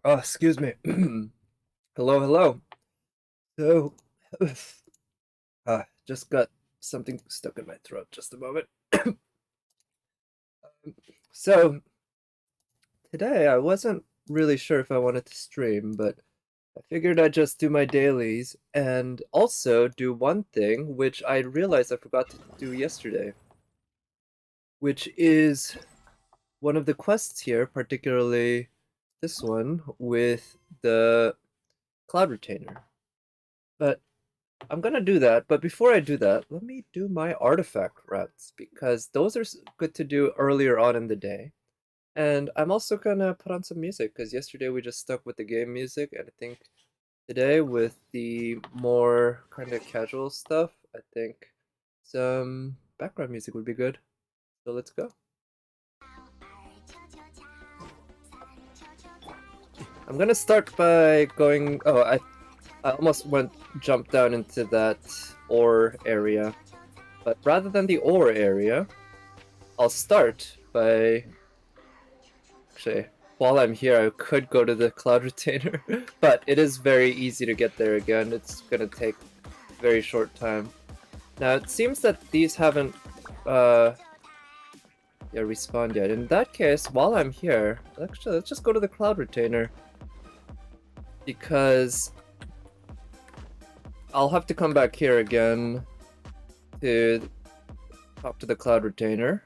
Oh, excuse me. Hello, hello. So, just got something stuck in my throat. Just a moment. So, today I wasn't really sure if I wanted to stream, but I figured I'd just do my dailies and also do one thing which I realized I forgot to do yesterday, which is one of the quests here, particularly this one with the Cloud Retainer. But I'm gonna do that, but before I do that, let me do my artifact routes because those are good to do earlier on in the day. And I'm also gonna put on some music because yesterday we just stuck with the game music, and I think today with the more kind of casual stuff, I think some background music would be good. So let's go. I'm gonna start by going. Oh, I almost jumped down into that ore area. But rather than the ore area, I'll start by... Actually, while I'm here, I could go to the Cloud Retainer, but it is very easy to get there again. It's gonna take a very short time. Now, it seems that these haven't respawned yet. In that case, while I'm here, actually, let's just go to the Cloud Retainer, because I'll have to come back here again to talk to the Cloud Retainer,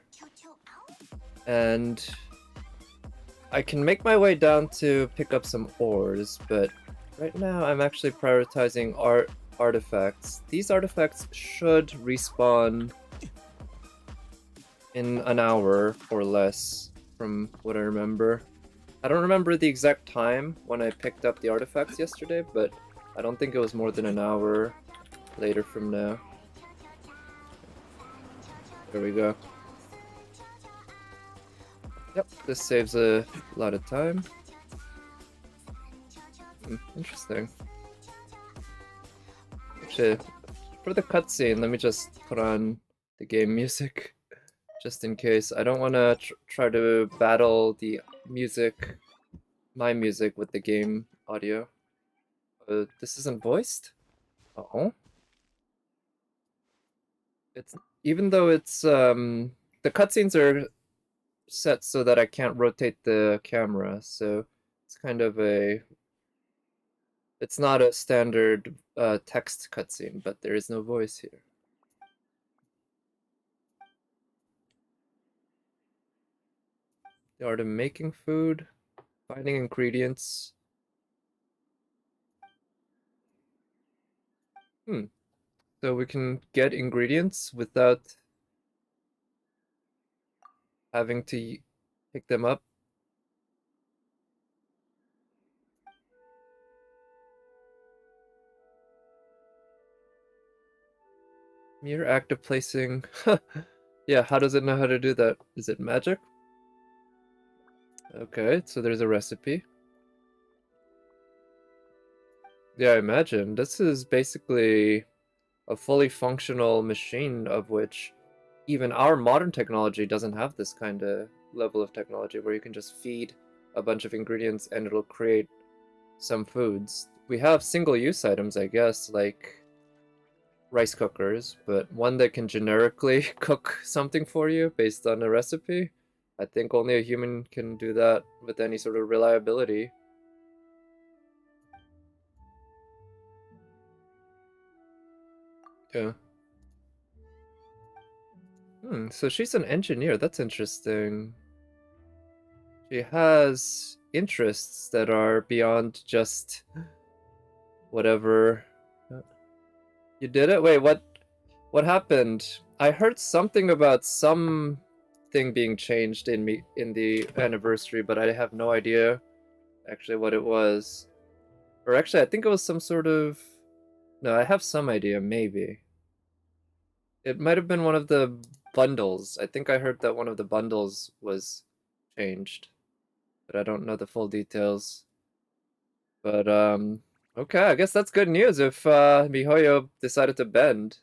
and I can make my way down to pick up some ores, but right now I'm actually prioritizing artifacts. These artifacts should respawn in an hour or less, from what I remember. I don't remember the exact time when I picked up the artifacts yesterday, but I don't think it was more than an hour later from now. There we go. Yep, this saves a lot of time. Interesting. Actually, for the cutscene, let me just put on the game music, just in case. I don't want to try to battle the music, my music, with the game audio. This isn't voiced? Oh. It's, even though it's, the cutscenes are set so that I can't rotate the camera, so it's kind of a... It's not a standard text cutscene, but there is no voice here. The art of making food, finding ingredients. So we can get ingredients without having to pick them up. Mere act of placing. Yeah, how does it know how to do that? Is it magic? Okay, so there's a recipe. Yeah, I imagine. This is basically a fully functional machine, of which even our modern technology doesn't have this kind of level of technology where you can just feed a bunch of ingredients and it'll create some foods. We have single-use items, I guess, like rice cookers, but one that can generically cook something for you based on a recipe, I think only a human can do that with any sort of reliability. Yeah. So she's an engineer. That's interesting. She has interests that are beyond just whatever. You did it? Wait, what happened? I heard something about some thing being changed in the anniversary, but I have no idea actually what it was. Or actually, I think it was some sort of... No, I have some idea, maybe. It might have been one of the bundles. I think I heard that one of the bundles was changed, but I don't know the full details. But, okay, I guess that's good news if MiHoYo decided to bend.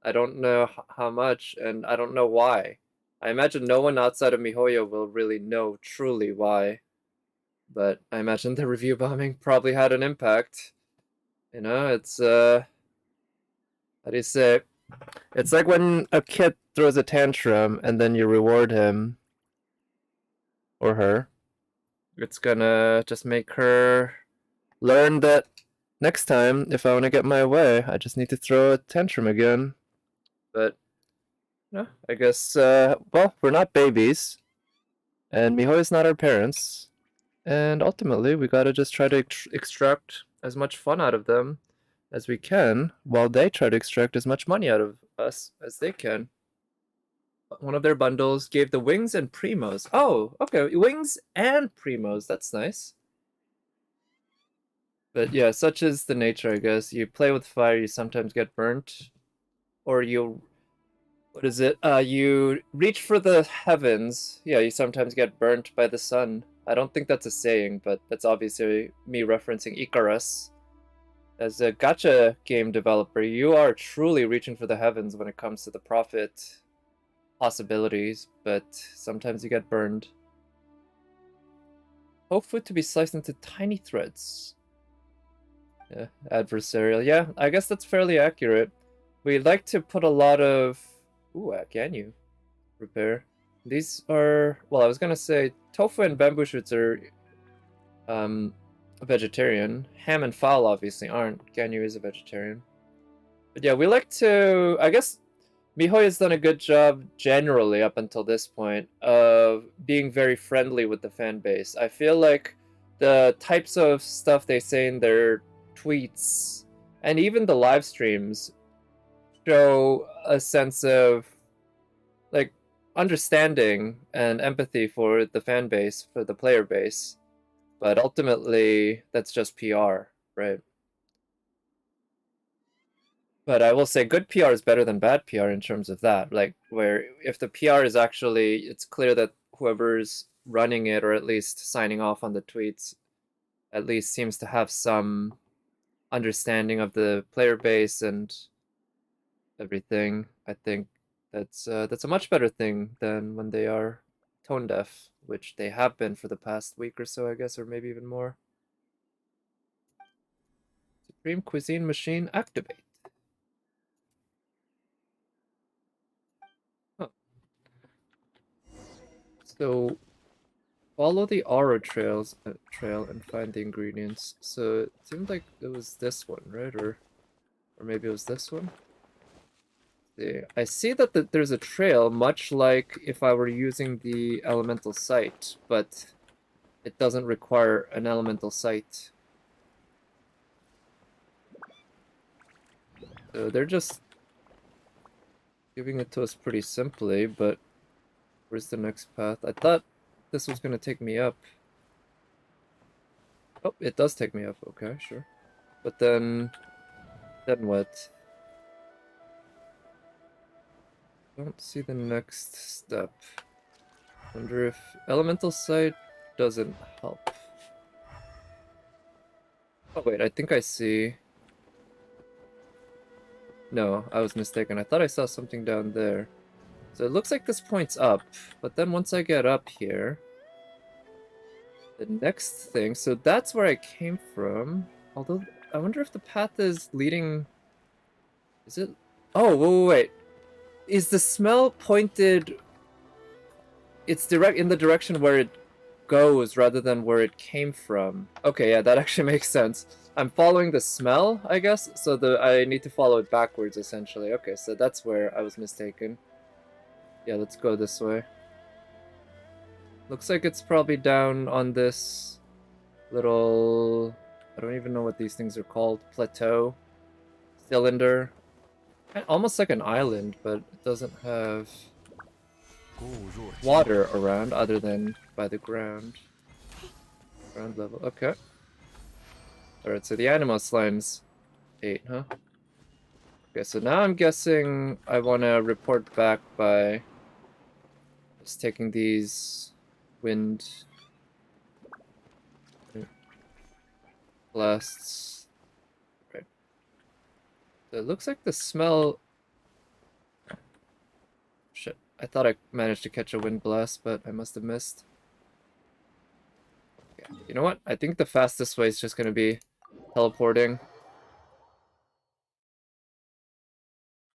I don't know how much, and I don't know why. I imagine no one outside of MiHoYo will really know truly why. But I imagine the review bombing probably had an impact. You know, it's how do you say? It's like when a kid throws a tantrum and then you reward him or her. It's gonna just make her learn that next time, if I want to get my way, I just need to throw a tantrum again. But no, I guess well, we're not babies, and Miho is not our parents, and ultimately we gotta just try to extract as much fun out of them as we can, while they try to extract as much money out of us as they can. One of their bundles gave the wings and primos. Oh, okay, wings and primos. That's nice. But yeah, such is the nature, I guess. You play with fire, you sometimes get burnt, or you what is it? You reach for the heavens. Yeah, you sometimes get burnt by the sun. I don't think that's a saying, but that's obviously me referencing Icarus. As a gacha game developer, you are truly reaching for the heavens when it comes to the profit possibilities, but sometimes you get burned. Whole food to be sliced into tiny threads. Yeah, adversarial. Yeah, I guess that's fairly accurate. We like to put a lot of... Ooh, can you repair? These are... Well, I was gonna say tofu and bamboo shoots are a vegetarian. Ham and fowl obviously aren't. Ganyu is a vegetarian. But yeah, we like to... I guess Mihoy has done a good job generally up until this point of being very friendly with the fan base. I feel like the types of stuff they say in their tweets and even the live streams show a sense of like understanding and empathy for the fan base, for the player base. But ultimately, that's just PR, right? But I will say good PR is better than bad PR in terms of that. Like, where if the PR is actually, it's clear that whoever's running it or at least signing off on the tweets at least seems to have some understanding of the player base and everything. I think that's a much better thing than when they are tone deaf, which they have been for the past week or so, I guess, or maybe even more. Supreme Cuisine Machine activate. Huh. So follow the aura trail and find the ingredients. So it seemed like it was this one, right? Or maybe it was this one. See, I see that there's a trail, much like if I were using the elemental sight, but it doesn't require an elemental sight. So they're just giving it to us pretty simply, but where's the next path? I thought this was gonna take me up. Oh, it does take me up. Okay, sure. But then what? Don't see the next step. Wonder if elemental sight doesn't help. Oh wait, I think I see. No, I was mistaken. I thought I saw something down there. So it looks like this points up, but then once I get up here, the next thing, so that's where I came from. Although, I wonder if the path is leading... Is it? Oh, wait. Is the smell pointed... It's direct in the direction where it goes rather than where it came from. Okay, yeah, that actually makes sense. I'm following the smell, I guess, so I need to follow it backwards, essentially. Okay, so that's where I was mistaken. Yeah, let's go this way. Looks like it's probably down on this little... I don't even know what these things are called. Plateau. Cylinder. Almost like an island, but it doesn't have water around other than by the ground. Ground level. Okay. Alright, so the Animo Slime's 8, huh? Okay, so now I'm guessing I want to report back by just taking these wind blasts. Right. So it looks like the smell... Shit, I thought I managed to catch a wind blast, but I must have missed. Okay, You know what? I think the fastest way is just gonna be teleporting.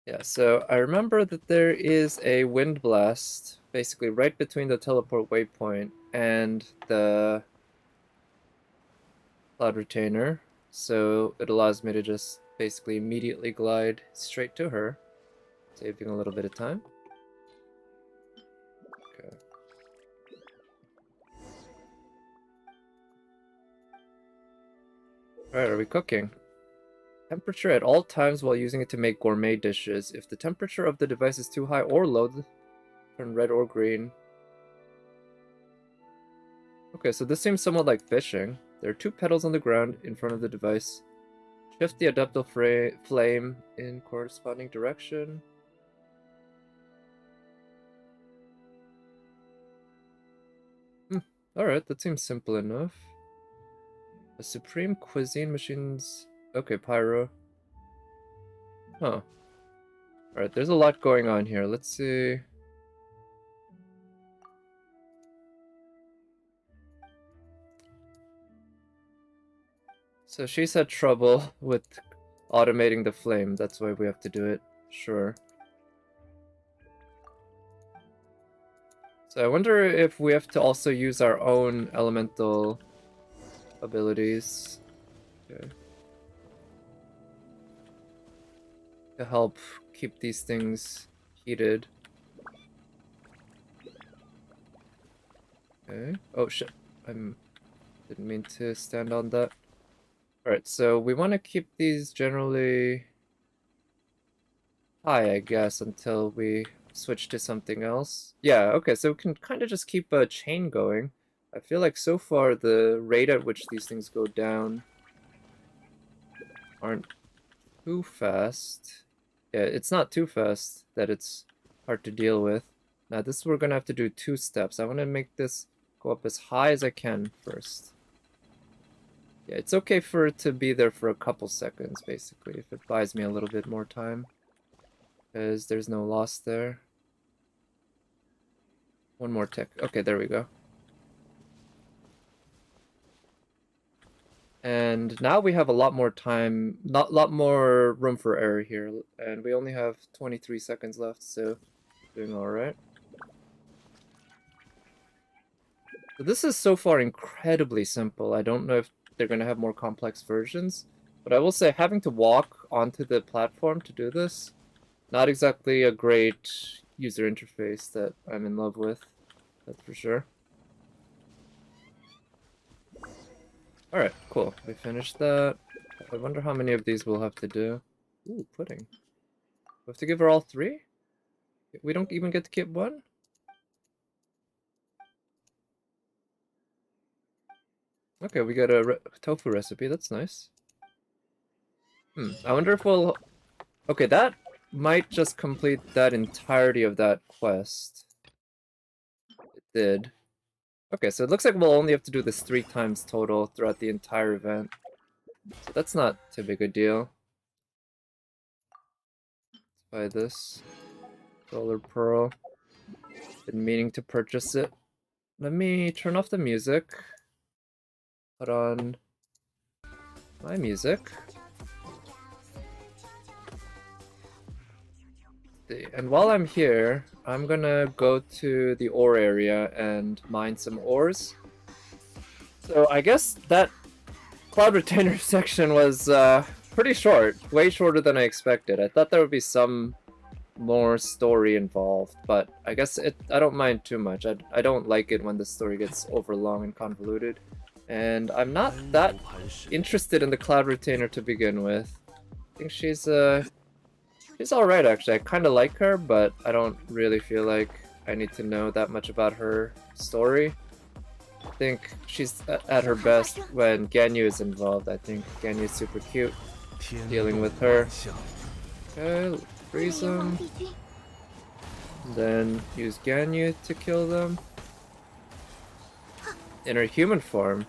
Yeah, so I remember that there is a wind blast basically right between the teleport waypoint and the cloud retainer, so it allows me to just basically immediately glide straight to her, saving a little bit of time. Okay. Alright, are we cooking? Temperature at all times while using it to make gourmet dishes. If the temperature of the device is too high or low, turn red or green. Okay, so this seems somewhat like fishing. There are 2 petals on the ground in front of the device. Shift the adaptive flame in corresponding direction. Alright, that seems simple enough. The Supreme Cuisine Machines... Okay, Pyro. Huh. Alright, there's a lot going on here. Let's see... So she's had trouble with automating the flame. That's why we have to do it. Sure. So I wonder if we have to also use our own elemental abilities. Okay. To help keep these things heated. Okay. Oh shit. Didn't mean to stand on that. Alright, so we want to keep these generally high, I guess, until we switch to something else. Yeah, okay, so we can kind of just keep a chain going. I feel like so far the rate at which these things go down aren't too fast. Yeah, it's not too fast that it's hard to deal with. Now this we're gonna have to do 2 steps. I want to make this go up as high as I can first. Yeah, it's okay for it to be there for a couple seconds, basically, if it buys me a little bit more time. Because there's no loss there. One more tick. Okay, there we go. And now we have a lot more time, lot more room for error here, and we only have 23 seconds left, so doing alright. So this is so far incredibly simple. I don't know if they're going to have more complex versions, but I will say having to walk onto the platform to do this, not exactly a great user interface that I'm in love with, that's for sure. Alright, cool. We finished that. I wonder how many of these we'll have to do. Ooh, pudding. We have to give her all 3? We don't even get to keep 1? Okay, we got a tofu recipe. That's nice. I wonder if we'll... Okay, that might just complete that entirety of that quest. It did. Okay, so it looks like we'll only have to do this 3 times total throughout the entire event. So that's not too big a deal. Let's buy this. Solar Pearl. Been meaning to purchase it. Let me turn off the music. Put on my music. And while I'm here, I'm gonna go to the ore area and mine some ores. So I guess that cloud retainer section was pretty short, way shorter than I expected. I thought there would be some more story involved, but I guess I don't mind too much. I don't like it when the story gets overlong and convoluted. And I'm not that interested in the cloud retainer to begin with. I think she's alright actually. I kind of like her, but I don't really feel like I need to know that much about her story. I think she's at her best when Ganyu is involved. I think Ganyu is super cute, dealing with her. Okay, freeze them. Then use Ganyu to kill them. In her human form.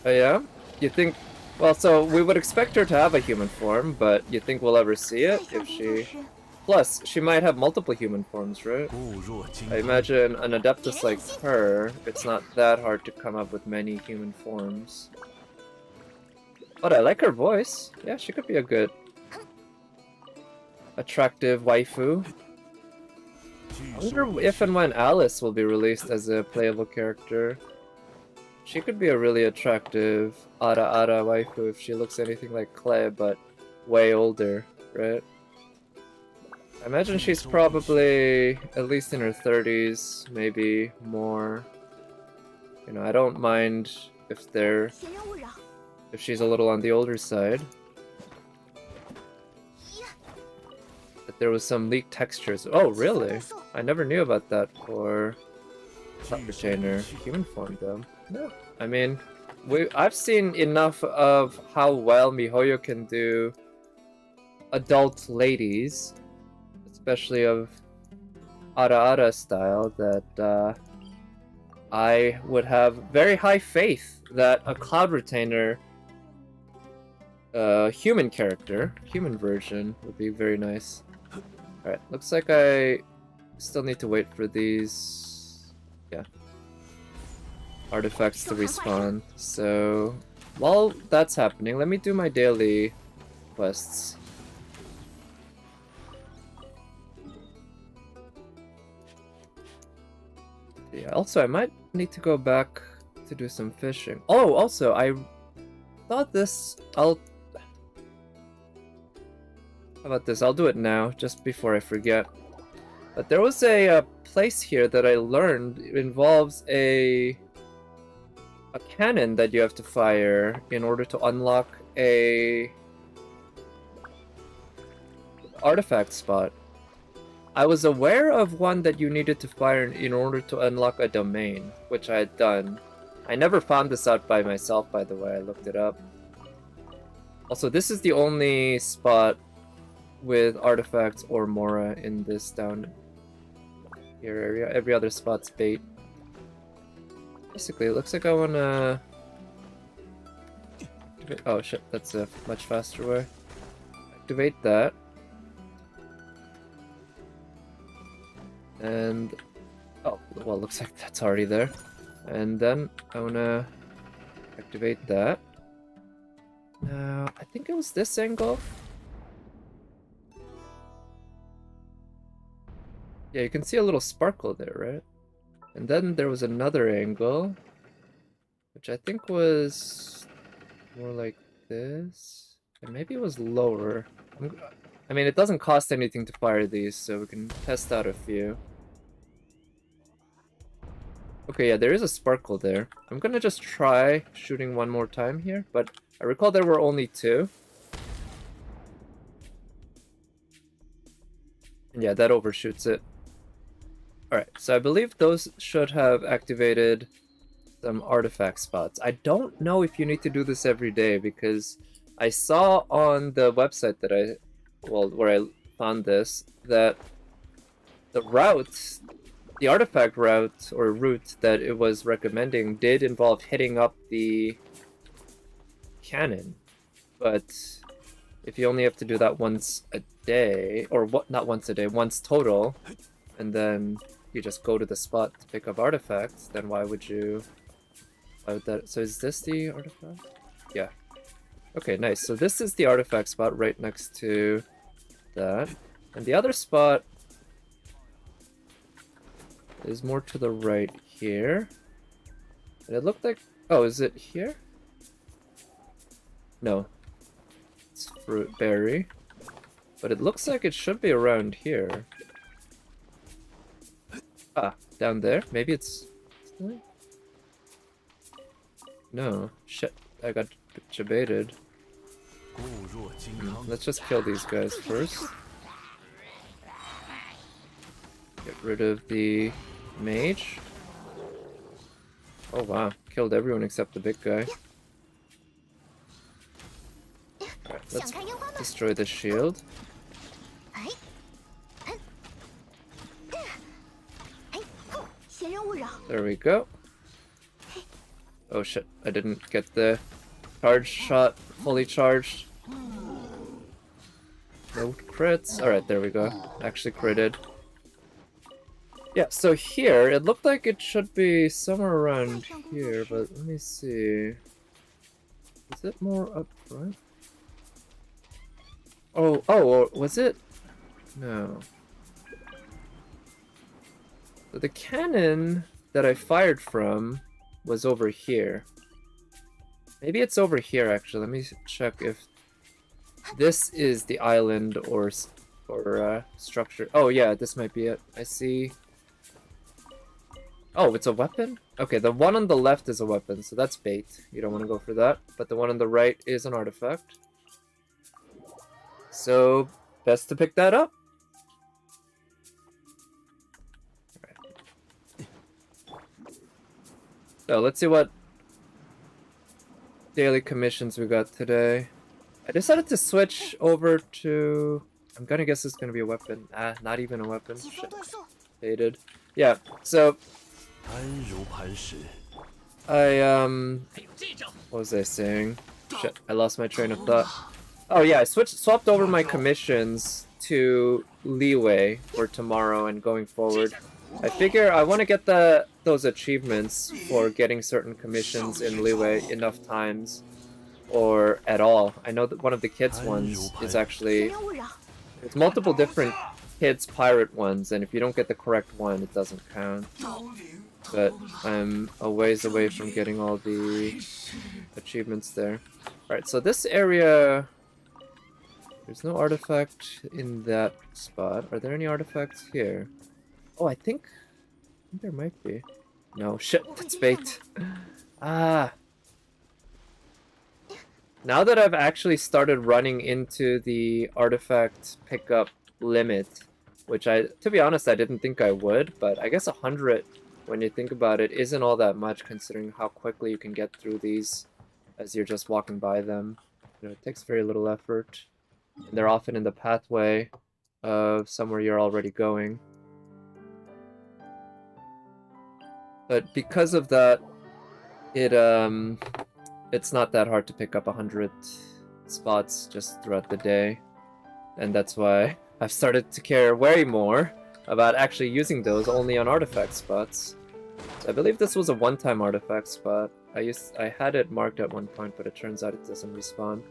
Oh yeah? You think... Well, so we would expect her to have a human form, but you think we'll ever see it if she Plus, she might have multiple human forms, right? I imagine an Adeptus like her, it's not that hard to come up with many human forms. But I like her voice. Yeah, she could be a good, attractive waifu. I wonder if and when Alice will be released as a playable character. She could be a really attractive Ara waifu if she looks anything like Clay, but way older, right? I imagine she's probably at least in her 30s, maybe more. You know, I don't mind if she's a little on the older side. But there was some leaked textures. Oh, really? I never knew about that for Top Retainer human form, though. No, I mean, I've seen enough of how well MiHoYo can do adult ladies, especially of Ara style, that I would have very high faith that a Cloud Retainer human character, human version, would be very nice. Alright, looks like I still need to wait for these, yeah, artifacts to respawn. So while that's happening, let me do my daily quests. Yeah, also I might need to go back to do some fishing. Oh, also I thought this, how about this? I'll do it now, just before I forget. But there was a place here that I learned involves a cannon that you have to fire in order to unlock a artifact spot. I was aware of one that you needed to fire in order to unlock a domain, which I had done. I never found this out by myself, by the way. I looked it up. Also, this is the only spot with artifacts or Mora in this down here area. Every other spot's bait. Basically, it looks like I wanna... Oh shit, that's a much faster way. Activate that. And... oh, well, looks like that's already there. And then I wanna activate that. Now, I think it was this angle. Yeah, you can see a little sparkle there, right? And then there was another angle, which I think was more like this. And maybe it was lower. I mean, it doesn't cost anything to fire these, so we can test out a few. Okay, yeah, there is a sparkle there. I'm gonna just try shooting one more time here, but I recall there were only two. And yeah, that overshoots it. Alright, so I believe those should have activated some artifact spots. I don't know if you need to do this every day, because I saw on the website that where I found this, that the route, the artifact route or route that it was recommending did involve hitting up the cannon. But if you only have to do that once a day, or what, not once a day, once total, and then you just go to the spot to pick up artifacts, then why would that... So is this the artifact? Yeah. Okay, nice. So this is the artifact spot right next to that. And the other spot is more to the right here. And it looked like... oh, is it here? No. It's fruit berry. But it looks like it should be around here. Ah, down there? Maybe it's... no. Shit. I got baited. Let's just kill these guys first. Get rid of the mage. Oh wow. Killed everyone except the big guy. Alright, let's destroy the shield. There we go. Oh shit, I didn't get the charge shot fully charged. No crits. Alright, there we go. Actually critted. Yeah, so here, it looked like it should be somewhere around here, but let me see. Is it more up front? Oh, was it? No. So the cannon that I fired from was over here. Maybe it's over here, actually. Let me check if this is the island or structure. Oh, yeah, this might be it. I see. Oh, it's a weapon? Okay, the one on the left is a weapon, so that's bait. You don't want to go for that. But the one on the right is an artifact. So, best to pick that up. Alright. So, let's see what daily commissions we got today. I decided to switch over to... I'm gonna guess it's gonna be a weapon. Ah, not even a weapon. Shit. Faded. Yeah, so... what was I saying? Shit, I lost my train of thought. Oh yeah, I swapped over my commissions to leeway for tomorrow and going forward. I figure I want to get those achievements for getting certain commissions in leeway enough times, or at all. I know that one of the kids ones is actually... It's multiple different kids pirate ones, and if you don't get the correct one, it doesn't count. But I'm a ways away from getting all the achievements there. Alright, so this area... There's no artifact in that spot. Are there any artifacts here? Oh, I think there might be. No, shit, that's bait. Ah. Now that I've actually started running into the artifact pickup limit, which to be honest, I didn't think I would, but I guess 100, when you think about it, isn't all that much considering how quickly you can get through these as you're just walking by them. You know, it takes very little effort. And they're often in the pathway of somewhere you're already going. But because of that, it's not that hard to pick up 100 spots just throughout the day. And that's why I've started to care way more about actually using those only on artifact spots. So I believe this was a one-time artifact spot. I had it marked at one point, but it turns out it doesn't respawn.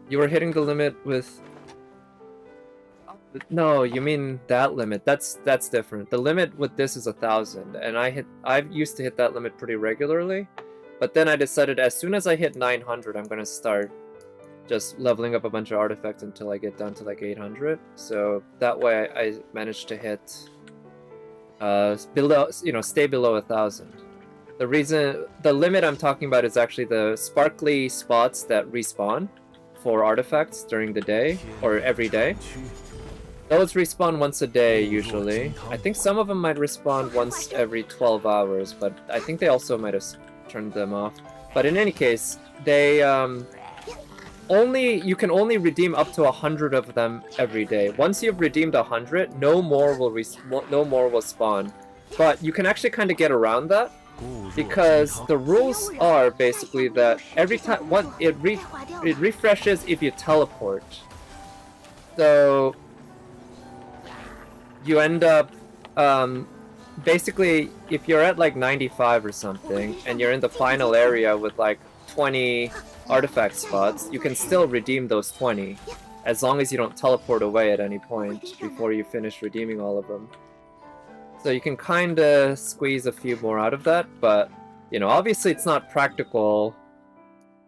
You were hitting the limit with... No, you mean that limit. That's different. The limit with this is 1,000, and I used to hit that limit pretty regularly, but then I decided as soon as I hit 900, I'm gonna start just leveling up a bunch of artifacts until I get down to like 800. So that way I managed to hit below, stay below 1,000. The limit I'm talking about is actually the sparkly spots that respawn for artifacts during the day or every day. Those respawn once a day usually. I think some of them might respawn once every 12 hours, but I think they also might have turned them off. But in any case, they you can only redeem up to 100 of them every day. Once you've redeemed 100, no more will spawn. But you can actually kind of get around that, because the rules are basically that every time it refreshes if you teleport. So you end up basically, if you're at like 95 or something and you're in the final area with like 20 artifact spots, you can still redeem those 20 as long as you don't teleport away at any point before you finish redeeming all of them. So you can kind of squeeze a few more out of that, but, obviously it's not practical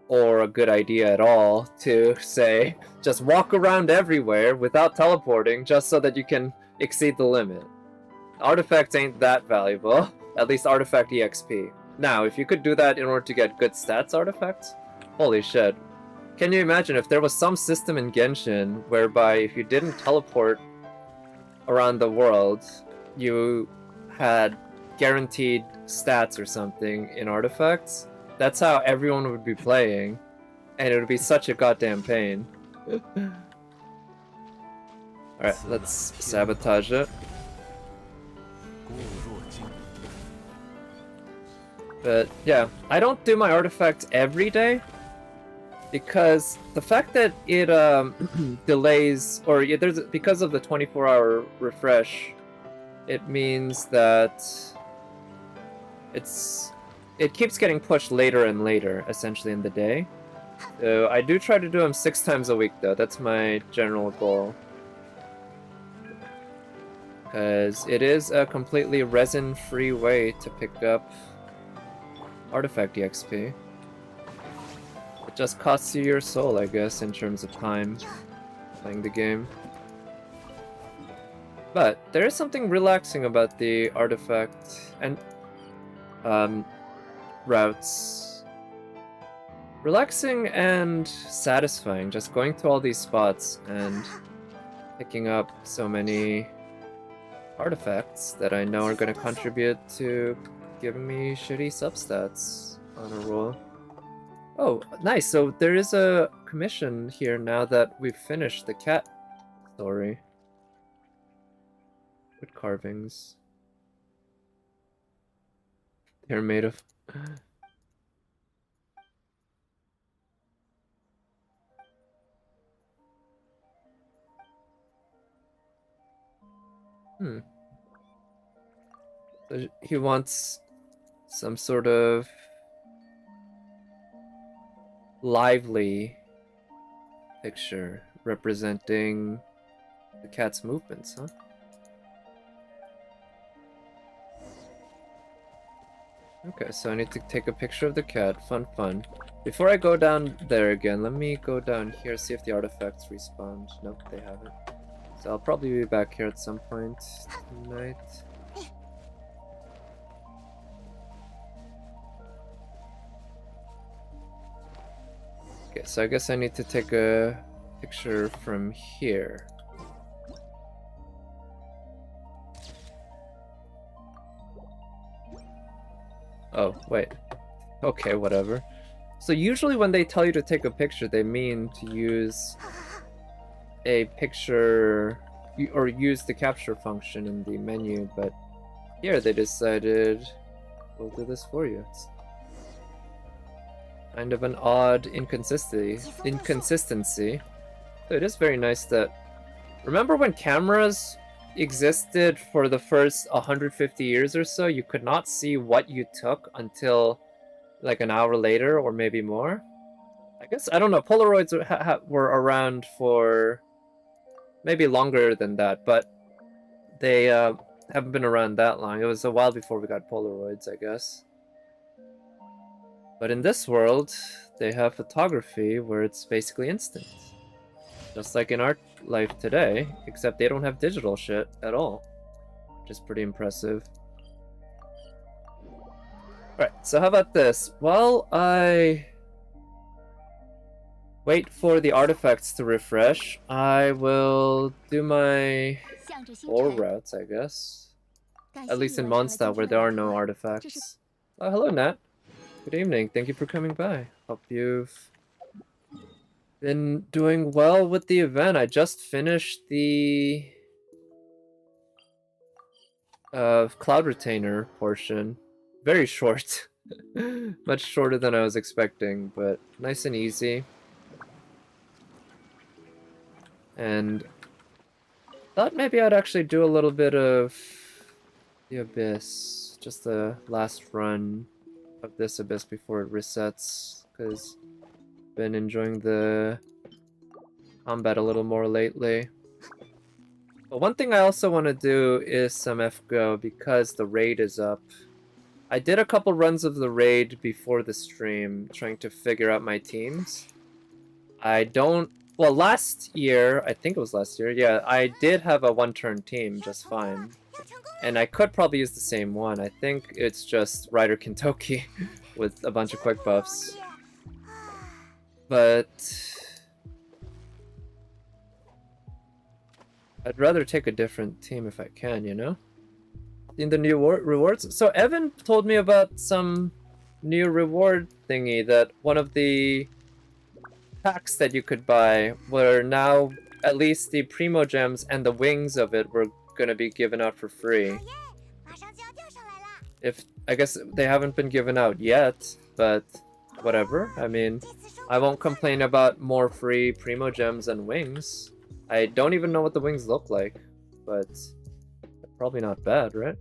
or a good idea at all to, say, just walk around everywhere without teleporting just so that you can exceed the limit. Artifacts ain't that valuable, at least artifact EXP. Now, if you could do that in order to get good stats artifacts, holy shit. Can you imagine if there was some system in Genshin whereby if you didn't teleport around the world, you had guaranteed stats or something in artifacts? That's how everyone would be playing, and it would be such a goddamn pain. Alright, let's sabotage it. But yeah, I don't do my artifacts every day, because the fact that it delays, or because of the 24-hour refresh, it means that it keeps getting pushed later and later, essentially, in the day. So I do try to do them 6 times a week, though. That's my general goal. Because it is a completely resin-free way to pick up artifact EXP. It just costs you your soul, I guess, in terms of time playing the game. But there is something relaxing about the artifact and routes. Relaxing and satisfying, just going to all these spots and picking up so many artifacts that I know are going to contribute to giving me shitty substats on a roll. Oh, nice. So there is a commission here now that we've finished the cat story. Wood carvings. They're made of... So he wants some sort of lively picture representing the cat's movements, huh? Okay, so I need to take a picture of the cat. Fun. Before I go down there again, let me go down here, see if the artifacts respawned. Nope, they haven't. So I'll probably be back here at some point tonight. Okay, so I guess I need to take a picture from here. Oh, wait. Okay, whatever. So usually when they tell you to take a picture, they mean to use a picture or use the capture function in the menu, but here they decided we'll do this for you. It's kind of an odd inconsistency. So it is very nice that... Remember when cameras existed for the first 150 years or so? You could not see what you took until like an hour later or maybe more. I guess, I don't know, Polaroids were around for maybe longer than that, but they haven't been around that long. It was a while before we got Polaroids, I guess. But in this world, they have photography where it's basically instant. Just like in our life today, except they don't have digital shit at all, which is pretty impressive. Alright, so how about this? While I wait for the artifacts to refresh, I will do my ore routes, I guess. At least in Mondstadt, where there are no artifacts. Oh, hello, Nat. Good evening. Thank you for coming by. Hope you've been doing well with the event. I just finished the Cloud Retainer portion. Very short. Much shorter than I was expecting, but nice and easy. And thought maybe I'd actually do a little bit of the Abyss. Just the last run of this Abyss before it resets, because I've been enjoying the combat a little more lately. But one thing I also want to do is some FGO because the raid is up. I did a couple runs of the raid before the stream, trying to figure out my teams. Well, last year, I think it was last year, yeah, I did have a one-turn team just fine. And I could probably use the same one. I think it's just Rider Kintoki with a bunch of quick buffs. But I'd rather take a different team if I can, you know? In the new rewards? So Evan told me about some new reward thingy that one of the packs that you could buy were now, at least the Primo Gems and the wings of it were gonna be given out for free. I guess they haven't been given out yet, but whatever. I mean, I won't complain about more free Primo Gems and wings. I don't even know what the wings look like, but they're probably not bad, right?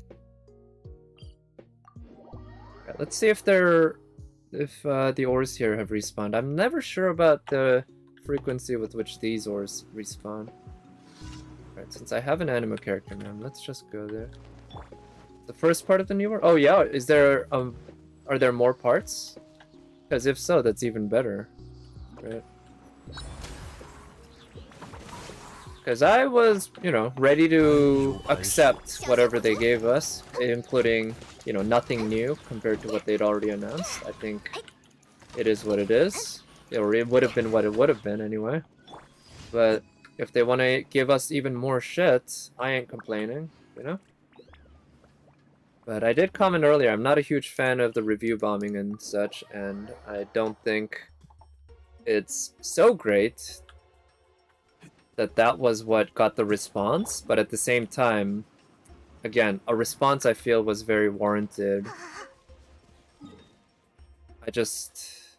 Okay, let's see if the ores here have respawned. I'm never sure about the frequency with which these ores respawn. Alright, since I have an anime character now, let's just go there. The first part of the new ore? Oh yeah, is there are there more parts? Because if so, that's even better. Right? Because I was, you know, ready to accept whatever they gave us, including, you know, nothing new compared to what they'd already announced. I think it is what it is. Or it would have been what it would have been anyway. But if they want to give us even more shit, I ain't complaining, you know? But I did comment earlier, I'm not a huge fan of the review bombing and such, and I don't think it's so great that was what got the response, but at the same time, again, a response I feel was very warranted. I just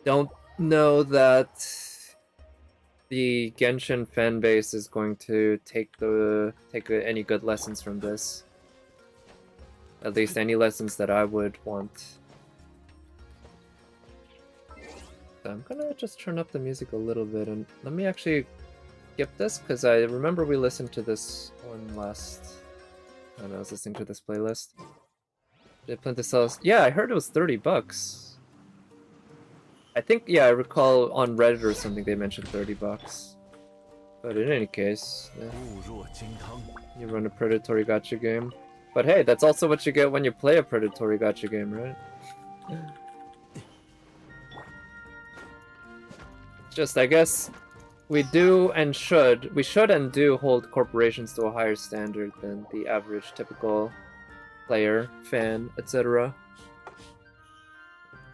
don't know that the Genshin fan base is going to take any good lessons from this. At least any lessons that I would want. So I'm gonna just turn up the music a little bit, and let me actually skip this, because I remember we listened to this one last time I was listening to this playlist. They plan to sell us. Yeah, I heard it was $30. I think, yeah, I recall on Reddit or something they mentioned $30. But in any case, yeah. You run a predatory gacha game. But hey, that's also what you get when you play a predatory gacha game, right? Just, I guess, we should and do hold corporations to a higher standard than the average typical player, fan, etc.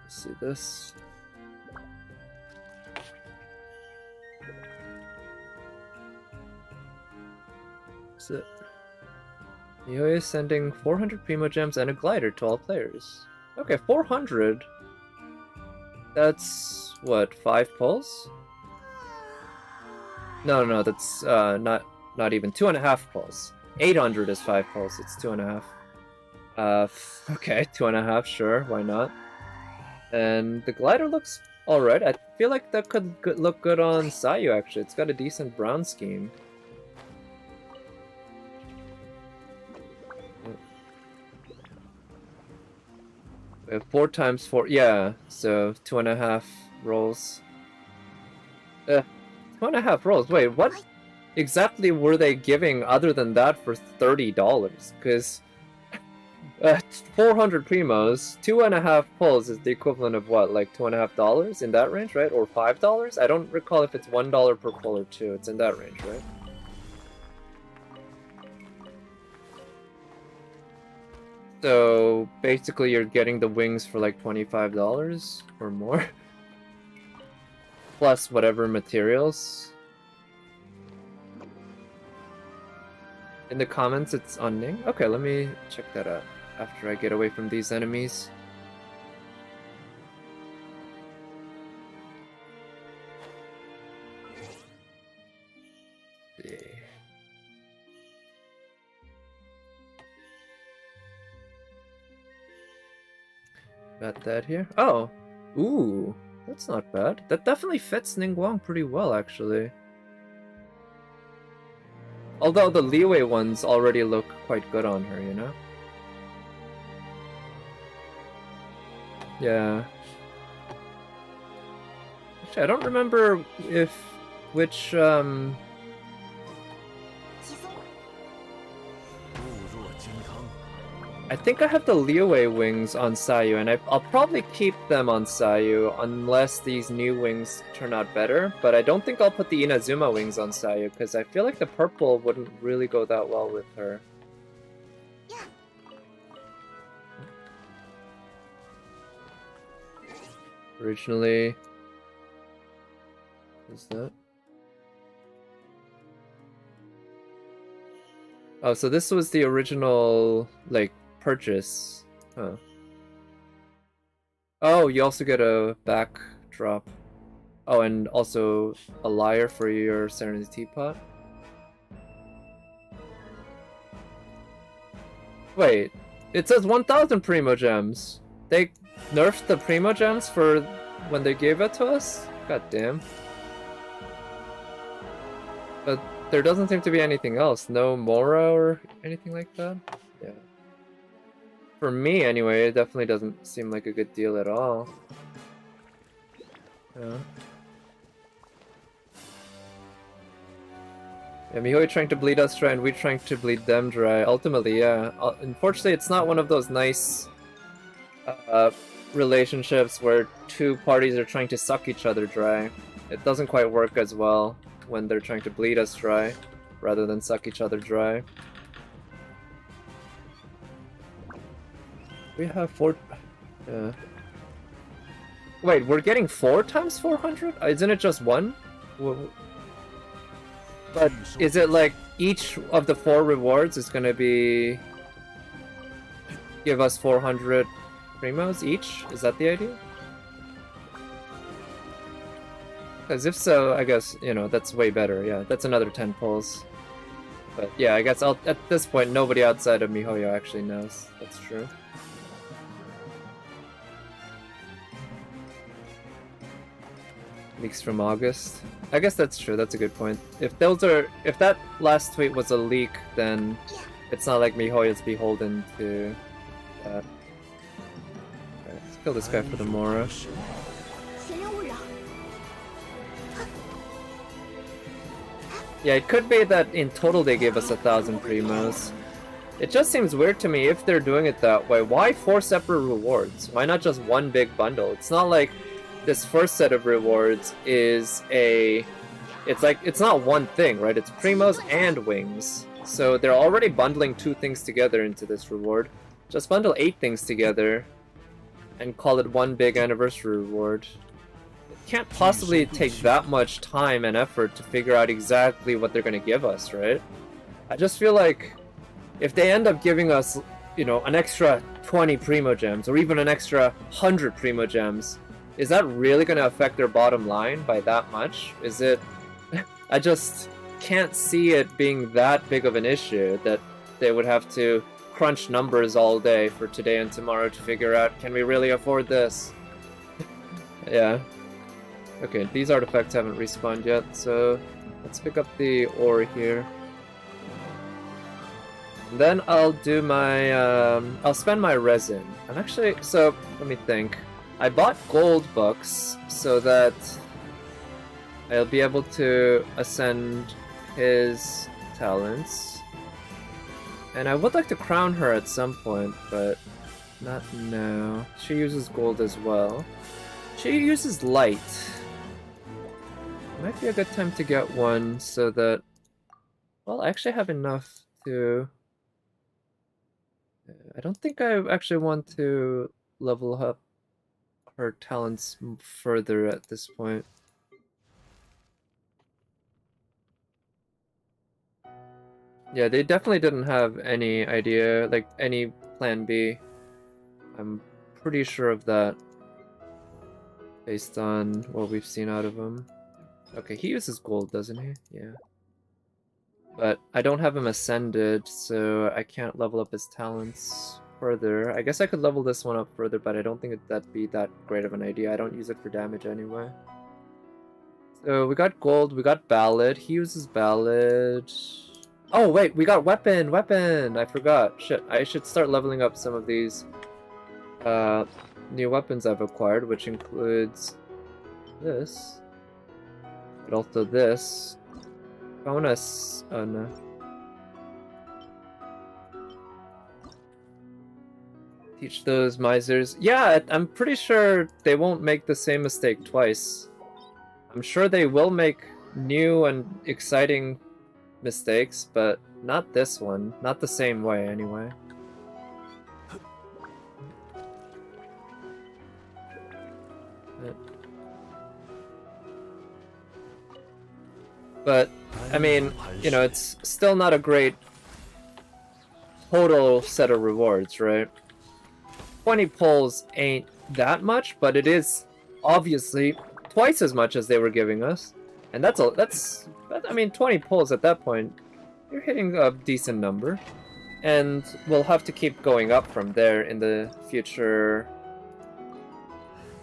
Let's see this. That's it. Yoe is sending 400 Primo Gems and a glider to all players. Okay, 400? That's, what, 5 pulls? No, that's not even 2.5 pulls. 800 is 5 pulls, it's 2.5. Okay, 2.5, sure, why not? And the glider looks alright. I feel like that could look good on Sayu, actually. It's got a decent brown scheme. We have 4 times 4, yeah, so 2.5 rolls. 2.5 rolls, wait, what exactly were they giving other than that for $30? Because 400 primos, 2.5 pulls is the equivalent of what, like $2.50 in that range, right? Or $5? I don't recall if it's $1 per pull or 2, it's in that range, right? So basically you're getting the wings for like $25 or more. Plus whatever materials. In the comments it's on Ning? Okay, let me check that out after I get away from these enemies. Yeah. Got that here. Oh! Ooh! That's not bad. That definitely fits Ningguang pretty well, actually. Although the Liyue ones already look quite good on her, you know? Yeah. Actually, I don't remember which, I think I have the Liyue wings on Sayu, and I'll probably keep them on Sayu unless these new wings turn out better, but I don't think I'll put the Inazuma wings on Sayu, because I feel like the purple wouldn't really go that well with her. Originally... Is that? Oh, so this was the original, like, purchase. Huh. Oh, you also get a backdrop. Oh, and also a lyre for your Serenity Teapot. Wait, it says 1,000 Primo Gems. They nerfed the Primo Gems for when they gave it to us? God damn. But there doesn't seem to be anything else. No Mora or anything like that? Yeah. For me, anyway, it definitely doesn't seem like a good deal at all. Yeah. Yeah, Mihoi trying to bleed us dry and we trying to bleed them dry. Ultimately, yeah. Unfortunately, it's not one of those nice relationships where two parties are trying to suck each other dry. It doesn't quite work as well when they're trying to bleed us dry rather than suck each other dry. We have 4... Wait, we're getting 4 times 400? Isn't it just 1? But is it like each of the 4 rewards is gonna be... give us 400 primos each? Is that the idea? Because if so, I guess, you know, that's way better, yeah. That's another 10 pulls. But yeah, I guess at this point, nobody outside of MiHoYo actually knows. That's true. Leaks from August. I guess that's true, that's a good point. If that last tweet was a leak, then it's not like MiHoYo's beholden to that. Okay, let's kill this guy for the Mora. Yeah, it could be that in total they gave us 1,000 primos. It just seems weird to me if they're doing it that way. Why 4 separate rewards? Why not just one big bundle? It's not like this first set of rewards is it's not one thing, right? It's primos and wings. So they're already bundling 2 things together into this reward. Just bundle 8 things together and call it one big anniversary reward. Can't possibly take that much time and effort to figure out exactly what they're going to give us, right? I just feel like if they end up giving us, you know, an extra 20 Primo Gems or even an extra 100 Primo Gems, is that really going to affect their bottom line by that much? Is it... I just can't see it being that big of an issue that they would have to crunch numbers all day for today and tomorrow to figure out, can we really afford this? Yeah. Okay, these artifacts haven't respawned yet, so let's pick up the ore here. And then I'll do my, I'll spend my resin. And actually, so, let me think. I bought gold books so that I'll be able to ascend his talents. And I would like to crown her at some point, but not now. She uses gold as well. She uses light. Might be a good time to get one so that... Well, I actually have enough to... I don't think I actually want to level up her talents further at this point. Yeah, they definitely didn't have any idea, like any plan B. I'm pretty sure of that based on what we've seen out of him. Okay, he uses gold, doesn't he? Yeah. But I don't have him ascended, so I can't level up his talents further. I guess I could level this one up further, but I don't think that'd be that great of an idea. I don't use it for damage anyway. So we got gold, we got ballad. He uses ballad. Oh wait, we got weapon! I forgot. Shit, I should start leveling up some of these new weapons I've acquired, which includes this. But also this. Bonus. Oh no. Teach those misers. Yeah, I'm pretty sure they won't make the same mistake twice. I'm sure they will make new and exciting mistakes, but not this one. Not the same way, anyway. But, I mean, you know, it's still not a great total set of rewards, right? 20 pulls ain't that much, but it is obviously twice as much as they were giving us. And I mean, 20 pulls at that point, you're hitting a decent number. And we'll have to keep going up from there in the future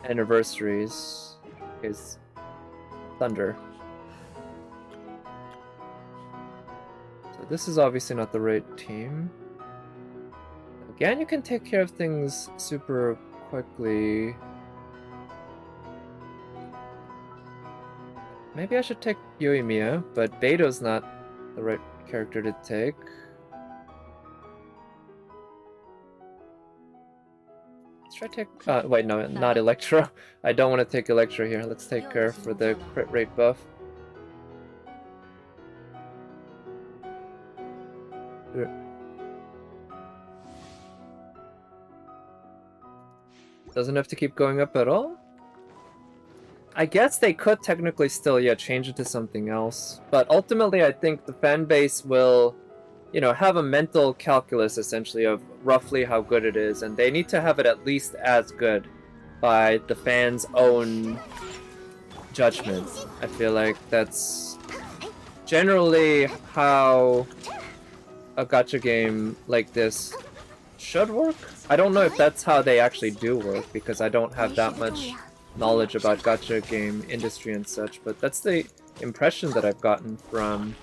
anniversaries. Is Thunder. So this is obviously not the right team. Again, you can take care of things super quickly. Maybe I should take Yoimiya, but Beto's not the right character to take. Let's try take... wait, no, not Electro. I don't want to take Electro here. Let's take her for the crit rate buff. Doesn't have to keep going up at all? I guess they could technically still, yeah, change it to something else. But ultimately, I think the fan base will, you know, have a mental calculus, essentially, of roughly how good it is. And they need to have it at least as good by the fans' own judgment. I feel like that's generally how a gacha game like this should work. I don't know if that's how they actually do work, because I don't have that much knowledge about gacha game industry and such, but that's the impression that I've gotten from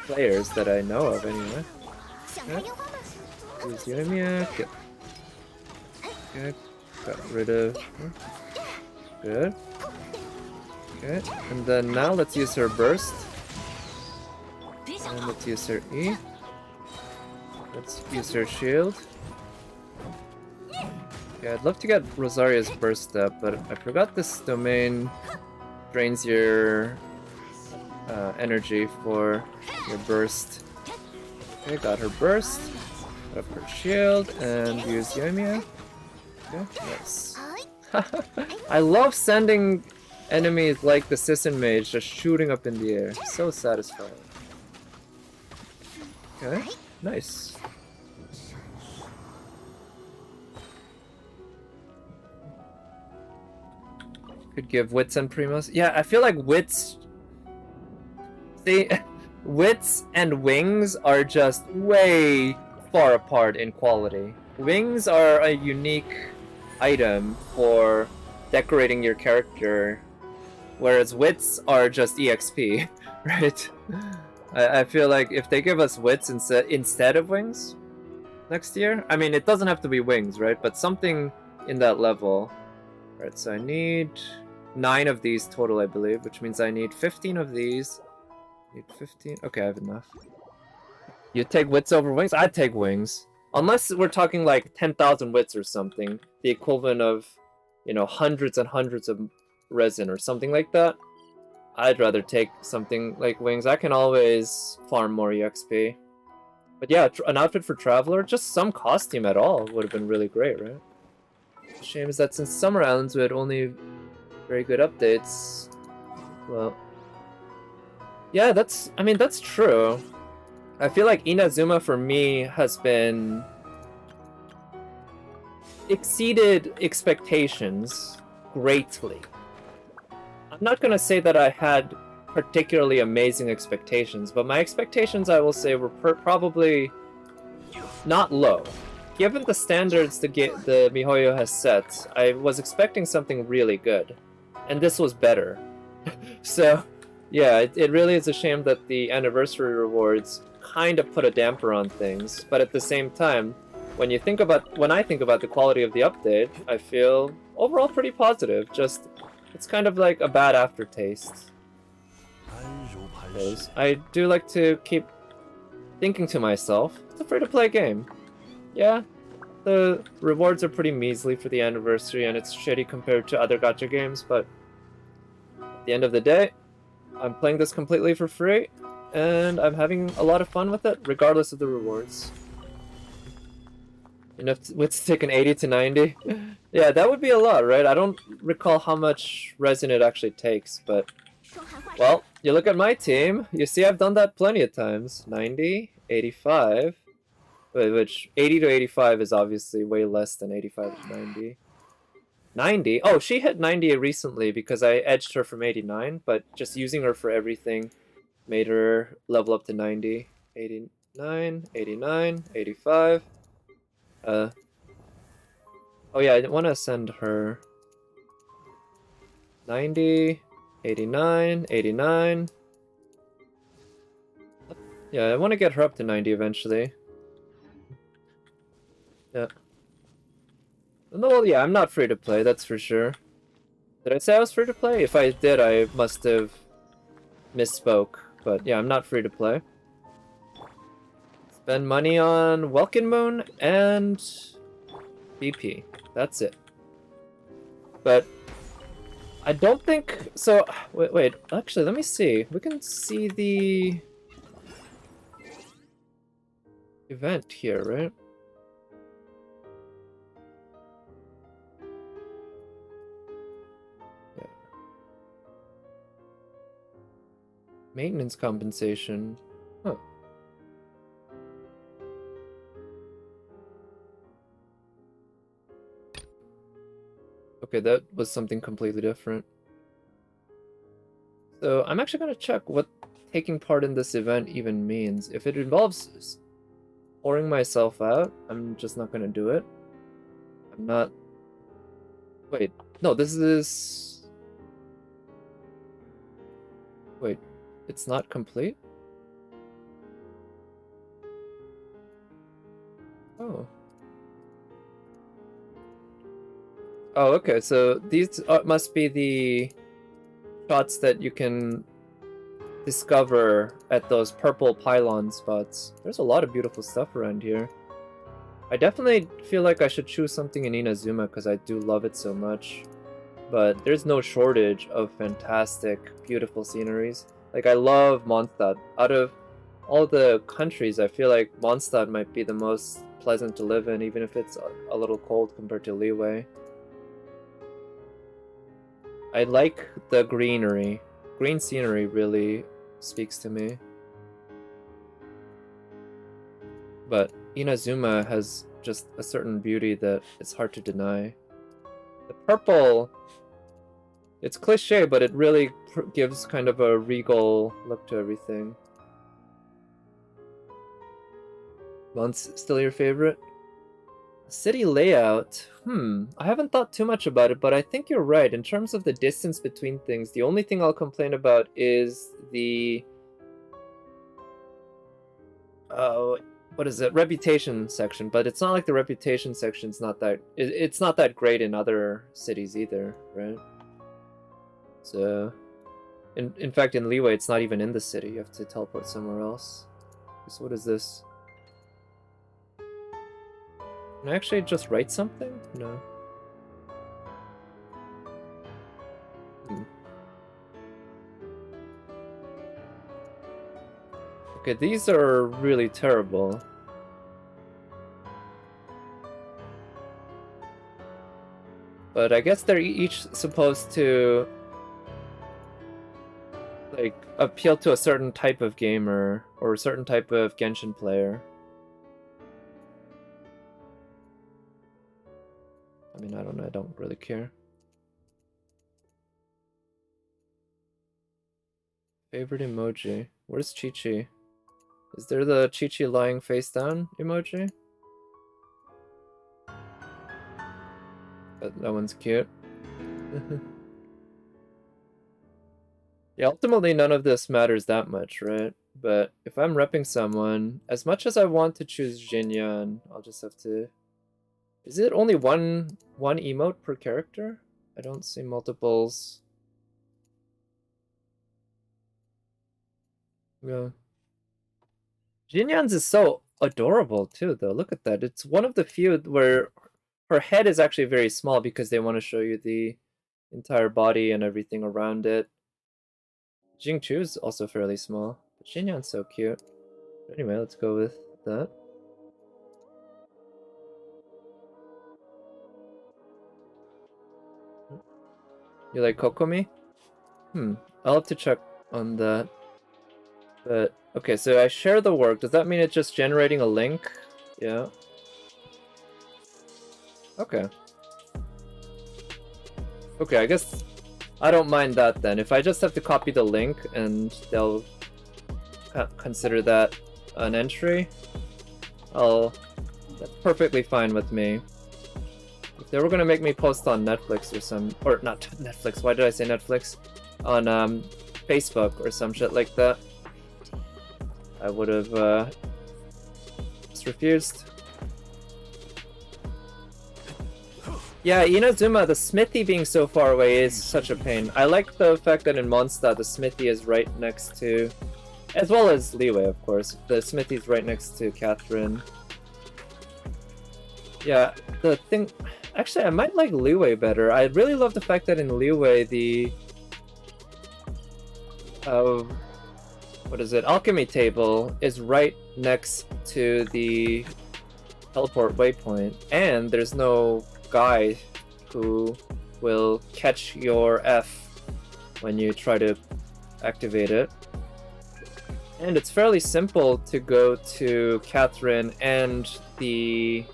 players that I know of anyway. Okay. Use Yoimiya. Good. Got rid of her. Good. Okay. And then now let's use her burst. And let's use her E. Let's use her shield. Yeah, I'd love to get Rosaria's burst up, but I forgot this domain drains your energy for your burst. Okay, got her burst. Put up her shield and use Yoimiya. Okay, nice. I love sending enemies like the Sisson Mage just shooting up in the air. So satisfying. Okay, nice. Could give Wits and Primos. Yeah, I feel like Wits... See, Wits and Wings are just way far apart in quality. Wings are a unique item for decorating your character, whereas Wits are just EXP, right? I feel like if they give us Wits instead of Wings next year, I mean, it doesn't have to be Wings, right? But something in that level. Right, so I need 9 of these total, I believe, which means I need 15 of these. Need 15. Okay, I have enough. You take Wits over Wings? I'd take Wings. Unless we're talking like 10,000 Wits or something. The equivalent of, you know, hundreds and hundreds of resin or something like that. I'd rather take something like Wings. I can always farm more EXP. But yeah, an outfit for Traveler, just some costume at all would have been really great, right? Shame is that since Summer Islands we had only very good updates. Well, yeah, I mean, that's true. I feel like Inazuma for me has been exceeded expectations greatly. I'm not gonna say that I had particularly amazing expectations, but my expectations, I will say, were probably not low. Given the standards the MiHoYo has set, I was expecting something really good, and this was better. So, yeah, it really is a shame that the anniversary rewards kind of put a damper on things, but at the same time, when I think about the quality of the update, I feel overall pretty positive. Just, it's kind of like a bad aftertaste. I do like to keep thinking to myself, it's a free-to-play game. Yeah, the rewards are pretty measly for the anniversary and it's shitty compared to other gacha games, but at the end of the day, I'm playing this completely for free and I'm having a lot of fun with it, regardless of the rewards. Enough to take an 80 to 90? Yeah, that would be a lot, right? I don't recall how much resin it actually takes, but... Well, you look at my team, you see I've done that plenty of times. 90, 85... Which 80 to 85 is obviously way less than 85 to 90. 90? Oh, she hit 90 recently because I edged her from 89, but just using her for everything made her level up to 90. 89, 89, 85. Oh yeah, I want to send her 90, 89, 89. Yeah, I want to get her up to 90 eventually. Yeah. No, yeah, I'm not free to play, that's for sure. Did I say I was free to play? If I did, I must have misspoke. But yeah, I'm not free to play. Spend money on Welkin Moon and BP. That's it. But I don't think so. Wait. Actually, let me see. We can see the event here, right? Yeah. Maintenance compensation. Huh. Okay, that was something completely different. So I'm actually going to check what taking part in this event even means. If it involves pouring myself out, I'm just not going to do it. I'm not... Wait, no, this is... Wait, it's not complete? Oh. Oh, okay, so these must be the shots that you can discover at those purple pylon spots. There's a lot of beautiful stuff around here. I definitely feel like I should choose something in Inazuma because I do love it so much. But there's no shortage of fantastic, beautiful sceneries. Like, I love Mondstadt. Out of all the countries, I feel like Mondstadt might be the most pleasant to live in, even if it's a little cold compared to Liyue. I like the greenery. Green scenery really speaks to me. But Inazuma has just a certain beauty that it's hard to deny. The purple, it's cliche, but it really gives kind of a regal look to everything. One's still your favorite? City layout. I haven't thought too much about it, but I think you're right. In terms of the distance between things, the only thing I'll complain about is the... what is it? Reputation section. But it's not like the reputation section's not that... It's not that great in other cities either, right? So... In fact, in Liyue, it's not even in the city. You have to teleport somewhere else. So what is this? Can I actually just write something? No. Okay, these are really terrible. But I guess they're each supposed to like appeal to a certain type of gamer or a certain type of Genshin player. I mean, I don't know, I don't really care. Favorite emoji. Where's Chi-Chi? Is there the Chi-Chi lying face down emoji? That one's cute. Yeah, ultimately none of this matters that much, right? But if I'm repping someone, as much as I want to choose Jinyan, I'll just have to... Is it only one emote per character? I don't see multiples. Yeah. Jinyan's is so adorable too, though. Look at that. It's one of the few where her head is actually very small because they want to show you the entire body and everything around it. Jingchu is also fairly small, but Jinyan's so cute. But anyway, let's go with that. You like Kokomi? I'll have to check on that. But, okay, so I share the work. Does that mean it's just generating a link? Yeah. Okay. Okay, I guess I don't mind that then. If I just have to copy the link and they'll consider that an entry, that's perfectly fine with me. If they were gonna make me post on Netflix or not Netflix, why did I say Netflix? On Facebook or some shit like that, I would have just refused. Yeah, Inazuma, the smithy being so far away is such a pain. I like the fact that in Mondstadt the smithy is right next to, as well as Liyue, of course, the smithy's right next to Catherine. Yeah, the thing... Actually, I might like Liyue better. I really love the fact that in Liyue the... what is it? Alchemy table is right next to the teleport waypoint, and there's no guy who will catch your F when you try to activate it. And it's fairly simple to go to Catherine and the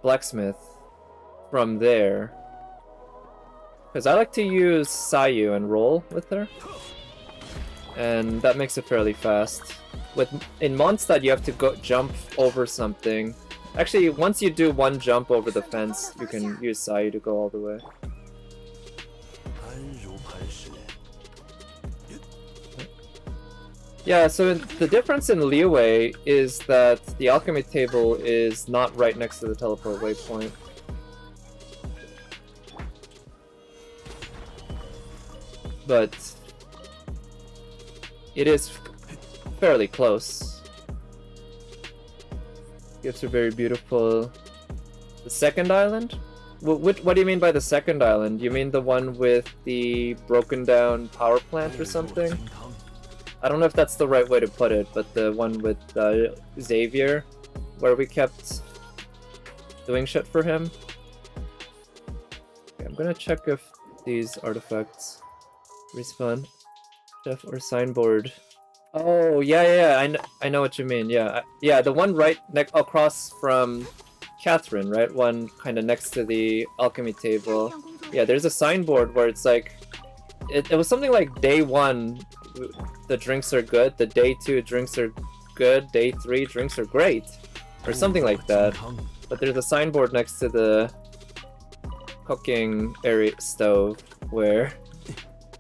blacksmith from there. Because I like to use Sayu and roll with her, and that makes it fairly fast. In Mondstadt you have to jump over something. Actually, once you do one jump over the fence, you can use Sayu to go all the way. Yeah, so the difference in Liyue is that the alchemy table is not right next to the teleport waypoint. But it is fairly close. Gifts are very beautiful. The second island? What do you mean by the second island? You mean the one with the broken down power plant or something? I don't know if that's the right way to put it, but the one with Xavier, where we kept doing shit for him. Okay, I'm gonna check if these artifacts respawn. Chef or signboard. Oh, yeah, I know what you mean, yeah. Yeah, the one right across from Catherine, right? One kind of next to the alchemy table. Yeah, there's a signboard where it's like... It was something like day 1, the drinks are good, the day 2 drinks are good, day 3 drinks are great. Or something like that. But there's a signboard next to the cooking area stove where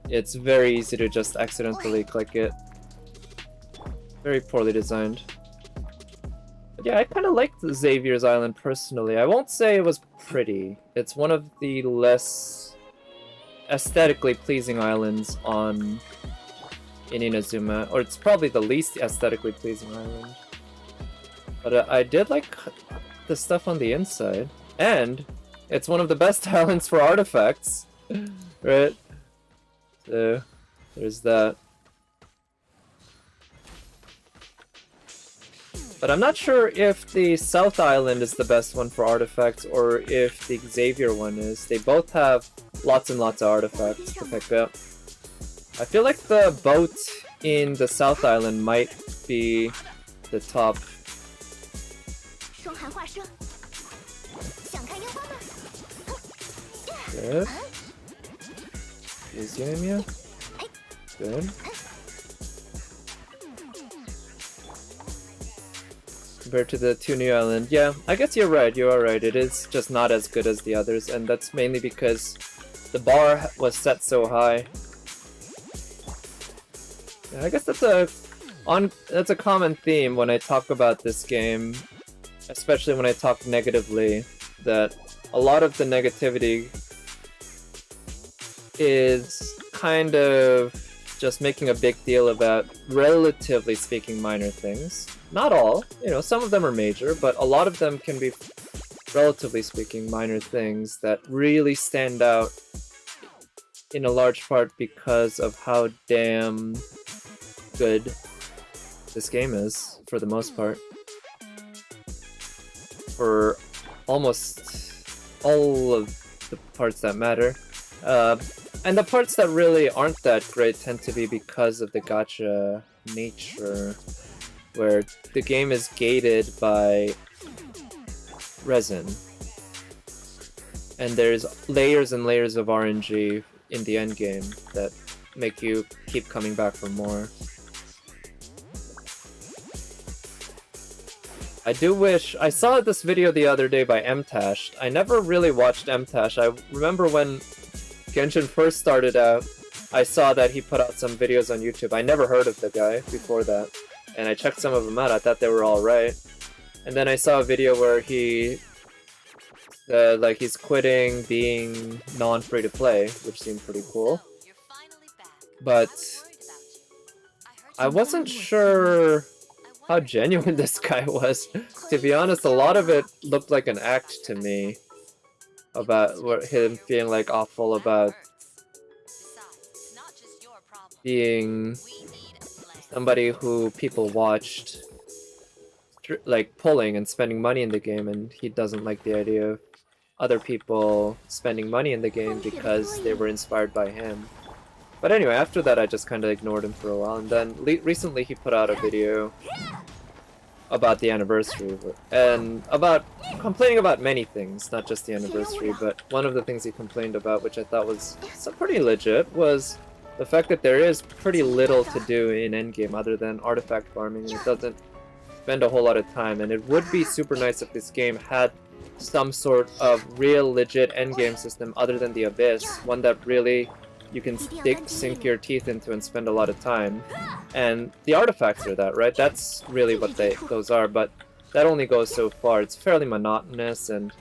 it's very easy to just accidentally click it. Very poorly designed. But yeah, I kind of liked Xavier's Island personally. I won't say it was pretty. It's one of the less aesthetically pleasing islands in Inazuma, or it's probably the least aesthetically pleasing island. But I did like the stuff on the inside, and it's one of the best islands for artifacts, right? So there's that. But I'm not sure if the South Island is the best one for artifacts or if the Xavier one is. They both have lots and lots of artifacts to pick up. I feel like the boat in the South Island might be the top. Good. Is Yoimiya? Good. Compared to the two new island, yeah, I guess you're right, you are right. It is just not as good as the others, and that's mainly because the bar was set so high. Yeah, I guess that's a common theme when I talk about this game, especially when I talk negatively, that a lot of the negativity is kind of just making a big deal about, relatively speaking, minor things. Not all, some of them are major, but a lot of them can be, relatively speaking, minor things that really stand out in a large part because of how damn good this game is, for the most part. For almost all of the parts that matter. And the parts that really aren't that great tend to be because of the gacha nature, where the game is gated by resin. and there's layers and layers of RNG in the end game that make you keep coming back for more. I do wish... I saw this video the other day by Mtash. I never really watched Mtash. I remember when Genshin first started out, I saw that he put out some videos on YouTube. I never heard of the guy before that, and I checked some of them out. I thought they were alright. And then I saw a video where he... like, he's quitting being non-free-to-play, which seemed pretty cool. But I wasn't sure how genuine this guy was. To be honest, a lot of it looked like an act to me about him feeling like awful about being somebody who people watched like pulling and spending money in the game, and he doesn't like the idea of other people spending money in the game because they were inspired by him. But anyway, after that I just kind of ignored him for a while, and then recently he put out a video about the anniversary, and about complaining about many things, not just the anniversary, but one of the things he complained about, which I thought was pretty legit, was the fact that there is pretty little to do in endgame other than artifact farming, and it doesn't spend a whole lot of time, and it would be super nice if this game had some sort of real legit endgame system other than the Abyss, one that really you can sink your teeth into and spend a lot of time. And the artifacts are that, right? That's really what those are, but that only goes so far. It's fairly monotonous, and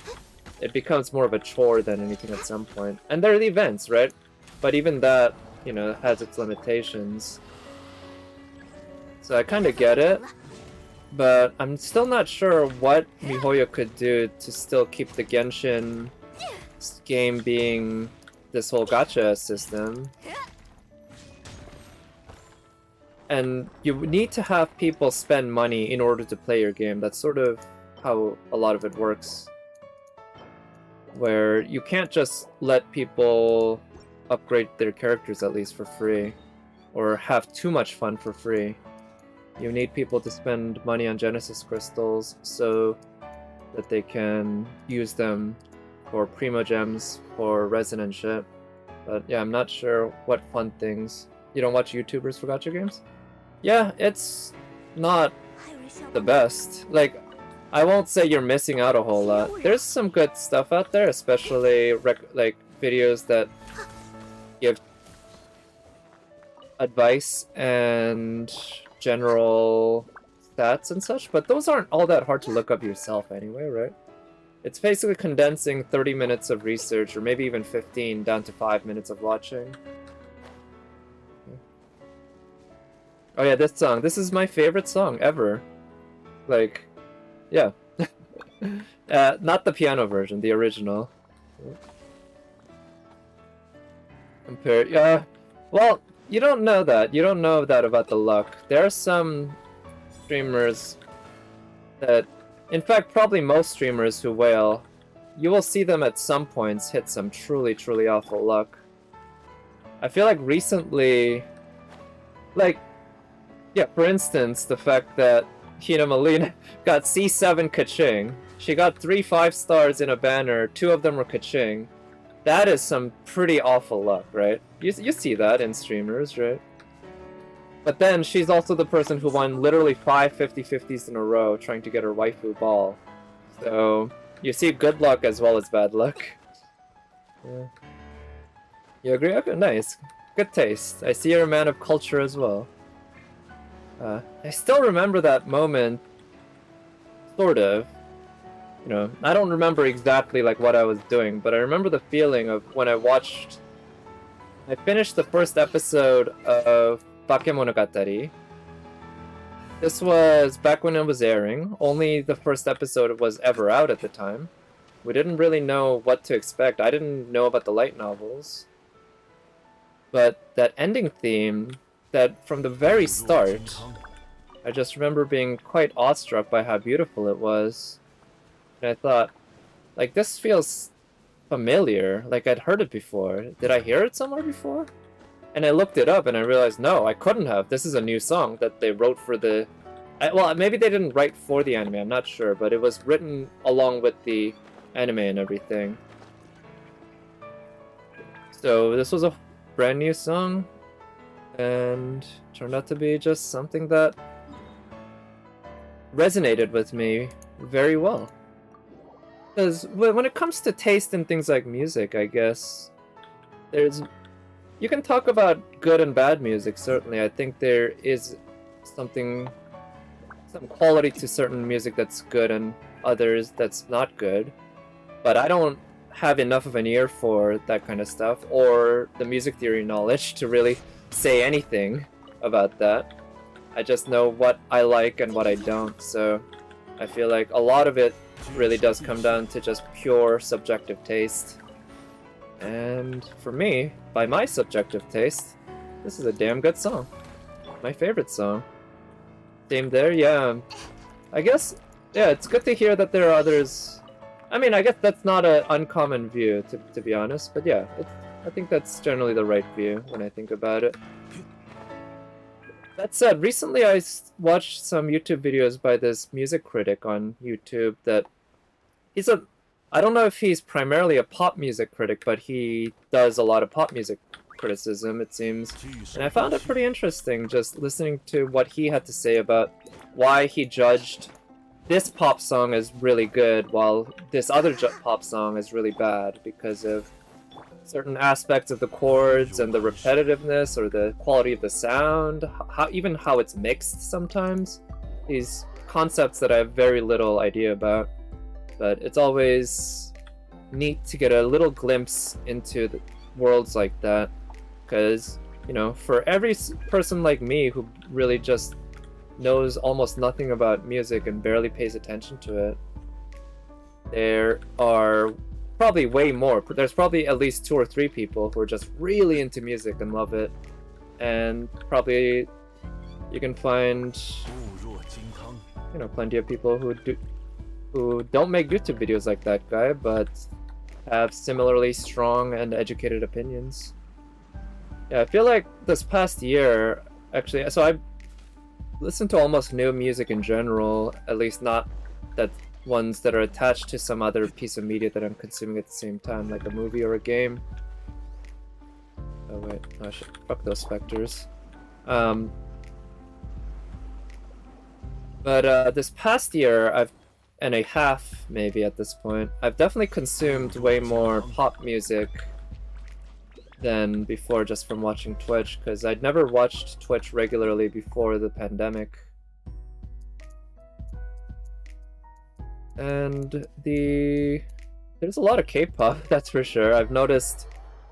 it becomes more of a chore than anything at some point. And there are the events, right? But even that, you know, has its limitations. So I kind of get it, but I'm still not sure what MiHoYo could do to still keep the Genshin game being this whole gacha system. And you need to have people spend money in order to play your game. That's sort of how a lot of it works. Where you can't just let people upgrade their characters at least for free, or have too much fun for free. You need people to spend money on Genesis crystals so that they can use them for Primo Gems, for resin and shit. But yeah, I'm not sure what fun things. You don't watch YouTubers for gacha games? Yeah, it's not the best. Like, I won't say you're missing out a whole lot. There's some good stuff out there, especially like videos that give advice and general stats and such, but those aren't all that hard to look up yourself anyway, right? It's basically condensing 30 minutes of research, or maybe even 15, down to 5 minutes of watching. Oh yeah, this song. This is my favorite song ever. Like, yeah. Not the piano version, the original. Yeah. Well, you don't know that. You don't know that about the luck. There are some streamers that... In fact, probably most streamers who whale, you will see them at some points hit some truly, truly awful luck. I feel like recently, like, yeah, for instance, the fact that Hina Malina got C7 Kaching. She got 3 5-stars in a banner, 2 of them were Kaching. That is some pretty awful luck, right? You see that in streamers, right? But then she's also the person who won literally 5 50-50s in a row trying to get her waifu ball. So you see good luck as well as bad luck. Yeah. You agree? Okay, nice. Good taste. I see you're a man of culture as well. I still remember that moment, sort of. You know, I don't remember exactly like what I was doing, but I remember the feeling of when I finished the first episode of Bakemonogatari. This was back when it was airing. Only the first episode was ever out at the time. We didn't really know what to expect. I didn't know about the light novels. But that ending theme, that from the very start, I just remember being quite awestruck by how beautiful it was. And I thought, like, this feels familiar. Like I'd heard it before. Did I hear it somewhere before? And I looked it up and I realized, no, I couldn't have. This is a new song that they wrote for the... well, maybe they didn't write for the anime, I'm not sure. But it was written along with the anime and everything. So this was a brand new song, and turned out to be just something that resonated with me very well. Because when it comes to taste in things like music, I guess you can talk about good and bad music. Certainly, I think there is some quality to certain music that's good and others that's not good. But I don't have enough of an ear for that kind of stuff or the music theory knowledge to really say anything about that. I just know what I like and what I don't, so I feel like a lot of it really does come down to just pure subjective taste. And for me, by my subjective taste, this is a damn good song. My favorite song. Same there, yeah. I guess, yeah, it's good to hear that there are others. I mean, I guess that's not an uncommon view, to be honest, but yeah, I think that's generally the right view when I think about it. That said, recently I watched some YouTube videos by this music critic on YouTube that I don't know if he's primarily a pop music critic, but he does a lot of pop music criticism, it seems. And I found it pretty interesting just listening to what he had to say about why he judged this pop song as really good while this other pop song is really bad because of certain aspects of the chords and the repetitiveness or the quality of the sound, even how it's mixed sometimes. These concepts that I have very little idea about, but it's always neat to get a little glimpse into the worlds like that, because, you know, for every person like me who really just knows almost nothing about music and barely pays attention to it, there are probably way more. There's probably at least 2 or 3 people who are just really into music and love it, and probably you can find, you know, plenty of people who don't make YouTube videos like that guy, but have similarly strong and educated opinions. Yeah, I feel like this past year, actually, so I've listened to almost no music in general, at least not that ones that are attached to some other piece of media that I'm consuming at the same time, like a movie or a game. Oh wait, oh shit, fuck those specters. But this past year, and a half maybe at this point, I've definitely consumed way more pop music than before just from watching Twitch, because I'd never watched Twitch regularly before the pandemic. And there's a lot of K-pop, that's for sure. I've noticed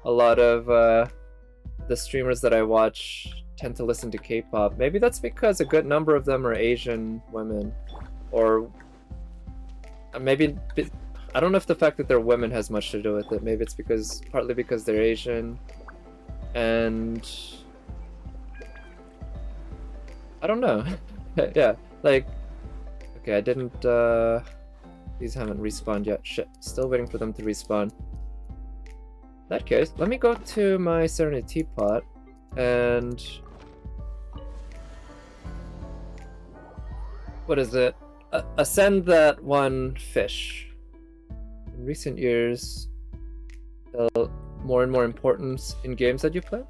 a lot of the streamers that I watch tend to listen to K-pop. Maybe that's because a good number of them are Asian women, or maybe I don't know if the fact that they're women has much to do with it. Maybe it's partly because they're Asian, and I don't know. Yeah, like, okay, I didn't these haven't respawned yet. Shit, still waiting for them to respawn. In that case, let me go to my Serenity Teapot and what is it? Ascend that one fish. In recent years, more and more importance in games that you play?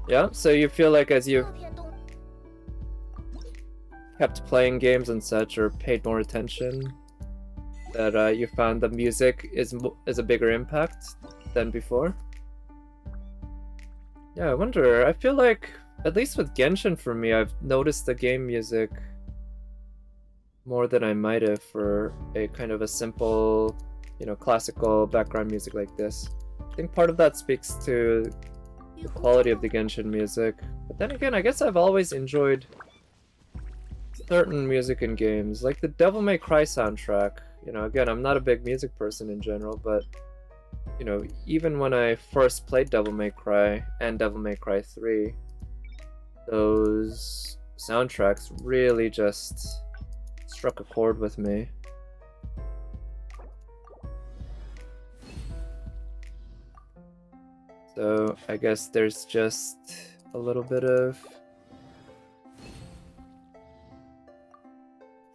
Yeah, so you feel like as you've kept playing games and such, or paid more attention, that you found the music is a bigger impact than before? Yeah, I wonder. I feel like, at least with Genshin for me, I've noticed the game music more than I might have for a kind of a simple, you know, classical background music like this. I think part of that speaks to the quality of the Genshin music. But then again, I guess I've always enjoyed certain music in games, like the Devil May Cry soundtrack. You know, again, I'm not a big music person in general, but, you know, even when I first played Devil May Cry and Devil May Cry 3, those soundtracks really just struck a chord with me. So I guess there's just a little bit of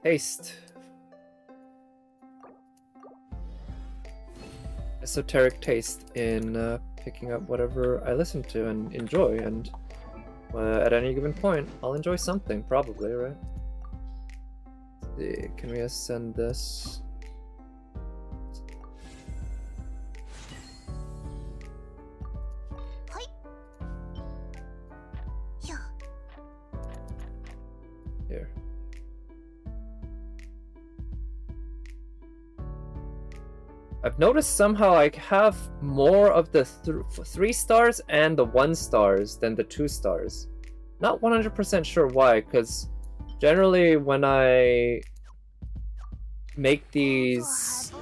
taste. esoteric taste in picking up whatever I listen to and enjoy, and at any given point, I'll enjoy something, probably, right? Let's see, can we ascend this? Here. I've noticed somehow I have more of the 3 stars and the 1 stars than the 2 stars. Not 100% sure why, because generally when I make these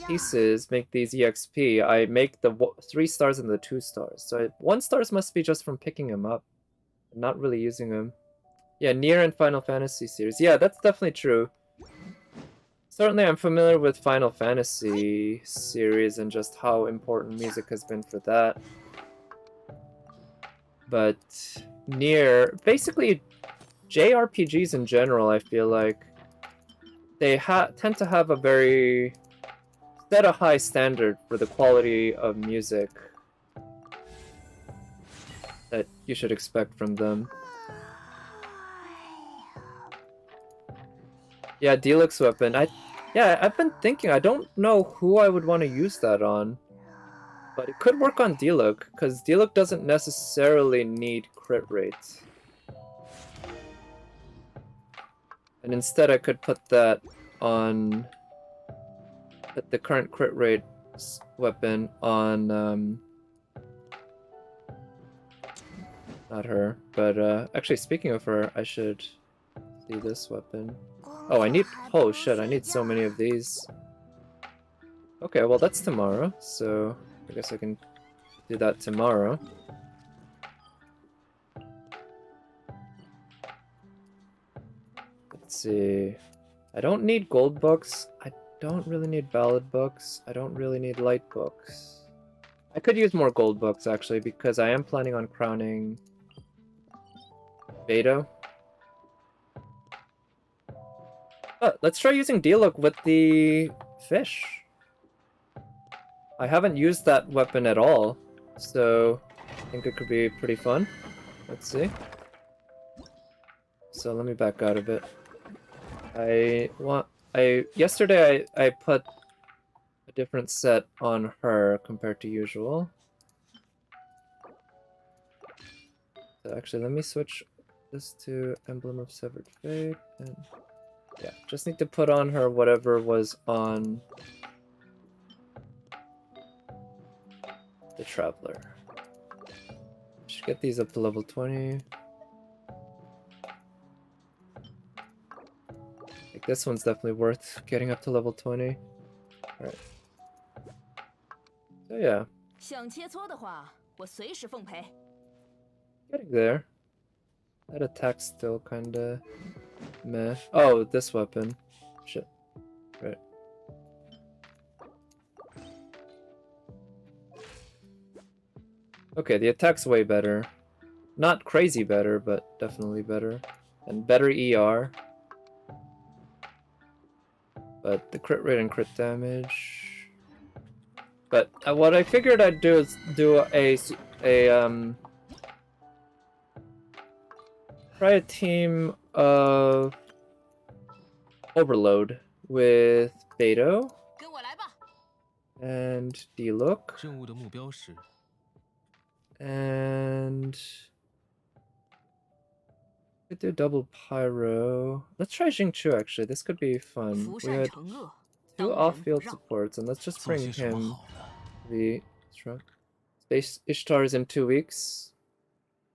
pieces, make these EXP, I make the 3 stars and the 2 stars. So 1 stars must be just from picking them up, not really using them. Yeah, Nier and Final Fantasy series. Yeah, that's definitely true. Certainly, I'm familiar with Final Fantasy series and just how important music has been for that. But Nier, basically, JRPGs in general, I feel like they tend to have a very set a high standard for the quality of music that you should expect from them. Yeah, Deluxe Weapon. I've been thinking, I don't know who I would want to use that on. But it could work on Diluc, because Diluc doesn't necessarily need crit rates. And instead I could put that on... put the current crit rate weapon on... not her, but actually speaking of her, I should see this weapon. Oh, oh shit, I need so many of these. Okay, well that's tomorrow, so I guess I can do that tomorrow. Let's see. I don't need gold books. I don't really need ballad books. I don't really need light books. I could use more gold books actually, because I am planning on crowning Beto. But let's try using Diluc with the fish. I haven't used that weapon at all, so I think it could be pretty fun. Let's see. So let me back out a bit. Yesterday I put a different set on her compared to usual. So actually, let me switch this to Emblem of Severed Fate, and yeah, just need to put on her whatever was on the Traveler. Should get these up to level 20. I think this one's definitely worth getting up to level 20. Alright. So yeah. Getting there. That attack's still kinda meh. Oh, this weapon. Shit. Right. Okay, the attack's way better. Not crazy better, but definitely better. And better ER. But the crit rate and crit damage... But what I figured I'd do is do try a team of Overload with Beto and Diluc and could do double Pyro. Let's try Jingchu actually. This could be fun. We had 2 off-field supports, and let's just bring him the Space Ishtar is in 2 weeks.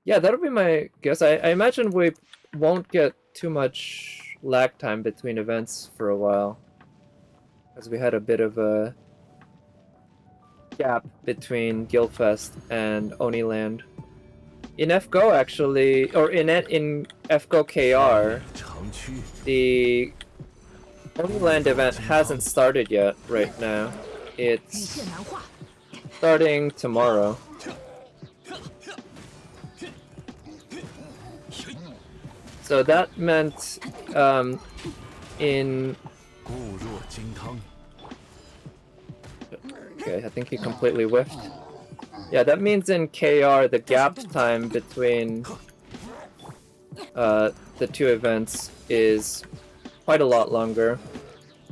Yeah, that'll be my guess. I imagine we won't get too much lag time between events for a while, because we had a bit of a gap between Guildfest and Oniland. In FGO actually, or in FGO KR, the Oniland event hasn't started yet right now. It's starting tomorrow. So that meant Okay, I think he completely whiffed. Yeah, that means in KR the gap time between the two events is quite a lot longer.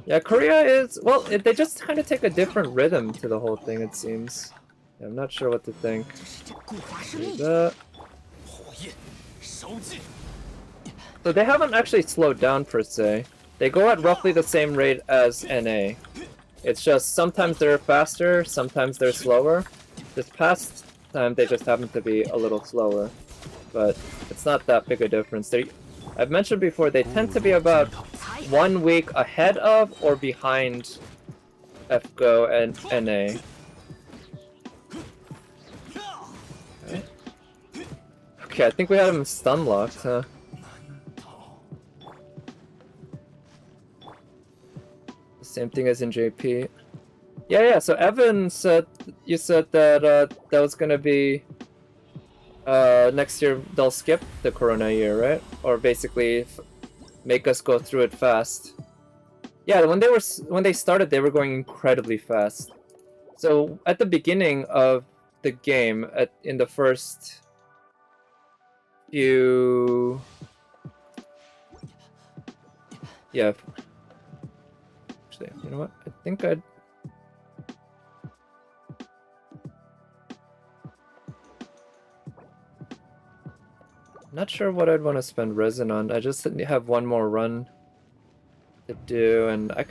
Yeah, Korea is... well, they just kind of take a different rhythm to the whole thing, it seems. Yeah, I'm not sure what to think. So they haven't actually slowed down per se. They go at roughly the same rate as NA. It's just sometimes they're faster, sometimes they're slower. This past time they just happen to be a little slower. But it's not that big a difference. I've mentioned before, they tend to be about 1 week ahead of or behind FGO and NA. Okay, I think we had him stun locked, huh? Same thing as in JP. Yeah, so Evan said, you said that that was gonna be next year they'll skip the Corona year, right? Or basically make us go through it fast. Yeah, when they started, they were going incredibly fast. So at the beginning of the game, in the first few, yeah. Actually, you know what? I think I'd. Not sure what I'd want to spend resin on. I just have one more run to do, and I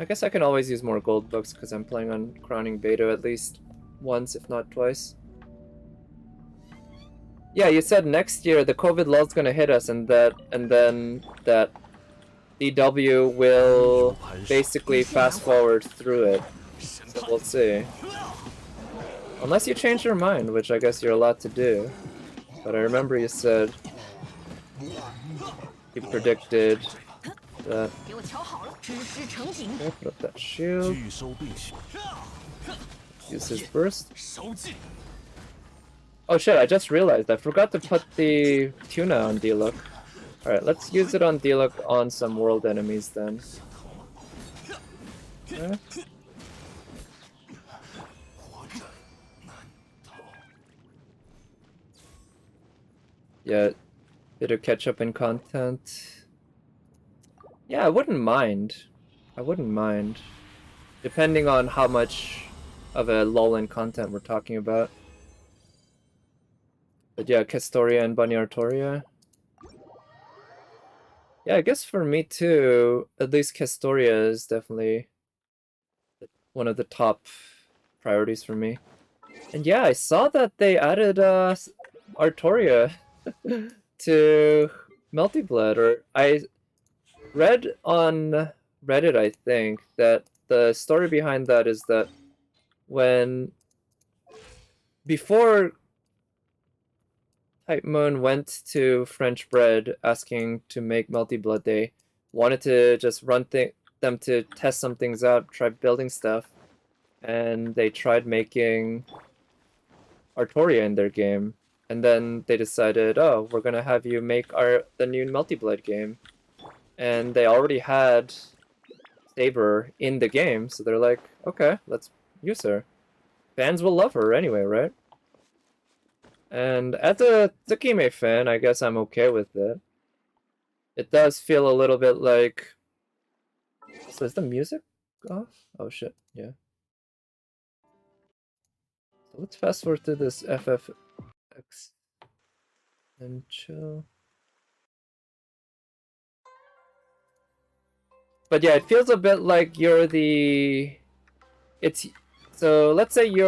guess I can always use more gold books because I'm playing on crowning beta at least once, if not twice. Yeah, you said next year the COVID lull's gonna hit us, and then that DW will basically fast forward through it. So we'll see. Unless you change your mind, which I guess you're allowed to do. But I remember you said you predicted that. Okay, put up that shield. Use his burst. Oh shit, I just realized I forgot to put the tuna on D-Look. Alright, let's use it on D-Look on some world enemies then. Okay. Yeah, bit of catch up in content. Yeah, I wouldn't mind. I wouldn't mind. Depending on how much of a lull in content we're talking about. But yeah, Castoria and Bunny Artoria. Yeah, I guess for me too, at least Castoria is definitely one of the top priorities for me. And yeah, I saw that they added Artoria to Melty Blood, or I read on Reddit, I think, that the story behind that is that before Type Moon went to French Bread asking to make Melty Blood, they wanted to just run them to test some things out, try building stuff, and they tried making Artoria in their game. And then they decided, oh, we're gonna have you make the new Melty Blood game. And they already had Saber in the game, so they're like, okay, let's use her. Fans will love her anyway, right? And as a Tsukime fan, I guess I'm okay with it. It does feel a little bit like... So is the music off? Oh shit, yeah. So let's fast forward to this FFX and chill. But yeah, it feels a bit like you're the... So let's say you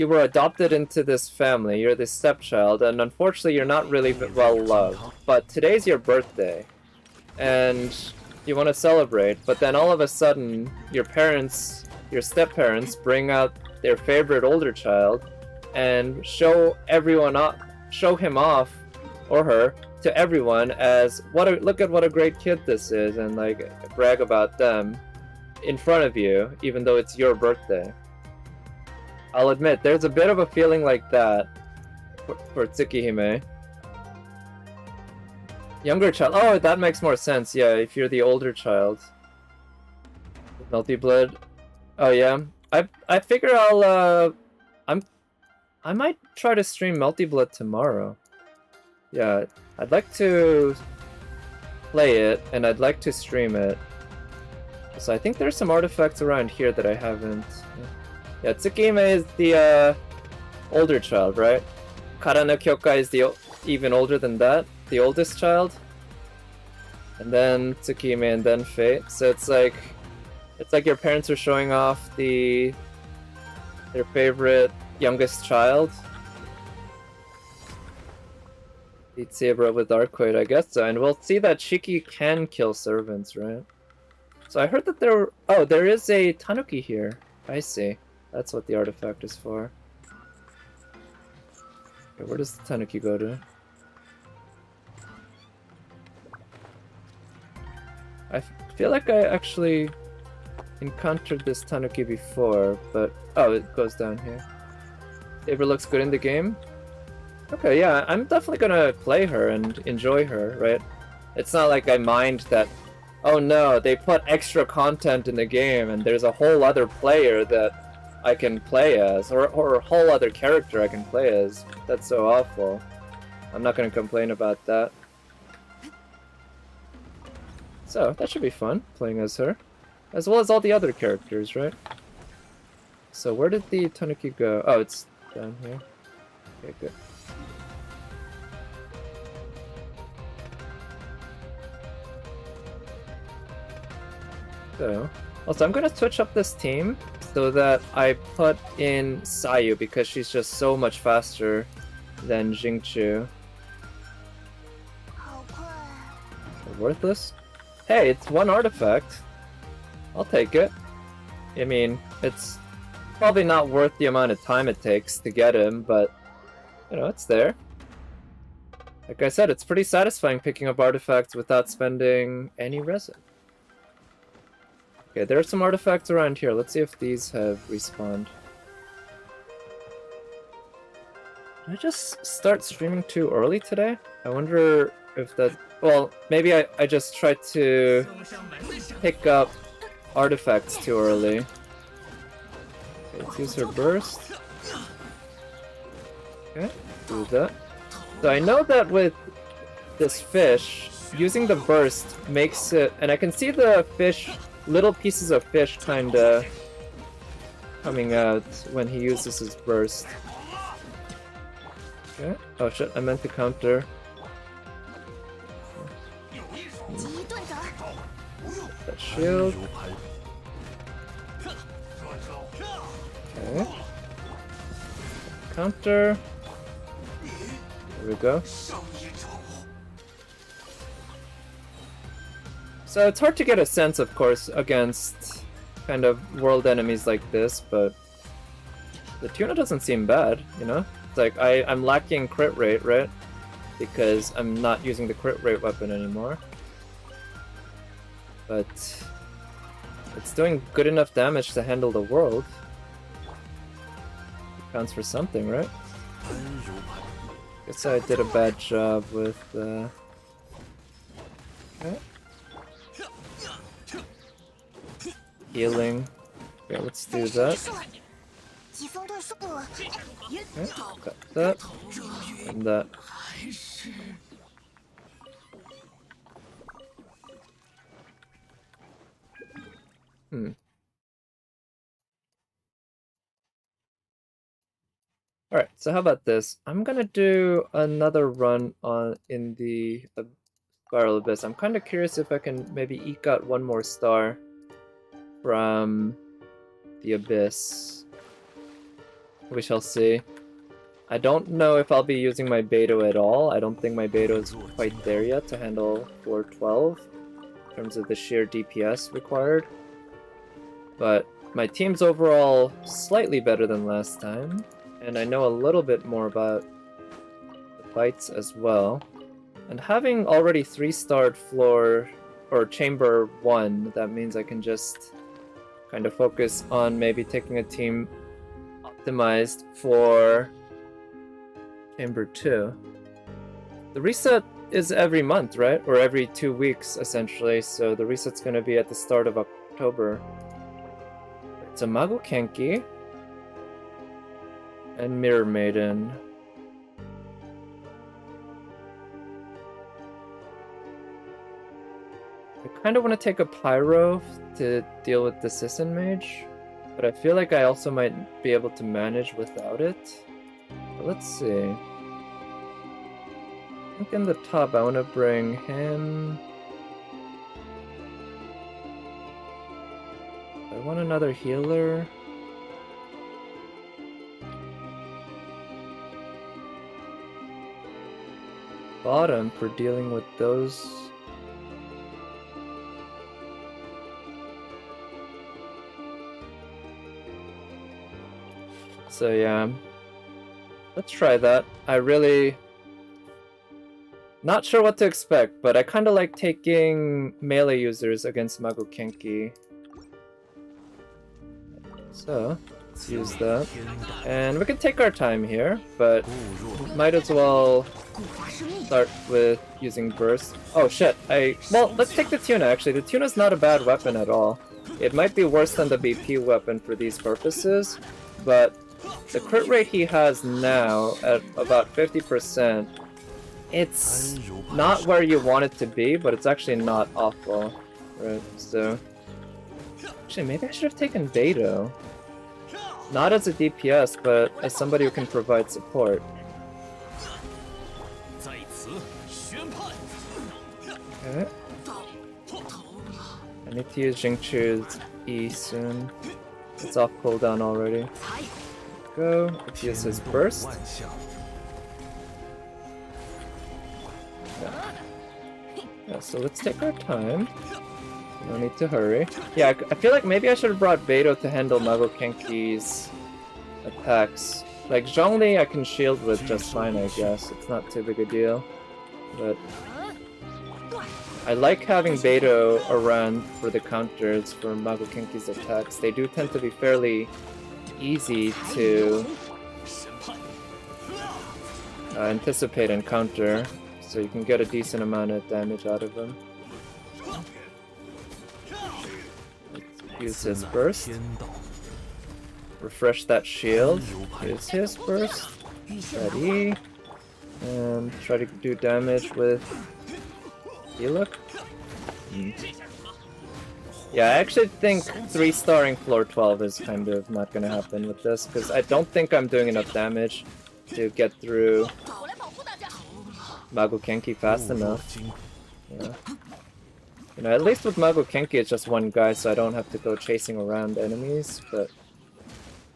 were adopted into this family, you're the stepchild, and unfortunately you're not really well loved. But today's your birthday, and you want to celebrate, but then all of a sudden, your step-parents bring out their favorite older child, and show him off, or her, to everyone as, look at what a great kid this is, and like, brag about them in front of you, even though it's your birthday. I'll admit, there's a bit of a feeling like that for Tsukihime. Younger child. Oh, that makes more sense. Yeah, if you're the older child. Melty Blood. Oh yeah, I figure I might try to stream Multi-Blood tomorrow. Yeah, I'd like to play it, and I'd like to stream it. So I think there's some artifacts around here that I haven't. Yeah, Tsukime is the older child, right? Kara no Kyokai is the even older than that, the oldest child. And then Tsukime, and then Fate. So it's like your parents are showing off their favorite youngest child. Beat Saber with Arcade, I guess so. And we'll see that Shiki can kill servants, right? So I heard that there is a Tanuki here. I see. That's what the artifact is for. Okay, where does the Tanuki go to? I feel like I actually encountered this Tanuki before, but oh, it goes down here. Saber looks good in the game. Okay, yeah, I'm definitely gonna play her and enjoy her, right? It's not like I mind that, oh no, they put extra content in the game and there's a whole other player that I can play as, or a whole other character I can play as. That's so awful. I'm not gonna complain about that. So, that should be fun, playing as her. As well as all the other characters, right? So where did the Tanuki go? Oh, it's down here. Okay, good. So, also I'm gonna switch up this team so that I put in Sayu because she's just so much faster than Jingchu. Worthless? Hey, it's one artifact. I'll take it. I mean, it's probably not worth the amount of time it takes to get him, but, you know, it's there. Like I said, it's pretty satisfying picking up artifacts without spending any resin. Okay, there are some artifacts around here. Let's see if these have respawned. Did I just start streaming too early today? I wonder if that... Well, maybe I just tried to pick up artifacts too early. Okay, let's use her burst. Okay, do that. So I know that with this fish, using the burst makes it... And I can see the fish, little pieces of fish kinda coming out when he uses his burst. Okay. Oh shit, I meant to counter. That shield. Okay. Counter. There we go. So it's hard to get a sense, of course, against kind of world enemies like this, but the tuna doesn't seem bad, you know? It's like I'm lacking crit rate, right? Because I'm not using the crit rate weapon anymore. But it's doing good enough damage to handle the world. It counts for something, right? Guess I did a bad job with okay. Healing. Okay, let's do that. Okay, got that. And that. Alright, so how about this? I'm gonna do another run in the Spiral Abyss. I'm kind of curious if I can maybe eke out one more star from the Abyss. We shall see. I don't know if I'll be using my Beto at all. I don't think my Beto is quite there yet to handle 412 in terms of the sheer DPS required. But my team's overall slightly better than last time, and I know a little bit more about the fights as well. And having already 3-starred floor or chamber 1, that means I can just kind of focus on maybe taking a team optimized for chamber 2. The reset is every month, right? Or every 2 weeks, essentially, so the reset's going to be at the start of October. It's a Mago Kenki and Mirror Maiden. I kind of want to take a Pyro to deal with the Sisson Mage, but I feel like I also might be able to manage without it. But let's see. I think in the top I want to bring him. I want another healer. Bottom for dealing with those. So yeah, let's try that. I really not sure what to expect, but I kind of like taking melee users against Mago Kenki. So let's use that, and we can take our time here, but might as well start with using burst. Oh shit! Well, let's take the tuna. Actually, the tuna's not a bad weapon at all. It might be worse than the BP weapon for these purposes, but the crit rate he has now at about 50%, it's not where you want it to be, but it's actually not awful, right? So, actually, maybe I should have taken Beto. Not as a DPS, but as somebody who can provide support. Okay. I need to use Jingchu's E soon. It's off cooldown already. Go. Let's use his burst. Yeah, so let's take our time. No need to hurry. Yeah, I feel like maybe I should have brought Beto to handle Mago Kenki's attacks. Like, Zhongli I can shield with just fine, I guess. It's not too big a deal. But I like having Beto around for the counters for Mago Kenki's attacks. They do tend to be fairly easy to anticipate and counter, so you can get a decent amount of damage out of them. Let's use his burst. Refresh that shield. Use his burst. Ready. And try to do damage with Helook. Yeah, I actually think 3-starring floor 12 is kind of not gonna happen with this, because I don't think I'm doing enough damage to get through Mago Kenki fast enough. Yeah. You know, at least with Mago Kenki it's just one guy, so I don't have to go chasing around enemies, but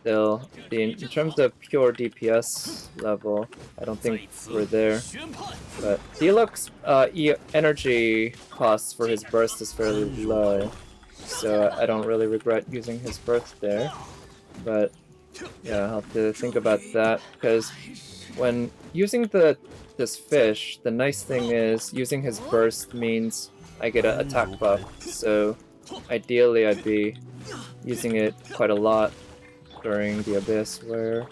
still, in terms of pure DPS level, I don't think we're there. But Helook's energy costs for his burst is fairly low, so I don't really regret using his burst there. But yeah, I'll have to think about that, because when using this fish, the nice thing is using his burst means I get an attack buff, so ideally I'd be using it quite a lot during the Abyss, where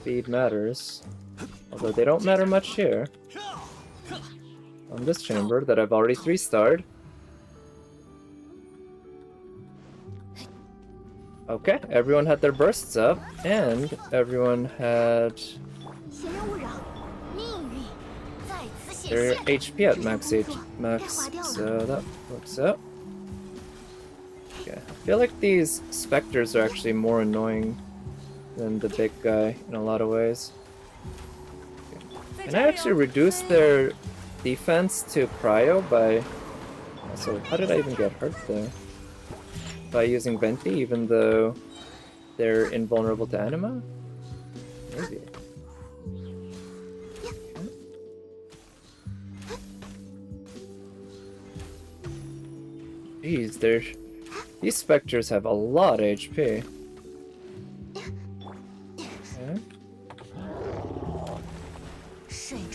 speed matters. Although they don't matter much here. On this chamber that I've already 3-starred. Okay, everyone had their bursts up, and everyone had their HP at max, so that works out. Okay, I feel like these specters are actually more annoying than the big guy in a lot of ways. Okay. Can I actually reduce their defense to cryo by... So how did I even get hurt there? By using Venti, even though they're invulnerable to anima? Maybe. Jeez, these specters have a lot of HP. Okay.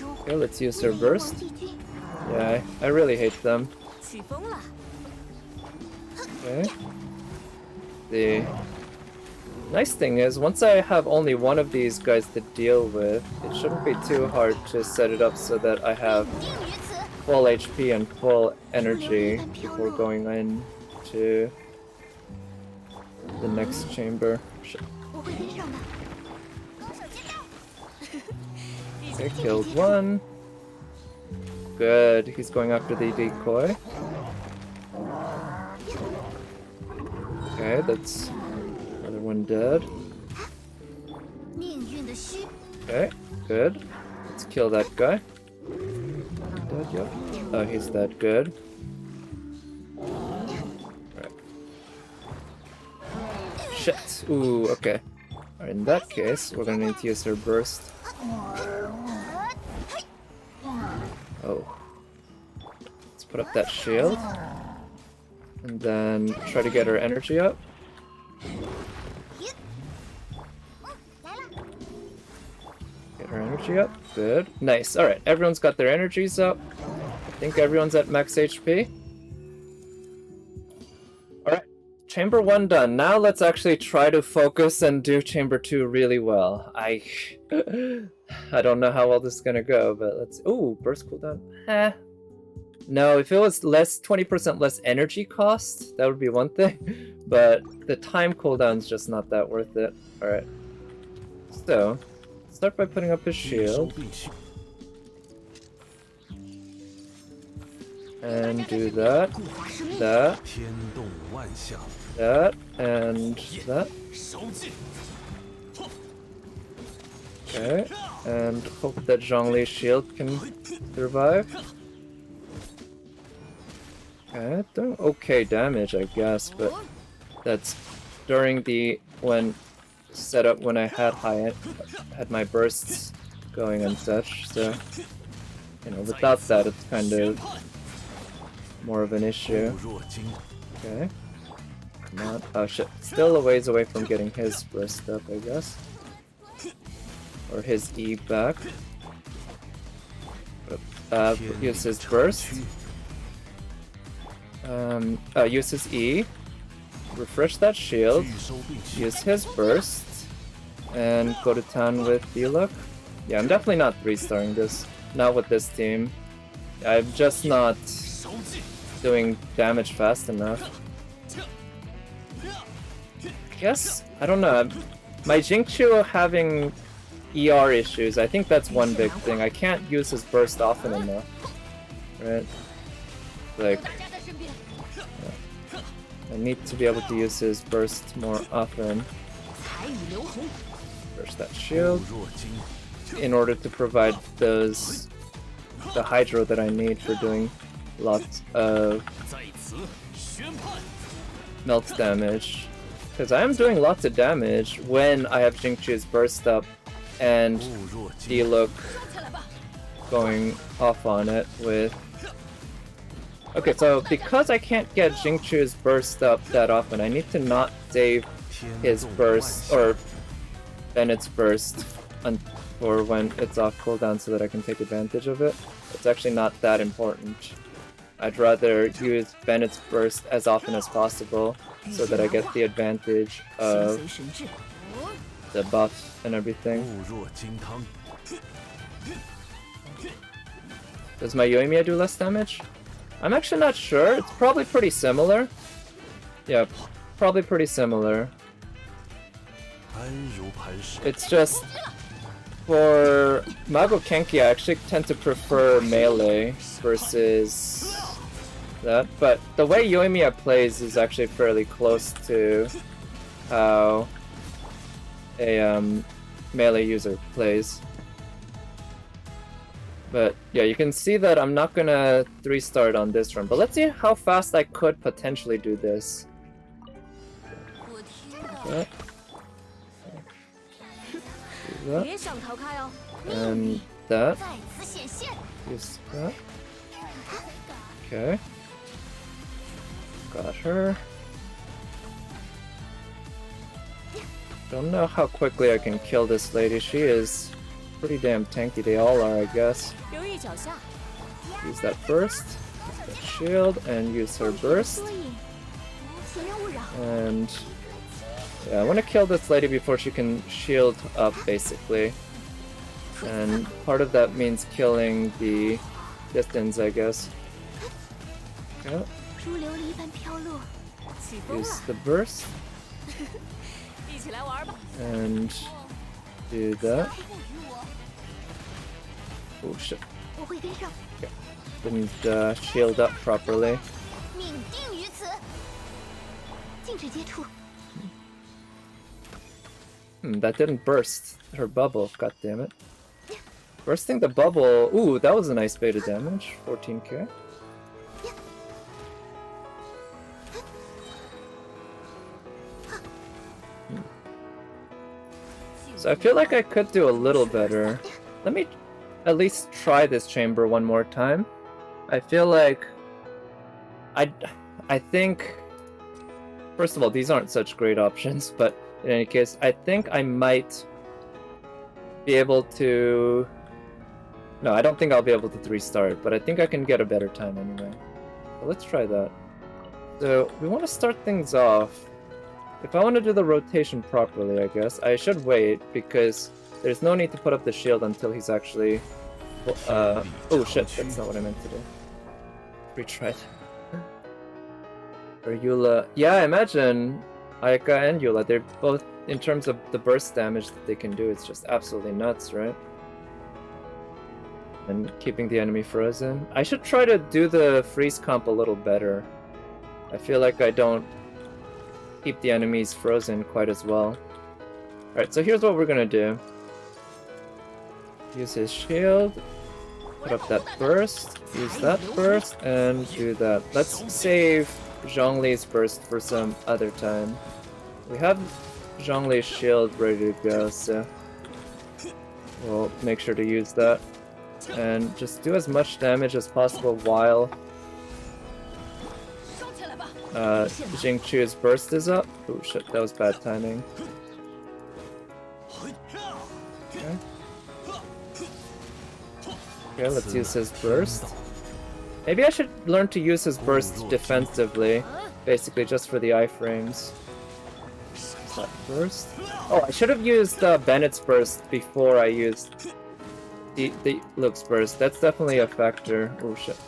Okay, let's use their burst. Yeah, I really hate them. Okay. The nice thing is, once I have only one of these guys to deal with, it shouldn't be too hard to set it up so that I have full HP and full energy before going in to the next chamber. Shit. Okay, killed one. Good, he's going after the decoy. Okay, that's another one dead. Okay, good. Let's kill that guy. Dead yet? Oh, he's dead. Good. Right. Shit. Ooh, okay. Alright, in that case, we're gonna need to use her burst. Oh. Let's put up that shield. And then try to get her energy up. Get her energy up. Good. Nice. Alright, everyone's got their energies up. I think everyone's at max HP. Alright, Chamber 1 done. Now let's actually try to focus and do Chamber 2 really well. I don't know how well this is gonna go, but let's... Ooh, burst cooldown. No, if it was 20% less energy cost, that would be one thing. But the time cooldown's just not that worth it. Alright. So, start by putting up his shield. And do that, that, and that. Okay, and hope that Zhongli's shield can survive. Okay, doing okay damage, I guess, but that's during the setup when I had my bursts going and such. So, you know, without that, it's kind of more of an issue. Okay, come on. Oh shit! Still a ways away from getting his burst up, I guess, or his E back. Use his burst. Use his E, refresh that shield, use his burst, and go to town with Diluc. Yeah, I'm definitely not 3-starring this. Not with this team. I'm just not doing damage fast enough. I guess, I don't know. My Jingqiu having ER issues, I think that's one big thing. I can't use his burst often enough. Right? Like... I need to be able to use his burst more often. Burst that shield in order to provide the hydro that I need for doing lots of melt damage. Because I am doing lots of damage when I have Jingqiu's burst up and Diluc going off on it with... Okay, so because I can't get Jingqiu's burst up that often, I need to not save his burst, or Bennett's burst, for when it's off cooldown so that I can take advantage of it. It's actually not that important. I'd rather use Bennett's burst as often as possible so that I get the advantage of the buff and everything. Does my Yoimiya do less damage? I'm actually not sure. It's probably pretty similar. Yeah, probably pretty similar. It's just for Mago Kenki, I actually tend to prefer melee versus that. But the way Yoimiya plays is actually fairly close to how a melee user plays. But yeah, you can see that I'm not gonna 3-star it on this run, but let's see how fast I could potentially do this. Okay. Do that. And that. Use that. Okay. Got her. Don't know how quickly I can kill this lady. She is pretty damn tanky. They all are, I guess. Use that burst, use that shield, and use her burst. And yeah, I want to kill this lady before she can shield up, basically. And part of that means killing the distance, I guess. Okay. Use the burst. And do that. Oh shit. Okay. Didn't shield up properly. That didn't burst her bubble, god damn it. Bursting the bubble. Ooh, that was a nice beta damage. 14k. So I feel like I could do a little better. Let me at least try this chamber one more time. I feel like I think, first of all, these aren't such great options, but in any case, I think I might be able to... No, I don't think I'll be able to 3-star it, but I think I can get a better time anyway. So let's try that. So we want to start things off. If I want to do the rotation properly, I guess, I should wait, because there's no need to put up the shield until he's actually... oh shit, that's not what I meant to do. Retry. Or Eula... Yeah, I imagine Ayaka and Eula, they're both, in terms of the burst damage that they can do, it's just absolutely nuts, right? And keeping the enemy frozen. I should try to do the freeze comp a little better. I feel like I don't keep the enemies frozen quite as well. Alright, so here's what we're gonna do. Use his shield, put up that burst, use that burst, and do that. Let's save Zhongli's burst for some other time. We have Zhongli's shield ready to go, so we'll make sure to use that. And just do as much damage as possible while Jingchu's burst is up. Oh shit, that was bad timing. Okay. Okay, let's use his burst. Maybe I should learn to use his burst defensively, basically just for the iframes. Is that burst? Oh, I should have used Bennett's burst before I used the Luke's burst. That's definitely a factor. Oh shit.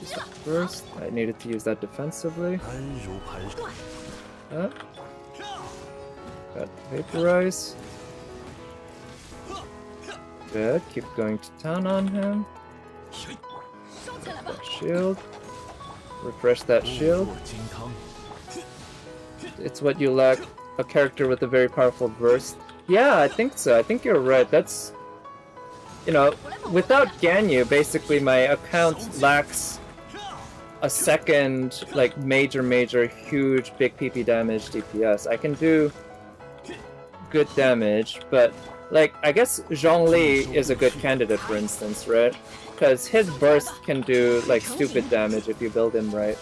Use that burst. I needed to use that defensively. Got vaporize. Good. Keep going to town on him. That shield. Refresh that shield. It's what you lack, a character with a very powerful burst. Yeah, I think so. I think you're right. That's... You know, without Ganyu, basically my account lacks a second, like, major, huge, big PP damage DPS. I can do good damage, but, like, I guess Zhongli is a good candidate, for instance, right? Because his burst can do, like, stupid damage if you build him right.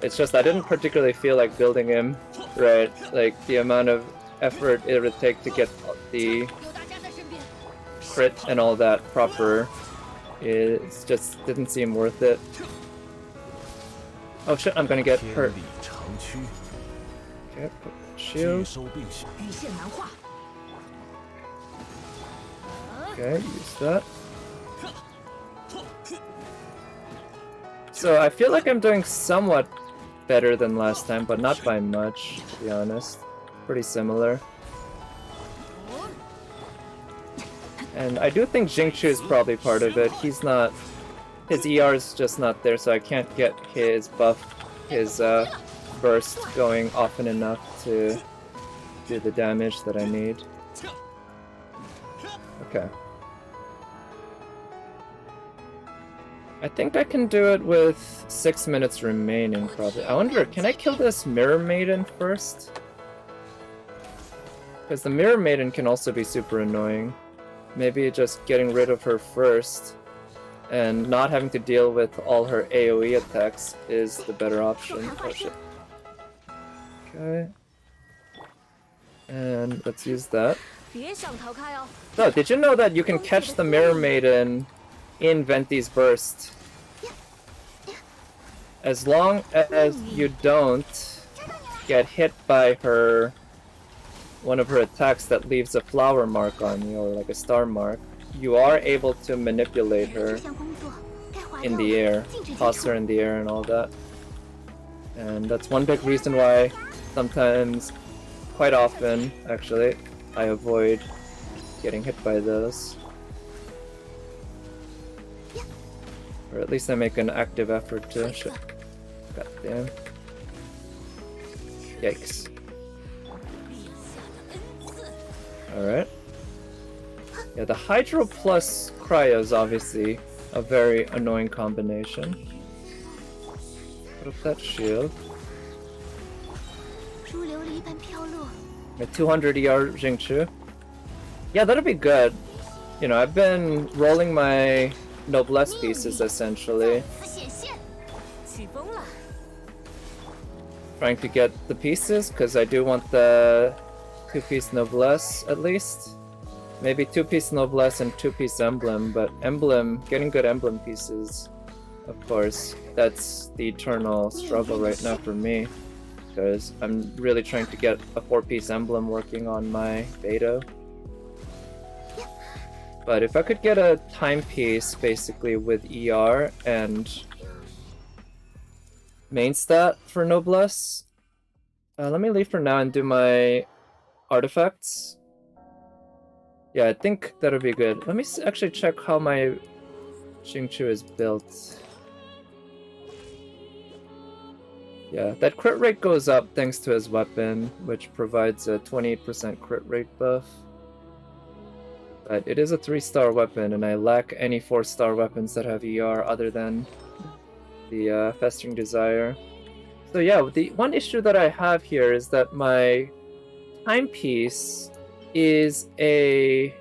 It's just I didn't particularly feel like building him right. Like, the amount of effort it would take to get the crit and all that proper, it just didn't seem worth it. Oh shit, I'm gonna get hurt. Okay, put that shield. Okay, use that. So I feel like I'm doing somewhat better than last time, but not by much, to be honest. Pretty similar. And I do think Jingchu is probably part of it. He's not... His ER is just not there, so I can't get his buff, his burst going often enough to do the damage that I need. Okay. I think I can do it with 6 minutes remaining, probably. I wonder, can I kill this Mirror Maiden first? Because the Mirror Maiden can also be super annoying. Maybe just getting rid of her first and not having to deal with all her AoE attacks is the better option. Oh shit. Okay. And let's use that. So, did you know that you can catch the Mirror Maiden in Venti's burst? As long as you don't get hit by her, one of her attacks that leaves a flower mark on you, or like a star mark, you are able to manipulate her in the air, toss her in the air and all that. And that's one big reason why sometimes quite often, actually. I avoid getting hit by those. Or at least I make an active effort to. God damn. Yikes. Alright. Yeah, the Hydro plus Cryo is obviously a very annoying combination. Put up that shield. A 200 ER Jingchu. Yeah, that'll be good. You know, I've been rolling my Noblesse pieces essentially. Trying to get the pieces, because I do want the 2-piece Noblesse at least. Maybe 2-piece Noblesse and 2-piece Emblem, but Emblem, getting good Emblem pieces, of course, that's the eternal struggle right now for me. Because I'm really trying to get a 4-piece Emblem working on my Beidou. But if I could get a timepiece basically with ER and main stat for Noblesse. Let me leave for now and do my artifacts. Yeah, I think that'll be good. Let me actually check how my Xingqiu is built. Yeah, that crit rate goes up thanks to his weapon, which provides a 28% crit rate buff. But it is a 3-star weapon, and I lack any 4-star weapons that have ER other than the Festering Desire. So yeah, the one issue that I have here is that my timepiece is a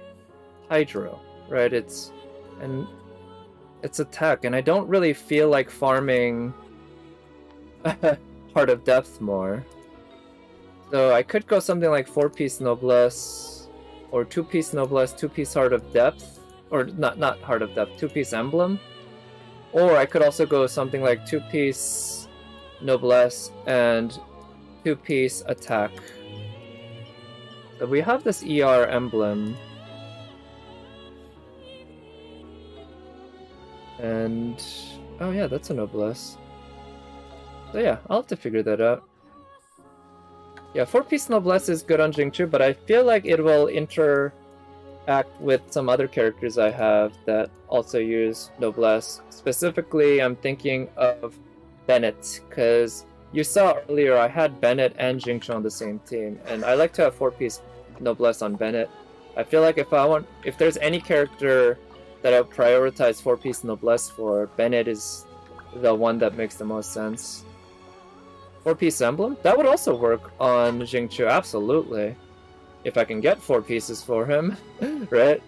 Hydro, right? It's attack, and I don't really feel like farming Heart of Depth more. So I could go something like 4-piece Noblesse, or 2-piece Noblesse, 2-piece Heart of Depth, or not Heart of Depth, 2-piece Emblem. Or I could also go something like 2-piece Noblesse and 2-piece Attack. So we have this ER Emblem. And oh yeah, that's a Noblesse. So yeah, I'll have to figure that out. Yeah, 4-piece Noblesse is good on Jingqiu, but I feel like it will interact with some other characters I have that also use Noblesse. Specifically, I'm thinking of Bennett, because you saw earlier I had Bennett and Jingqiu on the same team, and I like to have 4-piece Noblesse on Bennett. I feel like if there's any character that I would prioritize 4-piece Noblesse for, Bennett is the one that makes the most sense. 4-piece Emblem? That would also work on Jingqiu, absolutely. If I can get 4 pieces for him, right?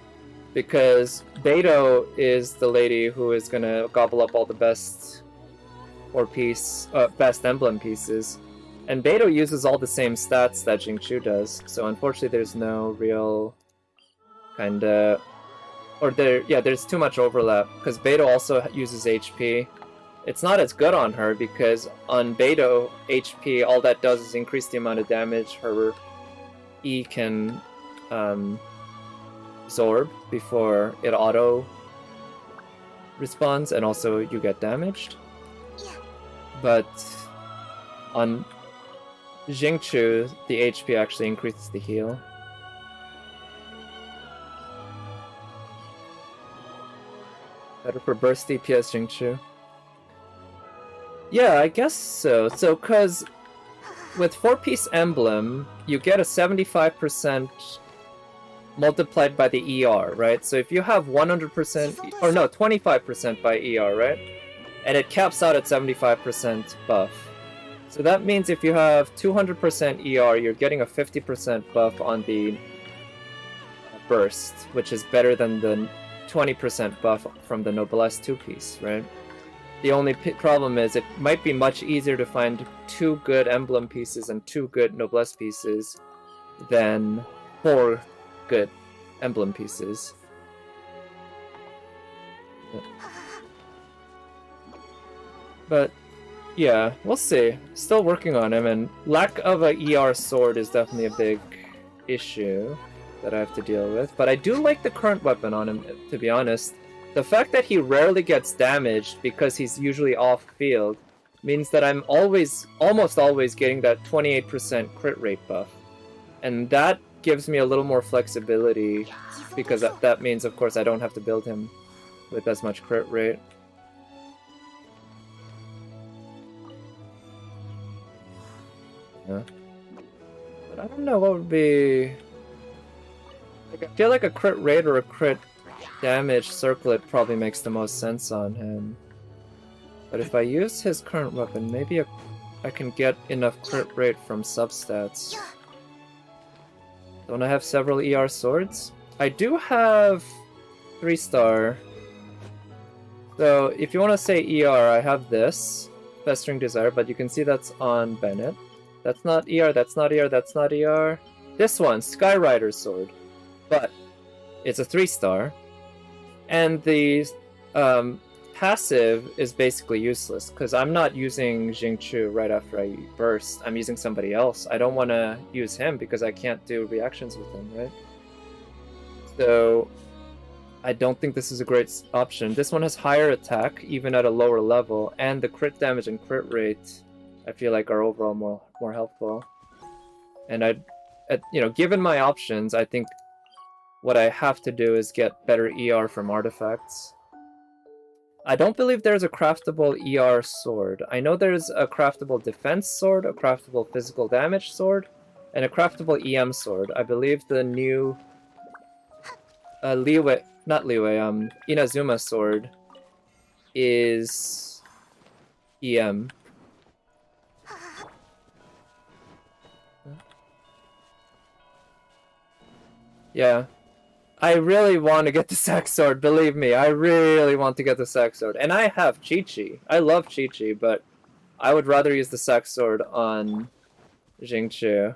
Because Beidou is the lady who is gonna gobble up all the best 4-piece, best Emblem pieces. And Beidou uses all the same stats that Jingqiu does, so unfortunately there's no real kinda... there's too much overlap, because Beidou also uses HP. It's not as good on her, because on Beidou, HP, all that does is increase the amount of damage her E can absorb before it auto responds, and also you get damaged. But on Jingqiu, the HP actually increases the heal. Better for burst DPS Jingqiu. Yeah, I guess so. So, cause with 4-piece Emblem, you get a 75% multiplied by the ER, right? So if you have 100%, or no, 25% by ER, right? And it caps out at 75% buff. So that means if you have 200% ER, you're getting a 50% buff on the burst, which is better than the 20% buff from the Noblesse 2-piece, right? The only problem is it might be much easier to find 2 good Emblem pieces and 2 good Noblesse pieces than 4 good Emblem pieces. But yeah, we'll see. Still working on him, and lack of a ER sword is definitely a big issue that I have to deal with. But I do like the current weapon on him, to be honest. The fact that he rarely gets damaged because he's usually off-field means that I'm almost always getting that 28% crit rate buff. And that gives me a little more flexibility, because that means, of course, I don't have to build him with as much crit rate. Yeah. But I don't know what would be... Like, I feel like a crit rate or a crit damage circlet probably makes the most sense on him. But if I use his current weapon, maybe I can get enough crit rate from substats. Don't I have several ER swords? I do have 3-star. So if you want to say ER, I have this, Festering Desire, but you can see that's on Bennett. That's not ER, that's not ER, that's not ER. This one, Skyrider's Sword. But it's a 3-star. And the passive is basically useless, because I'm not using Jingchu right after I burst. I'm using somebody else. I don't want to use him because I can't do reactions with him, right? So I don't think this is a great option. This one has higher attack, even at a lower level, and the crit damage and crit rate I feel like are overall more helpful. And given my options, I think what I have to do is get better ER from artifacts. I don't believe there's a craftable ER sword. I know there's a craftable defense sword, a craftable physical damage sword, and a craftable EM sword. I believe the new Inazuma sword is EM. Yeah. I really want to get the sack sword, believe me. I really want to get the sack sword. And I have Chi-Chi. I love Chi-Chi, but I would rather use the sack sword on Jingchu.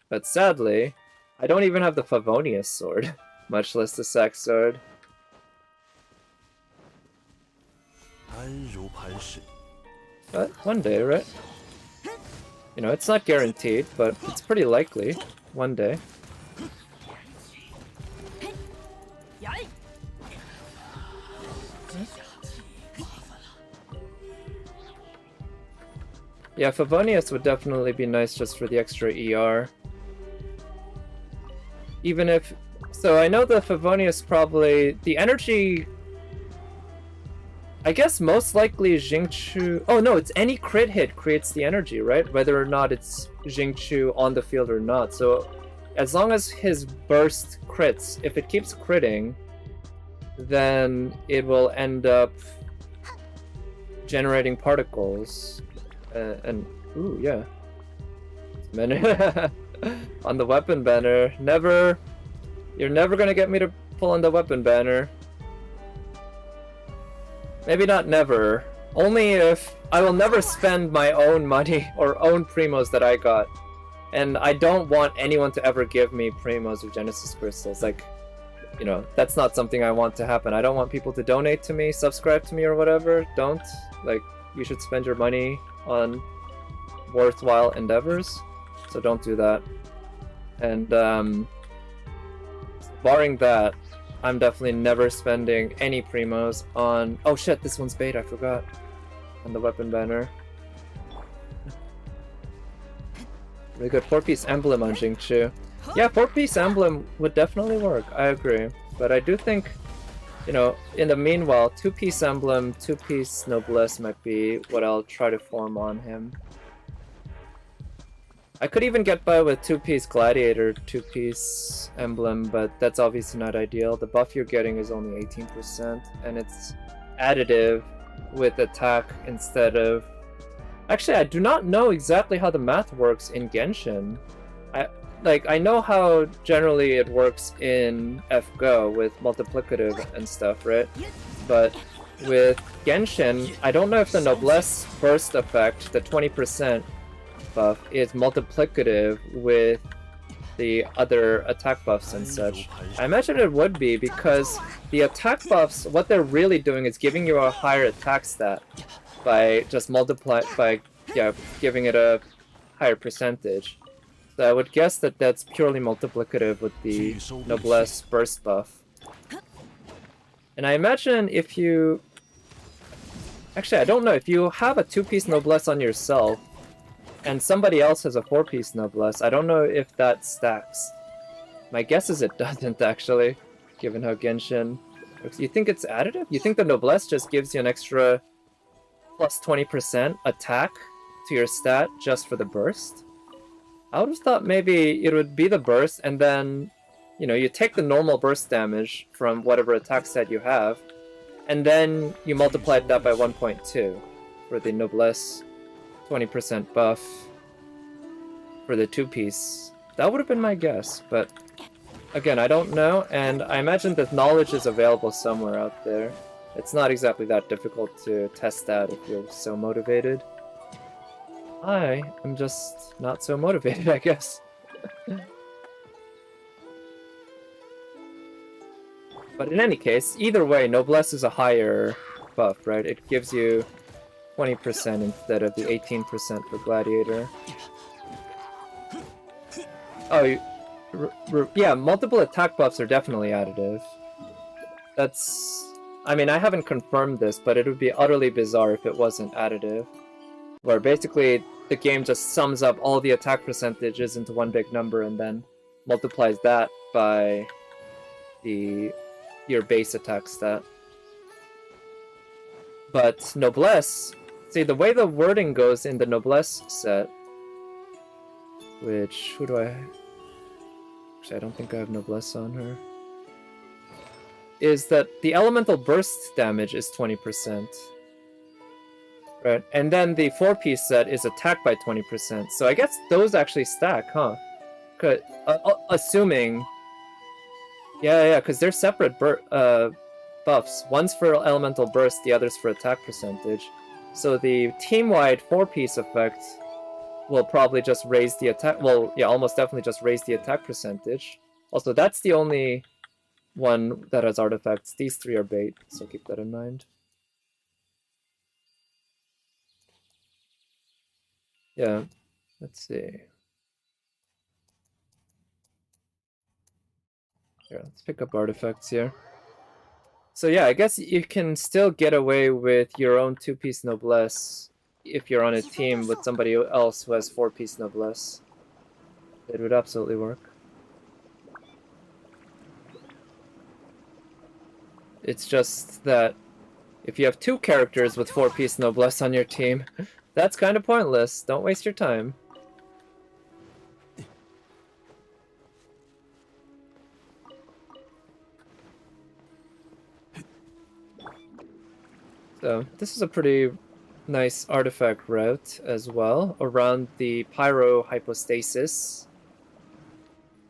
But sadly, I don't even have the Favonius sword, much less the sack sword. But one day, right? You know, it's not guaranteed, but it's pretty likely. One day. Yeah, Favonius would definitely be nice just for the extra ER. Even if... So I know the Favonius probably... The energy... I guess most likely Jingchu... Oh no, it's any crit hit creates the energy, right? Whether or not it's Jingchu on the field or not. So as long as his burst crits, if it keeps critting, then it will end up generating particles. Ooh, yeah. On the weapon banner. Never. You're never gonna get me to pull on the weapon banner. Maybe not never. Only if I will never spend my own money or own primos that I got. And I don't want anyone to ever give me primos or Genesis crystals. Like, you know, that's not something I want to happen. I don't want people to donate to me, subscribe to me or whatever. Don't. Like, you should spend your money on worthwhile endeavors, so don't do that. And barring that, I'm definitely never spending any primos on... Oh shit, this one's bait, I forgot. On the weapon banner. Really good 4-piece emblem on Jingchu. Yeah, 4-piece emblem would definitely work, I agree. But I do think, you know, in the meanwhile, 2-piece emblem, 2-piece noblesse might be what I'll try to form on him. I could even get by with 2-piece gladiator, 2-piece emblem, but that's obviously not ideal. The buff you're getting is only 18%, and it's additive with attack instead of... Actually, I do not know exactly how the math works in Genshin. I know how generally it works in FGO with multiplicative and stuff, right? But with Genshin, I don't know if the noblesse burst effect, the 20% buff, is multiplicative with the other attack buffs and such. I imagine it would be, because the attack buffs, what they're really doing is giving you a higher attack stat by just giving it a higher percentage. So I would guess that that's purely multiplicative with the noblesse burst buff. And I imagine if you... Actually, I don't know. If you have a 2-piece noblesse on yourself, and somebody else has a 4-piece noblesse. I don't know if that stacks. My guess is it doesn't, actually, given how Genshin works. You think it's additive? You think the noblesse just gives you an extra plus 20% attack to your stat just for the burst? I would have thought maybe it would be the burst, and then, you know, you take the normal burst damage from whatever attack set you have, and then you multiply that by 1.2 for the noblesse 20% buff for the 2-piece. That would have been my guess, but again, I don't know, and I imagine that knowledge is available somewhere out there. It's not exactly that difficult to test that if you're so motivated. I am just not so motivated, I guess. But in any case, either way, noblesse is a higher buff, right? It gives you 20% instead of the 18% for gladiator. Oh, yeah, multiple attack buffs are definitely additive. That's... I mean, I haven't confirmed this, but it would be utterly bizarre if it wasn't additive. Where basically, the game just sums up all the attack percentages into one big number and then multiplies that by your base attack stat. But noblesse... See, the way the wording goes in the noblesse set... Which... Who do I... Actually, I don't think I have noblesse on her. Is that the elemental burst damage is 20%. Right, and then the 4-piece set is attacked by 20%. So I guess those actually stack, huh? Assuming... Yeah, because they're separate buffs. One's for elemental burst, the other's for attack percentage. So the team-wide 4-piece effect will probably just raise the attack... Well, yeah, almost definitely just raise the attack percentage. Also, that's the only one that has artifacts. These 3 are bait, so keep that in mind. Yeah, let's see. Here, let's pick up artifacts here. So yeah, I guess you can still get away with your own 2-piece noblesse if you're on a team with somebody else who has 4-piece noblesse. It would absolutely work. It's just that if you have 2 characters with 4-piece noblesse on your team, that's kind of pointless. Don't waste your time. So, this is a pretty nice artifact route as well, around the Pyro Hypostasis.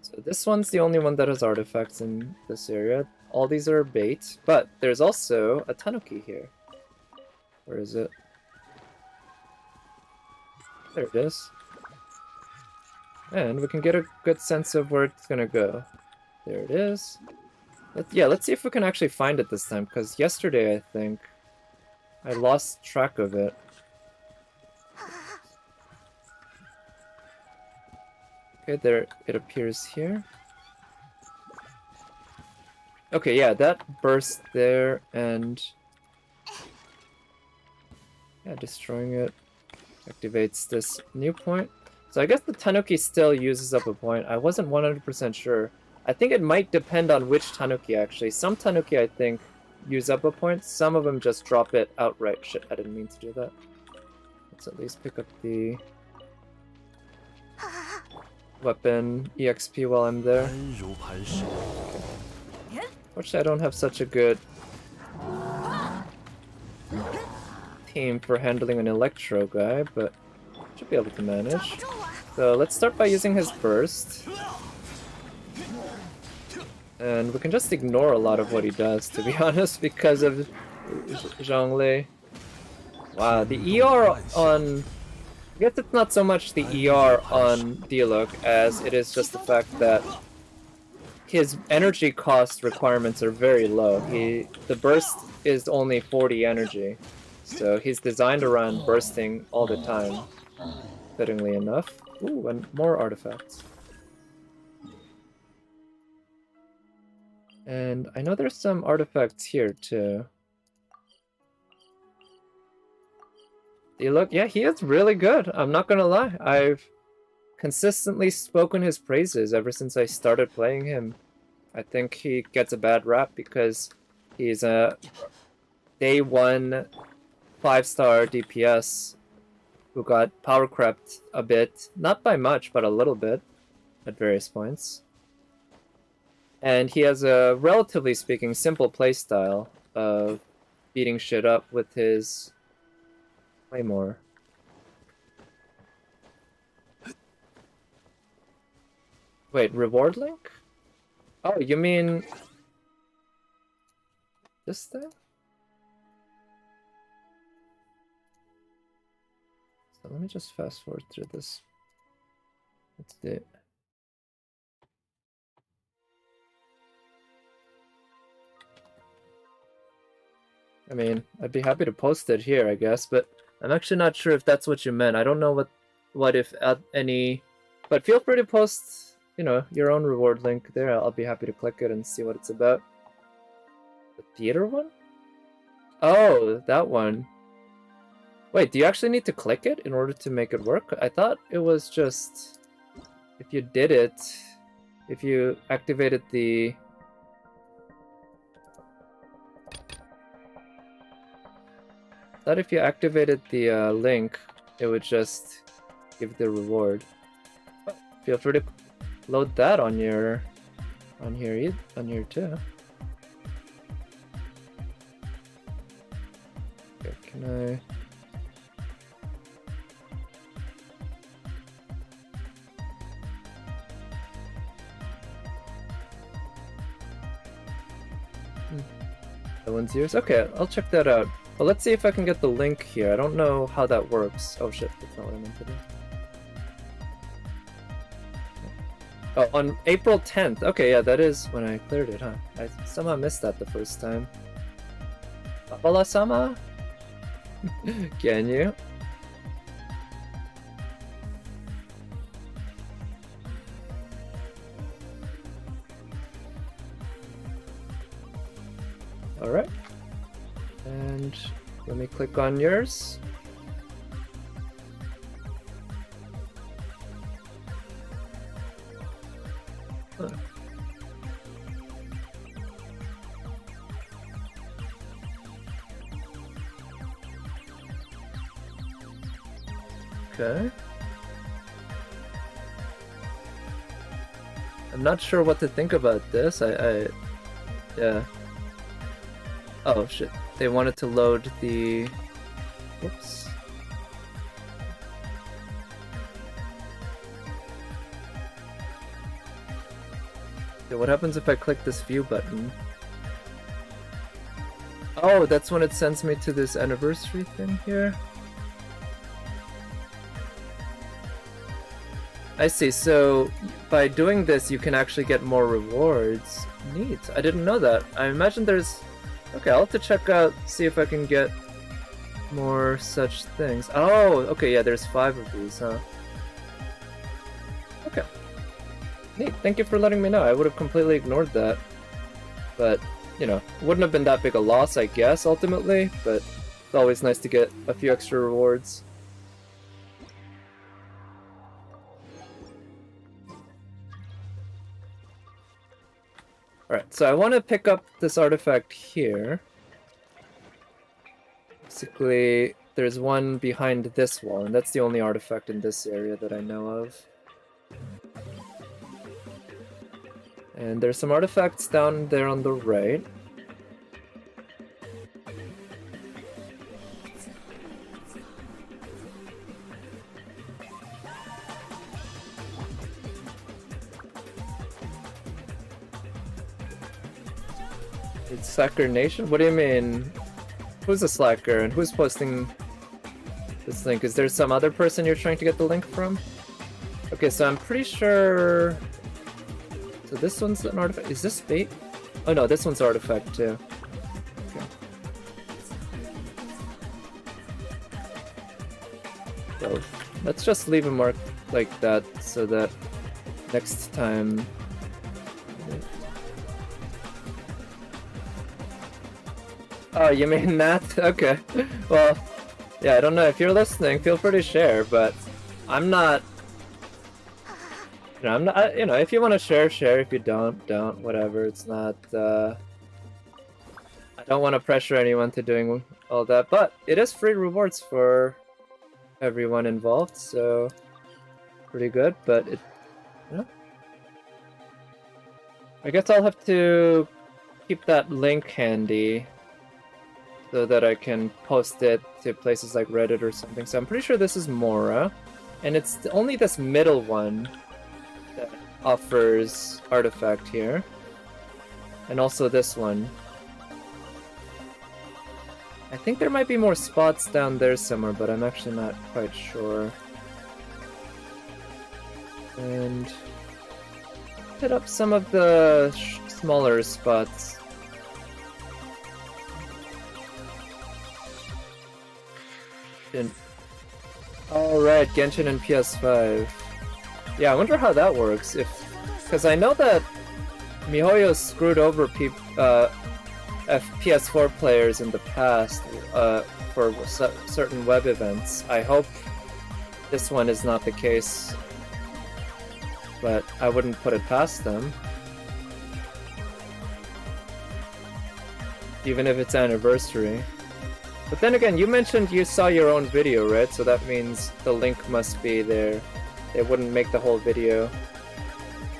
So this one's the only one that has artifacts in this area. All these are bait, but there's also a Tanuki here. Where is it? There it is. And we can get a good sense of where it's gonna go. There it is. Let's see if we can actually find it this time, because yesterday, I think, I lost track of it. Okay, there it appears here. Okay, yeah, that burst there, and... yeah, destroying it activates this new point. So I guess the Tanuki still uses up a point. I wasn't 100% sure. I think it might depend on which Tanuki, actually. Some Tanuki, I think, use up a point. Some of them just drop it outright. Shit, I didn't mean to do that. Let's at least pick up the weapon EXP while I'm there. Fortunately, I don't have such a good team for handling an Electro guy, but should be able to manage. So let's start by using his burst. And we can just ignore a lot of what he does, to be honest, because of Zhongli. Wow, the ER on... I guess it's not so much the ER on Diluc as it is just the fact that his energy cost requirements are very low. The burst is only 40 energy, so he's designed around bursting all the time, fittingly enough. Ooh, and more artifacts. And I know there's some artifacts here too. You look, yeah, he is really good. I'm not gonna lie. I've consistently spoken his praises ever since I started playing him. I think he gets a bad rap because he's a day 1 5-star DPS who got power crept a bit, not by much, but a little bit at various points. And he has a, relatively speaking, simple playstyle of beating shit up with his Claymore. Wait, reward link? Oh, you mean this thing? So let me just fast forward through this. What's the... I mean, I'd be happy to post it here, I guess, but I'm actually not sure if that's what you meant. I don't know what if any... But feel free to post, you know, your own reward link there. I'll be happy to click it and see what it's about. The theater one? Oh, that one. Wait, do you actually need to click it in order to make it work? I thought it was just... If you did it... If you activated the... I thought if you activated the link, it would just give the reward. Feel free to load that on your... on here too. Okay, can I... That one's yours? Okay, I'll check that out. Well, let's see if I can get the link here. I don't know how that works. Oh shit, that's not what I meant to do. Oh, on April 10th. Okay, yeah, that is when I cleared it, huh? I somehow missed that the first time. Hola-sama? Can you? Alright. And let me click on yours. Huh. Okay. I'm not sure what to think about this. Yeah. Oh shit. They wanted to load the... Whoops. Okay, what happens if I click this view button? Oh, that's when it sends me to this anniversary thing here? I see, so by doing this you can actually get more rewards. Neat, I didn't know that. I imagine there's... Okay, I'll have to check out, see if I can get more such things. Oh, okay, yeah, there's 5 of these, huh? Okay. Neat, thank you for letting me know. I would have completely ignored that. But, you know, wouldn't have been that big a loss, I guess, ultimately. But it's always nice to get a few extra rewards. Alright, so I want to pick up this artifact here. Basically, there's one behind this wall, and that's the only artifact in this area that I know of. And there's some artifacts down there on the right. It's Slacker Nation? What do you mean? Who's a slacker and who's posting this link? Is there some other person you're trying to get the link from? Okay, so I'm pretty sure... So this one's an artifact. Is this bait? Oh no, this one's artifact too. Okay. So let's just leave a mark like that so that next time... Oh, you mean that? Okay. Well, Yeah, I don't know if you're listening. Feel free to share, but I'm not. I'm not. If you want to share, share. If you don't, don't. Whatever. It's not. I don't want to pressure anyone to doing all that, but it is free rewards for everyone involved, so pretty good. But it. I guess I'll have to keep that link handy so that I can post it to places like Reddit or something. So I'm pretty sure this is Mora, and it's only this middle one that offers artifact here, and also this one. I think there might be more spots down there somewhere, but I'm actually not quite sure. And hit up some of the smaller spots. Alright, Genshin and PS5. Yeah, I wonder how that works. Because I know that MiHoYo screwed over PS4 players in the past for certain web events. I hope this one is not the case, but I wouldn't put it past them. Even if it's anniversary. But then again, you mentioned you saw your own video, right? So that means the link must be there. They wouldn't make the whole video.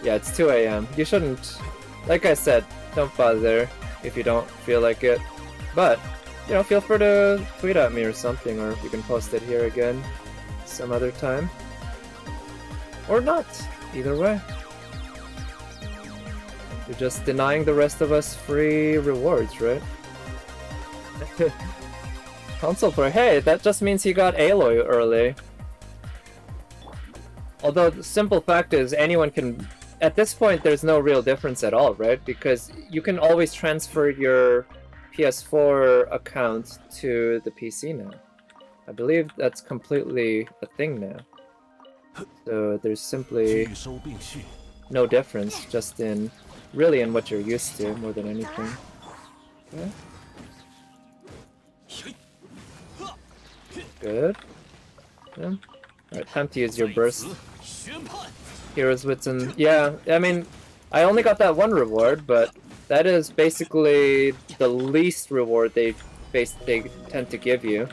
Yeah, it's 2 AM. You shouldn't, like I said, don't bother if you don't feel like it. But, feel free to tweet at me or something, or you can post it here again some other time. Or not. Either way. You're just denying the rest of us free rewards, right? Console player, hey, that just means he got Aloy early. Although the simple fact is anyone can... At this point, there's no real difference at all, right? Because you can always transfer your PS4 account to the PC now. I believe that's completely a thing now. So there's simply no difference, just in what you're used to more than anything. Okay. Good. Yeah. Alright, time to use your burst. Heroes Wits and... Yeah, I mean, I only got that one reward, but that is basically the least reward they tend to give you.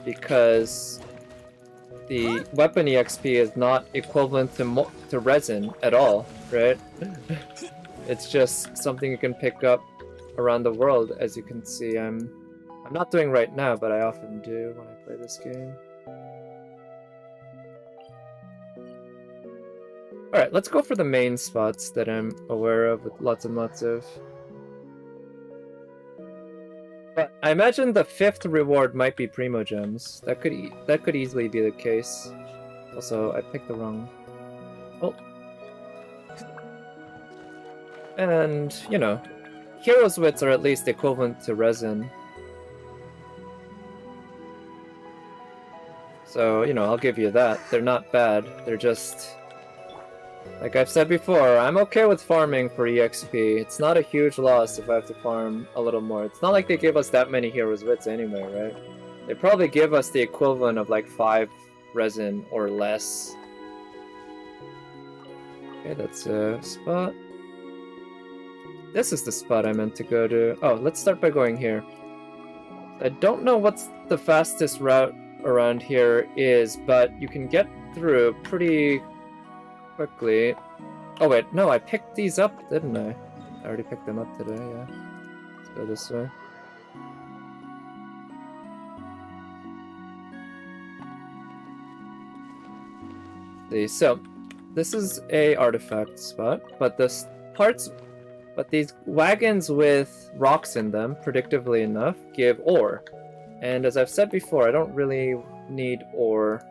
Because the weapon EXP is not equivalent to resin at all, right? It's just something you can pick up around the world, as you can see. I'm not doing right now, but I often do when I play this game. Alright, let's go for the main spots that I'm aware of with lots and lots of... But I imagine the 5th reward might be Primo Gems. That could easily be the case. Also, I picked the wrong... Oh. And, Heroes Wits are at least equivalent to resin. So, I'll give you that. They're not bad. They're just... Like I've said before, I'm okay with farming for EXP. It's not a huge loss if I have to farm a little more. It's not like they give us that many Heroes Wits anyway, right? They probably give us the equivalent of like 5 resin or less. Okay, that's a spot. This is the spot I meant to go to. Oh, let's start by going here. I don't know what's the fastest route around here is, but you can get through pretty quickly. Oh wait, no, I picked these up, didn't I? I already picked them up today, yeah. Let's go this way. See, so this is a artifact spot, but these wagons with rocks in them, predictably enough, give ore. And as I've said before, I don't really need ore.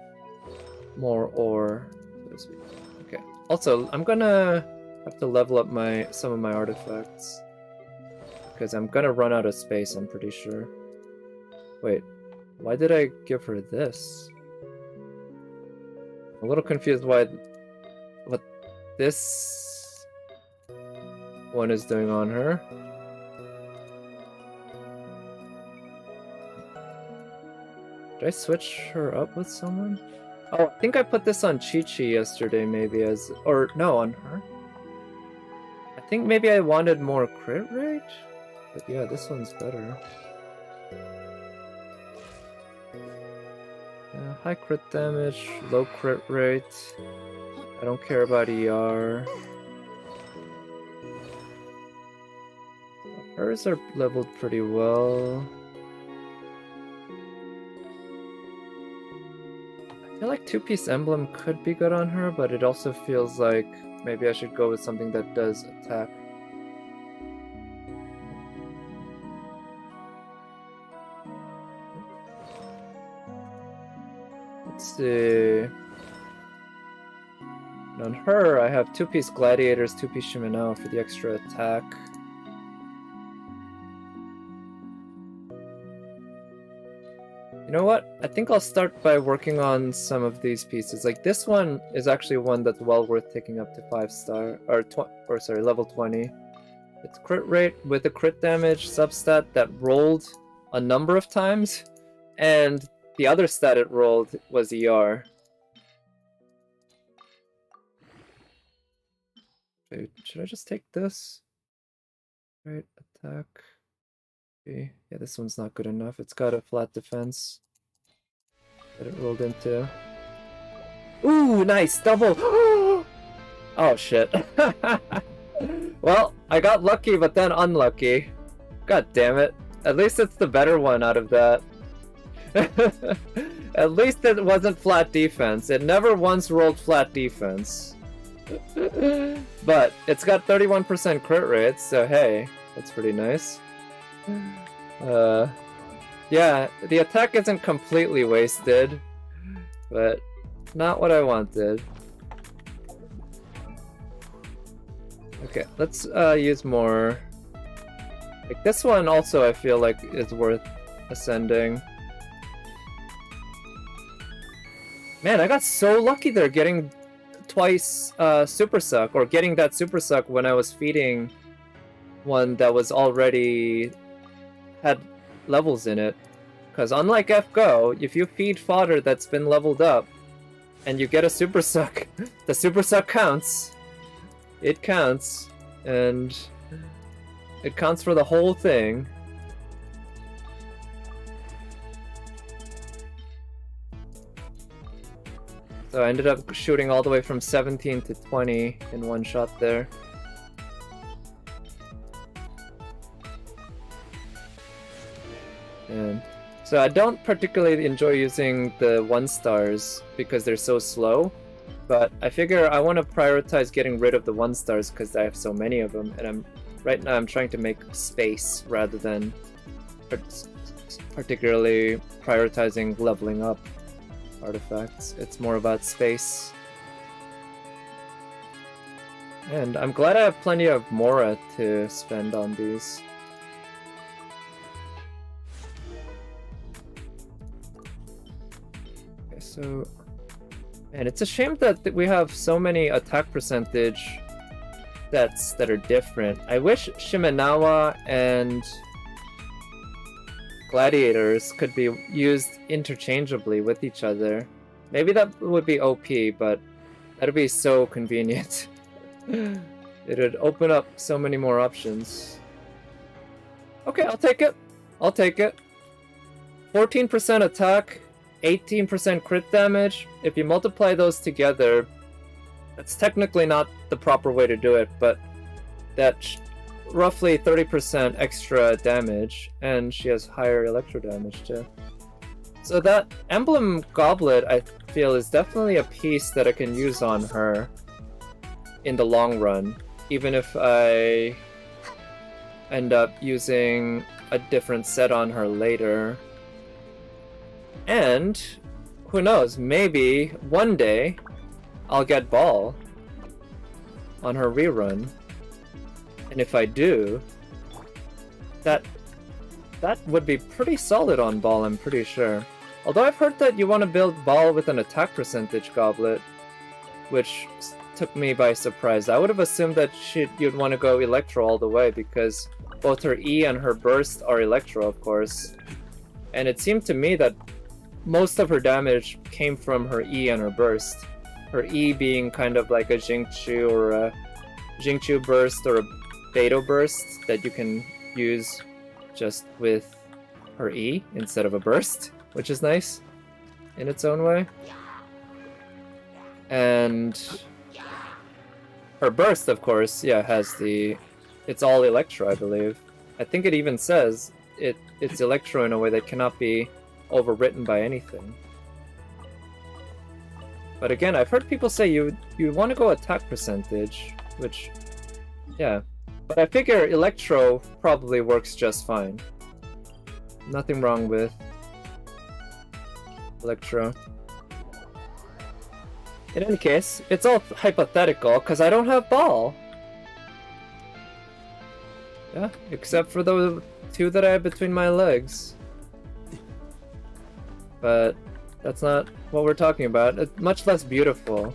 More ore. Okay. Also, I'm gonna have to level up some of my artifacts. Because I'm gonna run out of space, I'm pretty sure. Wait, why did I give her this? I'm a little confused what this one is doing on her. Did I switch her up with someone? Oh, I think I put this on Chi-Chi yesterday, maybe, or no, on her? I think maybe I wanted more crit rate? But yeah, this one's better. High crit damage, low crit rate. I don't care about ER. Hers are leveled pretty well. I feel like two-piece emblem could be good on her, but it also feels like maybe I should go with something that does attack. Let's see. And on her, I have two-piece gladiators, two-piece Shimenao for the extra attack. You know what? I think I'll start by working on some of these pieces. Like this one is actually one that's well worth taking up to 5-star or level 20. It's crit rate with a crit damage substat that rolled a number of times, and the other stat it rolled was ER. Wait, should I just take this? Right, attack. Okay. Yeah, this one's not good enough. It's got a flat defense that it rolled into. Ooh, nice! Double! Oh, shit. Well, I got lucky, but then unlucky. God damn it. At least it's the better one out of that. At least it wasn't flat defense. It never once rolled flat defense. But it's got 31% crit rate, so hey, that's pretty nice. Yeah, the attack isn't completely wasted, but not what I wanted. Okay, let's use more. Like this one also I feel like is worth ascending. Man, I got so lucky there getting twice Super Suck, or getting that Super Suck when I was feeding one that was already had levels in it. Because unlike FGO, if you feed fodder that's been leveled up and you get a Super Suck, the Super Suck counts. It counts, and it counts for the whole thing. So I ended up shooting all the way from 17 to 20 in one shot there. And so I don't particularly enjoy using the 1-stars because they're so slow, but I figure I want to prioritize getting rid of the 1-stars because I have so many of them, and right now I'm trying to make space rather than particularly prioritizing leveling up artifacts. It's more about space. And I'm glad I have plenty of Mora to spend on these. Okay, so... And it's a shame that we have so many attack percentage stats that are different. I wish Shimenawa and Gladiators could be used interchangeably with each other. Maybe that would be OP, but that'd be so convenient. It'd open up so many more options. Okay, I'll take it. I'll take it. 14% attack, 18% crit damage. If you multiply those together, that's technically not the proper way to do it, but that's roughly 30% extra damage, and she has higher electro damage too. So that Emblem Goblet, I feel, is definitely a piece that I can use on her in the long run, even if I end up using a different set on her later. And who knows, maybe one day I'll get Ball on her rerun. And if I do, that would be pretty solid on Ball, I'm pretty sure. Although I've heard that you want to build Ball with an attack percentage goblet, which took me by surprise. I would have assumed that you'd want to go Electro all the way, because both her E and her burst are Electro, of course. And it seemed to me that most of her damage came from her E and her burst. Her E being kind of like a Jingchu or a Jingchu burst or a Beidou burst that you can use just with her E instead of a burst, which is nice in its own way. And her burst, of course, yeah, has the... It's all Electro, I believe. I think it even says it's Electro in a way that cannot be overwritten by anything. But again, I've heard people say you want to go attack percentage, which, yeah. But I figure Electro probably works just fine. Nothing wrong with Electro. In any case, it's all hypothetical, because I don't have ball. Yeah, except for the 2 that I have between my legs. But that's not what we're talking about. It's much less beautiful.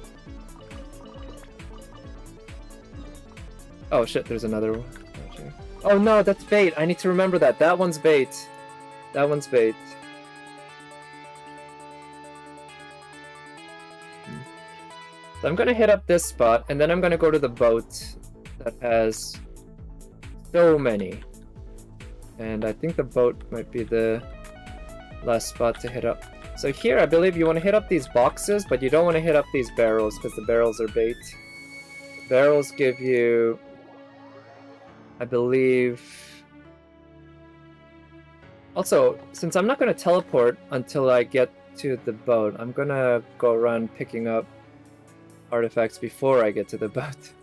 Oh shit, there's another one. Oh no, that's bait. I need to remember that. That one's bait. That one's bait. So I'm gonna hit up this spot, and then I'm gonna go to the boat that has so many. And I think the boat might be the last spot to hit up. So here, I believe you want to hit up these boxes, but you don't want to hit up these barrels, because the barrels are bait. The barrels give you, I believe... Also, since I'm not going to teleport until I get to the boat, I'm going to go around picking up artifacts before I get to the boat.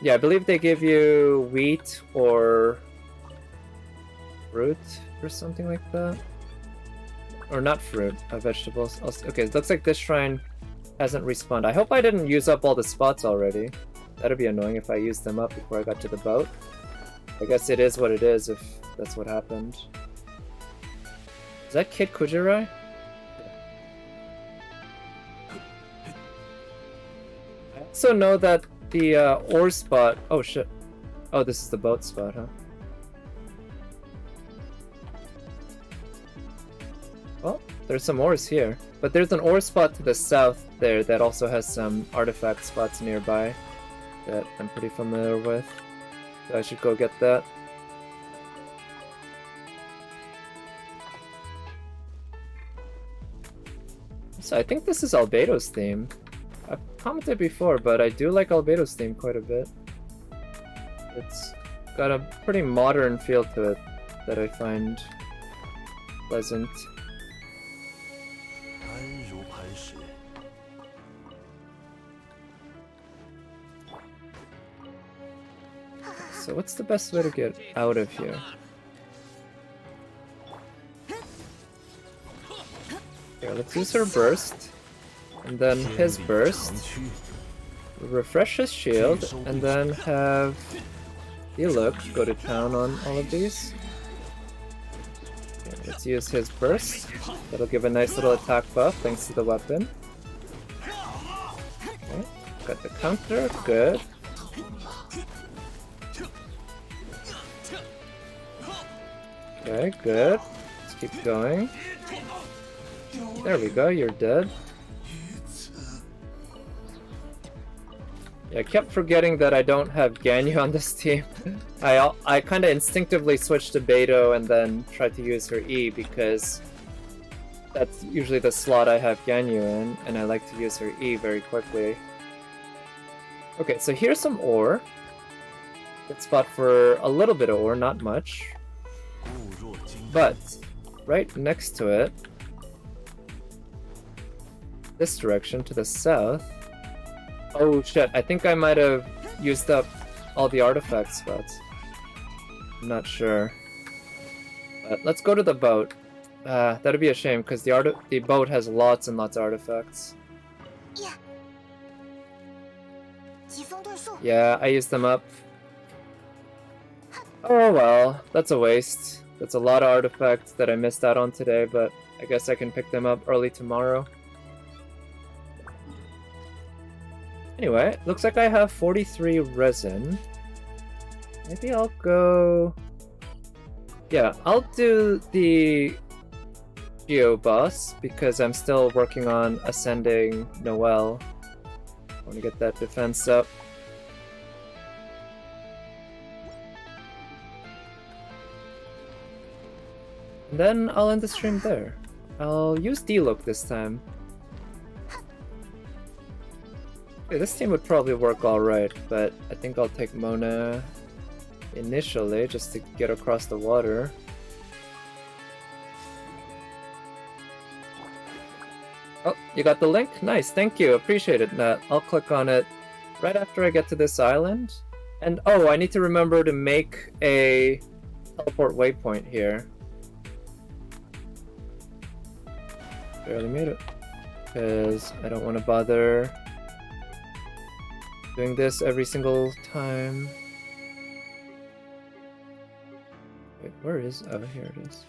Yeah, I believe they give you wheat or fruit or something like that. Or not fruit, vegetables. Okay, it looks like this shrine hasn't respawned. I hope I didn't use up all the spots already. That'd be annoying if I used them up before I got to the boat. I guess it is what it is if that's what happened. Is that Kid Kujirai? I also know that the ore spot... Oh shit. Oh, this is the boat spot, huh? Well, there's some ores here. But there's an ore spot to the south there that also has some artifact spots nearby that I'm pretty familiar with. So I should go get that. So I think this is Albedo's theme. I've commented before, but I do like Albedo's theme quite a bit. It's got a pretty modern feel to it that I find pleasant. So what's the best way to get out of here? Here, let's use her burst, and then his burst. Refresh his shield, and then have Diluc go to town on all of these. Okay, let's use his burst. That'll give a nice little attack buff thanks to the weapon. Okay, got the counter, good. Okay, good. Let's keep going. There we go, you're dead. Yeah, I kept forgetting that I don't have Ganyu on this team. I kind of instinctively switched to Beidou and then tried to use her E because that's usually the slot I have Ganyu in, and I like to use her E very quickly. Okay, so here's some ore. Good spot for a little bit of ore, not much. But right next to it, this direction to the south. Oh shit, I think I might have used up all the artifact spots. I'm not sure. But let's go to the boat. That'd be a shame because the boat has lots and lots of artifacts. Yeah, I used them up. Oh well, that's a waste. That's a lot of artifacts that I missed out on today, but I guess I can pick them up early tomorrow. Anyway, looks like I have 43 resin. Maybe I'll go... Yeah, I'll do the Geo boss because I'm still working on ascending Noelle. I want to get that defense up. And then I'll end the stream there. I'll use D-Look this time. Okay, this team would probably work alright, but I think I'll take Mona initially just to get across the water. Oh, you got the link? Nice, thank you, appreciate it, Nat. I'll click on it right after I get to this island. And oh, I need to remember to make a teleport waypoint here. Barely made it. Because I don't want to bother doing this every single time. Wait, where is... oh, here it is.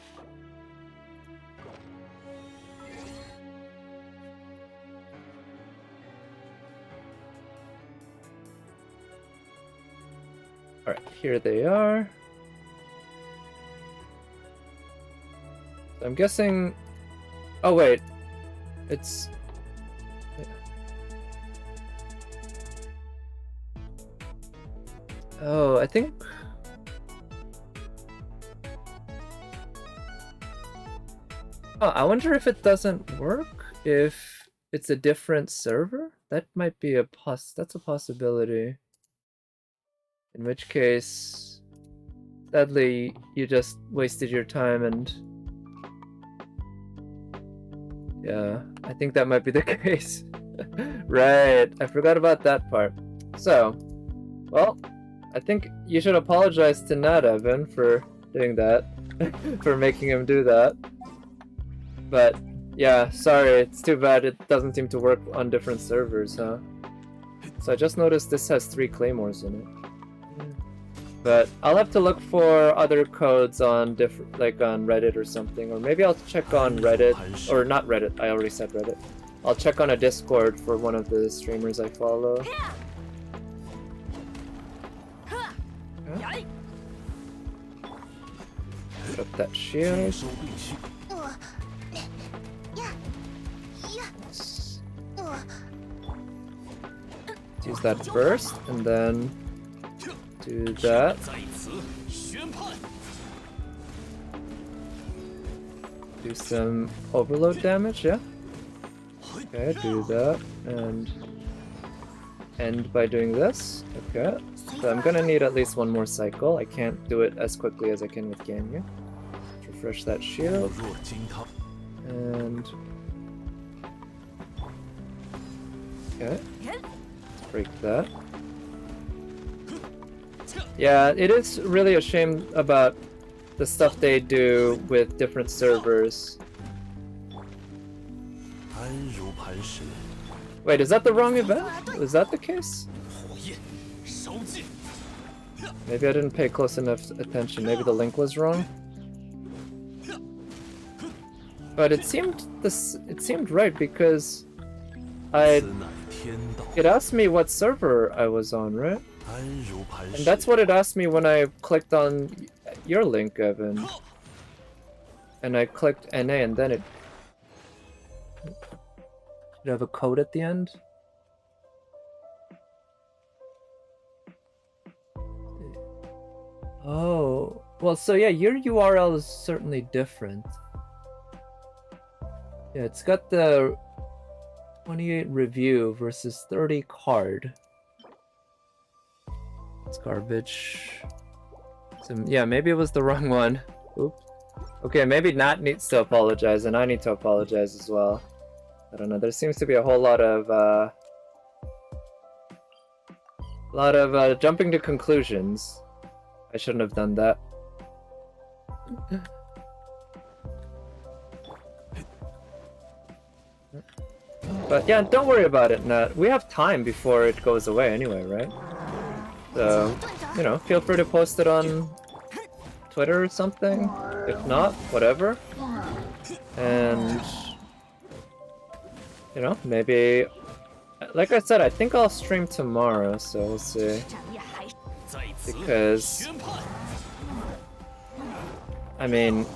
Alright, here they are. I'm guessing... oh wait, it's... oh, I think... oh, I wonder if it doesn't work if it's a different server? That might be a that's a possibility. In which case, sadly, you just wasted your time and... yeah, I think that might be the case. Right, I forgot about that part. So, well, I think you should apologize to Nat, Evan, for doing that. For making him do that. But, yeah, sorry, it's too bad it doesn't seem to work on different servers, huh? So I just noticed this has 3 claymores in it. But I'll have to look for other codes on like on Reddit or something, or maybe I'll check on Reddit, or not Reddit, I already said Reddit. I'll check on a Discord for one of the streamers I follow. Okay. Put up that shield. Use that burst, and then do that. Do some overload damage, yeah? Okay, do that, and end by doing this. Okay, so I'm gonna need at least one more cycle. I can't do it as quickly as I can with Ganyu. Refresh that shield. And... okay, let's break that. Yeah, it is really a shame about the stuff they do with different servers. Wait, is that the wrong event? Is that the case? Maybe I didn't pay close enough attention. Maybe the link was wrong. But it seemed right because it asked me what server I was on, right? And that's what it asked me when I clicked on your link, Evan. And I clicked NA, and then it... did it have a code at the end? Oh, well, so yeah, your URL is certainly different. Yeah, it's got the 28 review versus 30 card. It's garbage. So, yeah, maybe it was the wrong one. Oops. Okay, maybe Nat needs to apologize, and I need to apologize as well. I don't know, there seems to be a whole lot of jumping to conclusions. I shouldn't have done that. But yeah, don't worry about it, Nat. We have time before it goes away anyway, right? So, you know, feel free to post it on Twitter or something. If not, whatever. And, you know, maybe... like I said, I think I'll stream tomorrow, so we'll see. Because... I mean,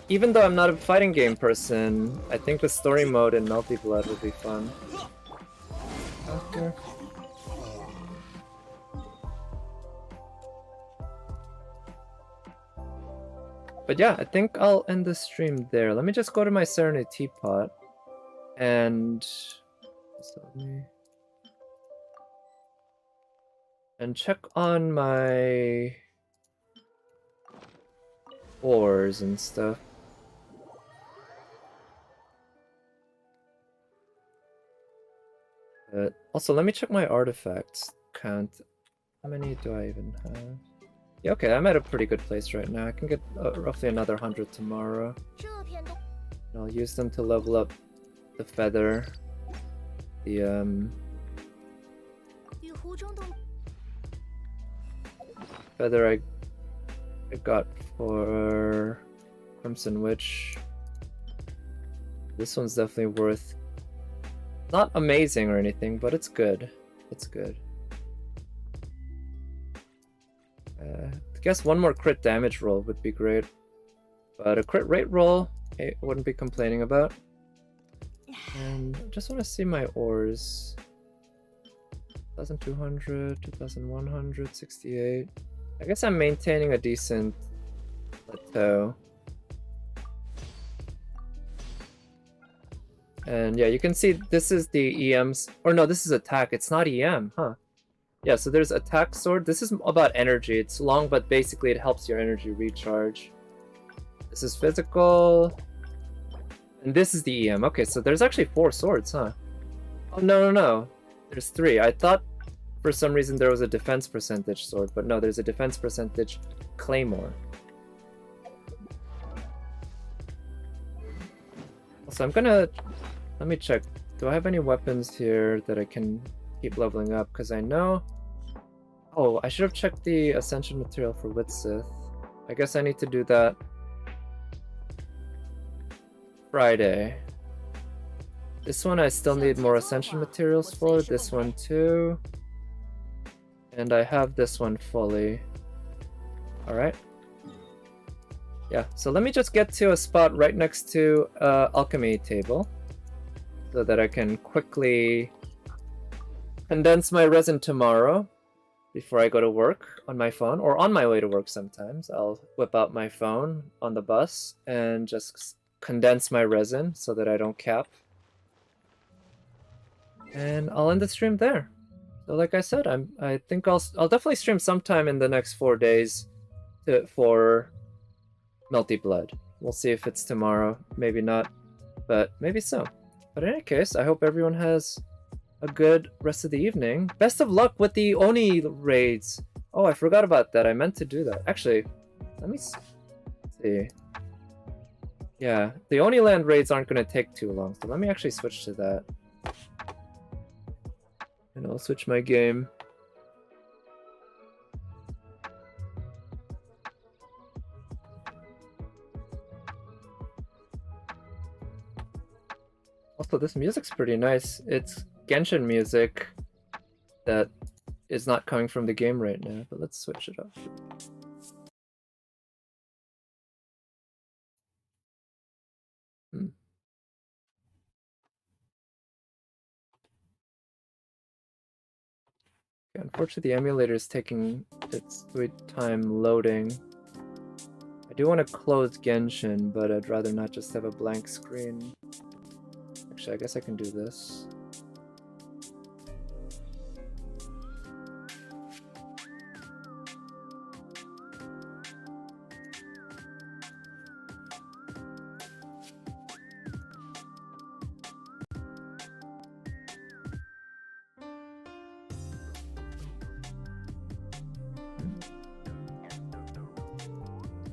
even though I'm not a fighting game person, I think the story mode in Multi-Blood would be fun. Okay. But yeah, I think I'll end the stream there. Let me just go to my Serenade Teapot and check on my ores and stuff. Also, let me check my artifacts count. How many do I even have? Yeah, okay, I'm at a pretty good place right now. I can get roughly another 100 tomorrow. And I'll use them to level up the feather. The feather I got for Crimson Witch. This one's definitely worth. Not amazing or anything, but it's good. It's good. I guess one more crit damage roll would be great. But a crit rate roll, I wouldn't be complaining about. And I just want to see my ores. 2200, 2100, 68. I guess I'm maintaining a decent plateau. And yeah, you can see this is the EM's, or no, this is attack. It's not EM, huh? Yeah, so there's attack sword. This is about energy. It's long, but basically it helps your energy recharge. This is physical. And this is the EM. Okay, so there's actually 4 swords, huh? Oh, no. There's 3. I thought for some reason there was a defense percentage sword, but no, there's a defense percentage claymore. So I'm gonna... Let me check. Do I have any weapons here that I can keep leveling up? Because I know... Oh, I should have checked the Ascension material for Witsith. I guess I need to do that Friday. This one I still need more Ascension materials for. This one too. And I have this one fully. Alright. Yeah, so let me just get to a spot right next to alchemy table so that I can quickly condense my resin tomorrow before I go to work on my phone, or on my way to work sometimes. I'll whip out my phone on the bus and just condense my resin so that I don't cap. And I'll end the stream there. So like I said, I think I'll definitely stream sometime in the next 4 days for Multi-Blood. We'll see if it's tomorrow, maybe not, but maybe so. But in any case, I hope everyone has a good rest of the evening. Best of luck with the Oni raids. Oh, I forgot about that. I meant to do that. Actually, let me see. Yeah, the Oniland raids aren't going to take too long, so let me actually switch to that. And I'll switch my game. Also, this music's pretty nice. It's Genshin music that is not coming from the game right now, but let's switch it up. Okay, unfortunately, the emulator is taking its sweet time loading. I do want to close Genshin, but I'd rather not just have a blank screen. Actually, I guess I can do this.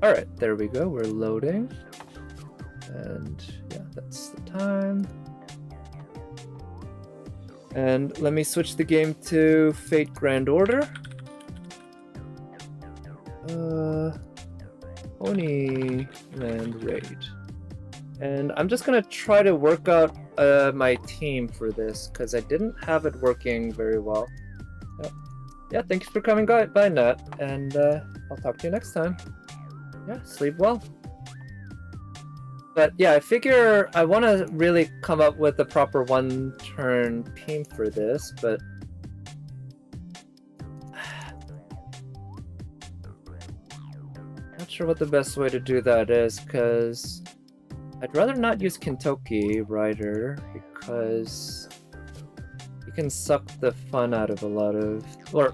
Alright, there we go, we're loading. And yeah, that's the time. And let me switch the game to Fate Grand Order. Oniland Raid. And I'm just gonna try to work out my team for this, because I didn't have it working very well. Yeah, thank you for coming by, Nat, and I'll talk to you next time. Yeah, sleep well. But yeah, I figure I want to really come up with the proper one-turn team for this, but not sure what the best way to do that is, because I'd rather not use Kintoki Rider, because he can suck the fun out of a lot of... Or,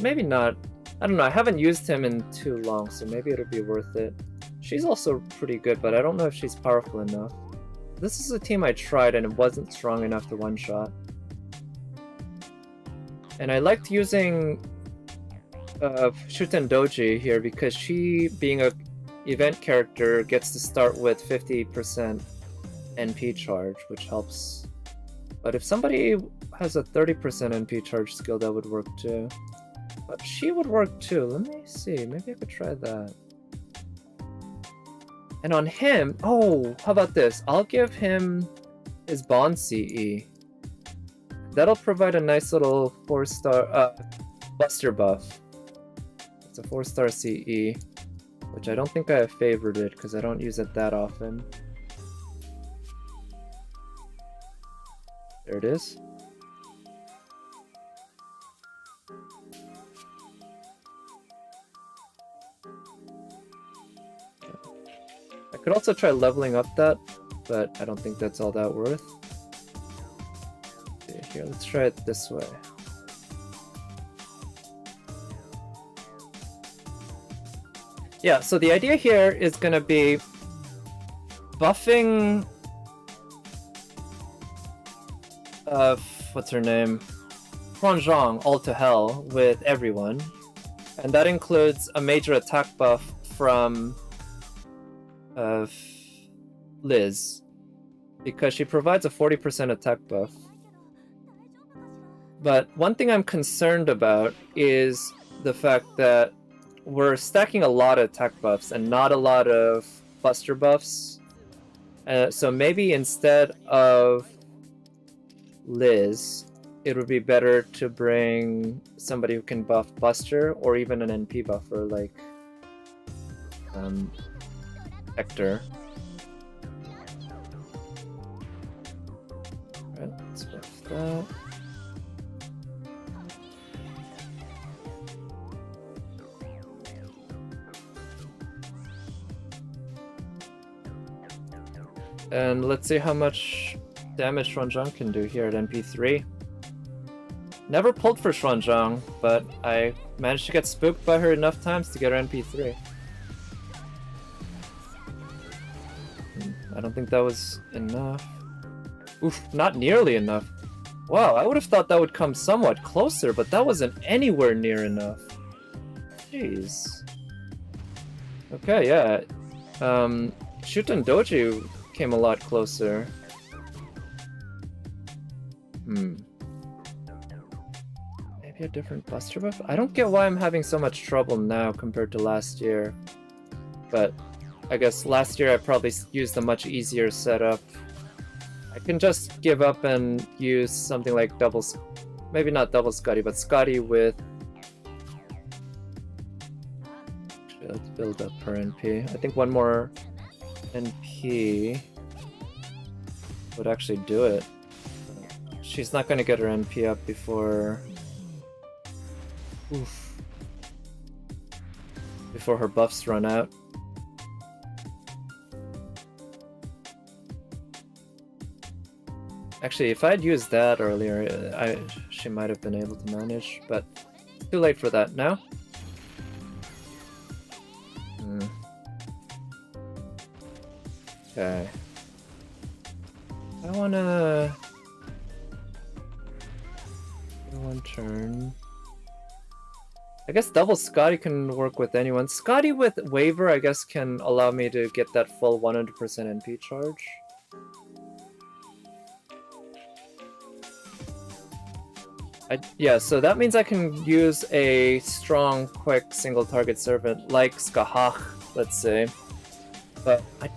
maybe not. I don't know, I haven't used him in too long, so maybe it'll be worth it. She's also pretty good, but I don't know if she's powerful enough. This is a team I tried and it wasn't strong enough to one-shot. And I liked using Shuten Doji here because she, being a event character, gets to start with 50% NP charge, which helps. But if somebody has a 30% NP charge skill, that would work too. But she would work too. Let me see, maybe I could try that. And on him, oh, how about this? I'll give him his Bond CE. That'll provide a nice little 4-star Buster buff. It's a 4-star CE, which I don't think I have favored it because I don't use it that often. There it is. I could also try leveling up that, but I don't think that's all that worth. Okay, here, let's try it this way. Yeah, so the idea here is going to be buffing what's her name? Huanzhang all to hell with everyone. And that includes a major attack buff from Liz, because she provides a 40% attack buff. But one thing I'm concerned about is the fact that we're stacking a lot of attack buffs and not a lot of Buster buffs. So maybe instead of Liz, it would be better to bring somebody who can buff Buster, or even an NP buffer like Hector. Alright, let's buff that. And let's see how much damage Xuanzhang can do here at MP3. Never pulled for Xuanzhang, but I managed to get spooked by her enough times to get her MP3. I don't think that was enough. Oof, not nearly enough. Wow, I would have thought that would come somewhat closer, but that wasn't anywhere near enough. Jeez. Okay, yeah. Shuten Doji came a lot closer. Maybe a different Buster buff? I don't get why I'm having so much trouble now compared to last year. But I guess last year I probably used a much easier setup. I can just give up and use something like maybe not double Scotty, but Scotty with... Actually, let's build up her NP. I think one more NP would actually do it. She's not going to get her NP up before... Oof. Before her buffs run out. Actually, if I'd used that earlier, she might have been able to manage, but too late for that now. Okay. I wanna... one turn. I guess double Scotty can work with anyone. Scotty with Waver, I guess, can allow me to get that full 100% NP charge. Yeah, so that means I can use a strong, quick, single target servant like Skahach, let's say. But I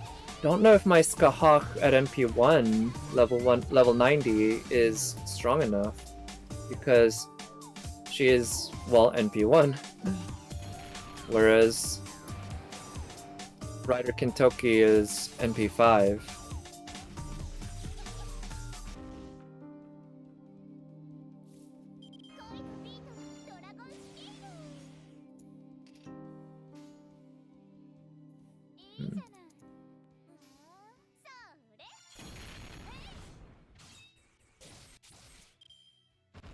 don't know if my Skahach at MP1, level 90, is strong enough. Because she is, well, NP1. Whereas Rider Kintoki is NP5.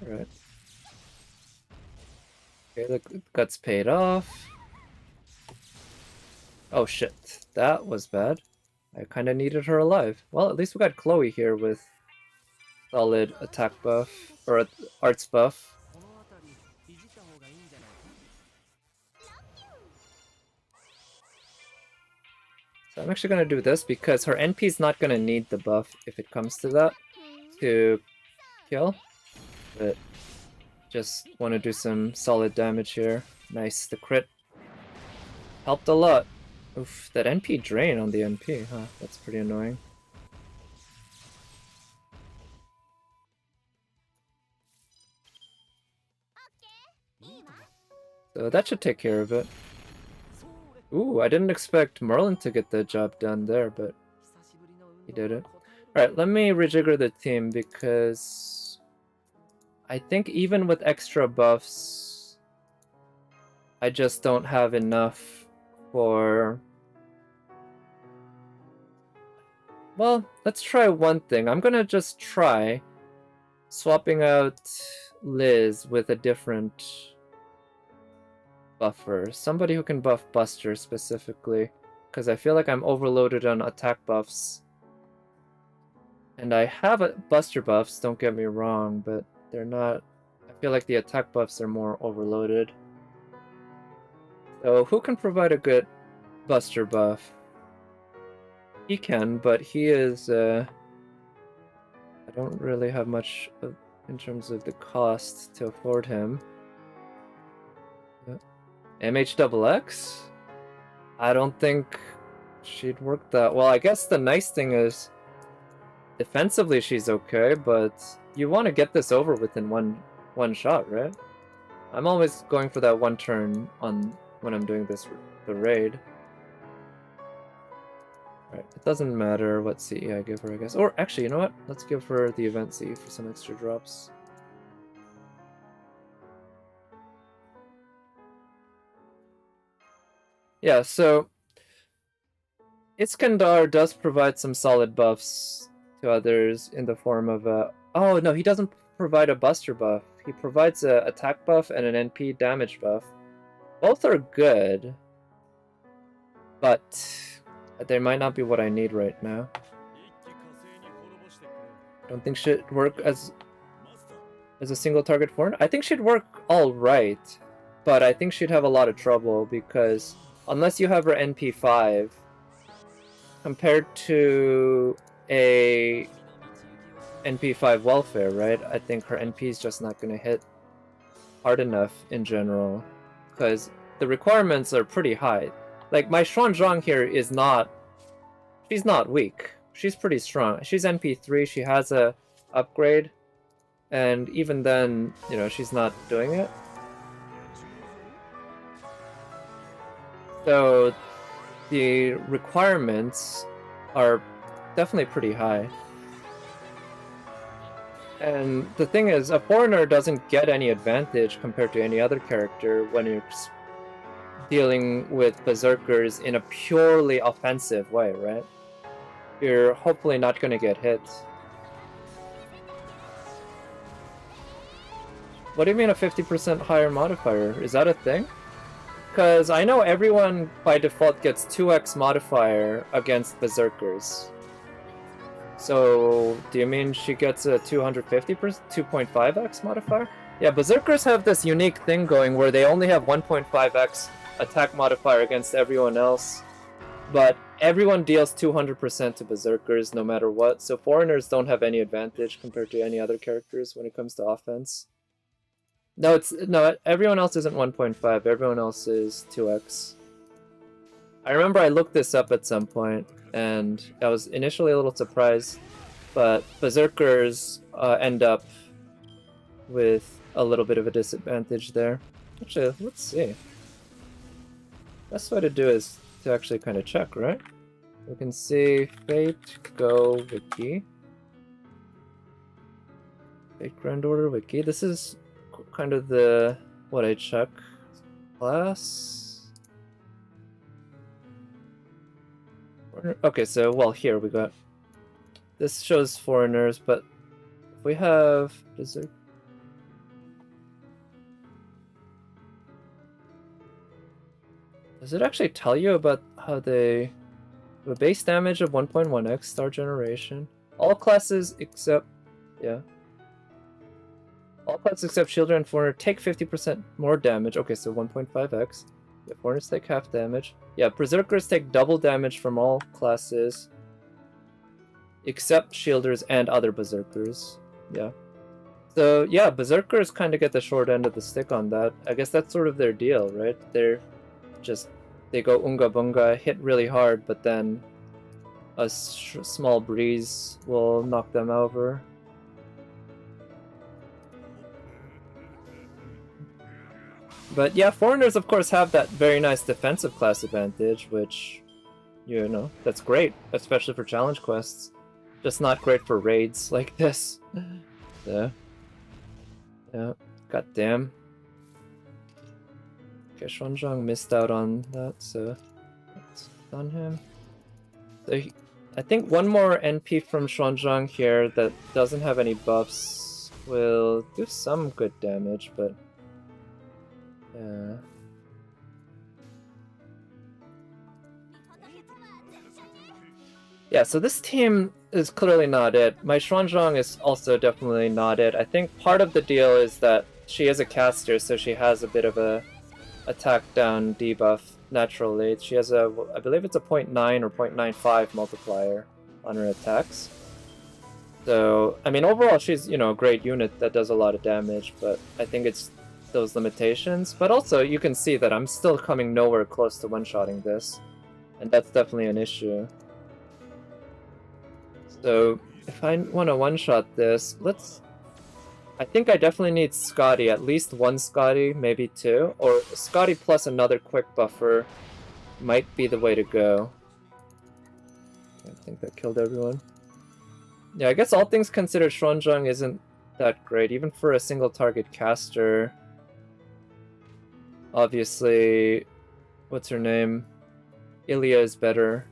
Alright. Okay, the guts paid off. Oh shit, that was bad. I kinda needed her alive. Well, at least we got Chloe here with solid attack buff, or arts buff. So I'm actually gonna do this because her NP is not gonna need the buff if it comes to that to kill. But just want to do some solid damage here. Nice, the crit helped a lot. Oof, that NP drain on the NP, huh? That's pretty annoying. So that should take care of it. Ooh, I didn't expect Merlin to get the job done there, but he did it. Alright, let me rejigger the team because I think even with extra buffs, I just don't have enough for... Well, let's try one thing. I'm gonna just try swapping out Liz with a different buffer. Somebody who can buff Buster specifically, because I feel like I'm overloaded on attack buffs. And I have Buster buffs, don't get me wrong, but they're not... I feel like the attack buffs are more overloaded. So who can provide a good Buster buff? He can, but he is... I don't really have much in terms of the cost to afford him. MHXX? I don't think she'd work that well. I guess the nice thing is defensively she's okay, but you want to get this over within one shot, right? I'm always going for that one turn on when I'm doing the raid. Right, it doesn't matter what CE I give her, I guess. Or actually, you know what? Let's give her the event CE for some extra drops. Yeah, so Iskandar does provide some solid buffs to others in the form of a... Oh, no, he doesn't provide a Buster buff. He provides an attack buff and an NP damage buff. Both are good, but they might not be what I need right now. I don't think she'd work as a single target foreigner. I think she'd work alright, but I think she'd have a lot of trouble because unless you have her NP5, compared to a NP5 welfare, right? I think her NP is just not going to hit hard enough in general because the requirements are pretty high. Like, my Xuanzhang here is not... She's not weak. She's pretty strong. She's NP3, she has a upgrade, and even then, you know, she's not doing it. So, the requirements are definitely pretty high. And the thing is, a foreigner doesn't get any advantage compared to any other character when you're dealing with berserkers in a purely offensive way, right? You're hopefully not going to get hit. What do you mean a 50% higher modifier? Is that a thing? Because I know everyone by default gets 2x modifier against berserkers. So, do you mean she gets a 250%, 2.5x modifier? Yeah, berserkers have this unique thing going where they only have 1.5x attack modifier against everyone else, but everyone deals 200% to berserkers no matter what, so foreigners don't have any advantage compared to any other characters when it comes to offense. No, everyone else isn't 1.5, everyone else is 2x. I remember I looked this up at some point, and I was initially a little surprised, but berserkers end up with a little bit of a disadvantage there. Actually, let's see. Best way to do is to actually kind of check, right? We can see Fate, Go, Wiki. Fate Grand Order, Wiki. This is kind of the what I check. Class. Okay, so well here we got. This shows foreigners, but if we have Berserk. Does it actually tell you about how they have a base damage of 1.1x star generation? All classes except all classes except Shielder and Foreigner take 50% more damage. Okay, so 1.5x. Yeah, Foreigners take half damage. Yeah, Berserkers take double damage from all classes except Shielders and other Berserkers. Yeah. So yeah, Berserkers kind of get the short end of the stick on that. I guess that's sort of their deal, right? They go unga bunga, hit really hard, but then a small breeze will knock them over. But yeah, foreigners of course have that very nice defensive class advantage, which, you know, that's great, especially for challenge quests. Just not great for raids like this. Yeah. God damn. Okay, Xuanzang missed out on that, so that's on him. So I think one more NP from Xuanzang here that doesn't have any buffs will do some good damage, but yeah, so this team is clearly not it. My Xuanzang is also definitely not it. I think part of the deal is that she is a caster, so she has a bit of a attack down debuff naturally. She has a, I believe it's a 0.9 or 0.95 multiplier on her attacks. So, I mean, overall she's, you know, a great unit that does a lot of damage, but I think it's those limitations. But also, you can see that I'm still coming nowhere close to one-shotting this, and that's definitely an issue. So, if I want to one-shot this, I think I definitely need Scotty, at least one Scotty, maybe two, or Scotty plus another quick buffer might be the way to go. I think that killed everyone. Yeah, I guess all things considered, Xuanzang isn't that great, even for a single target caster. Obviously, what's her name? Ilya is better.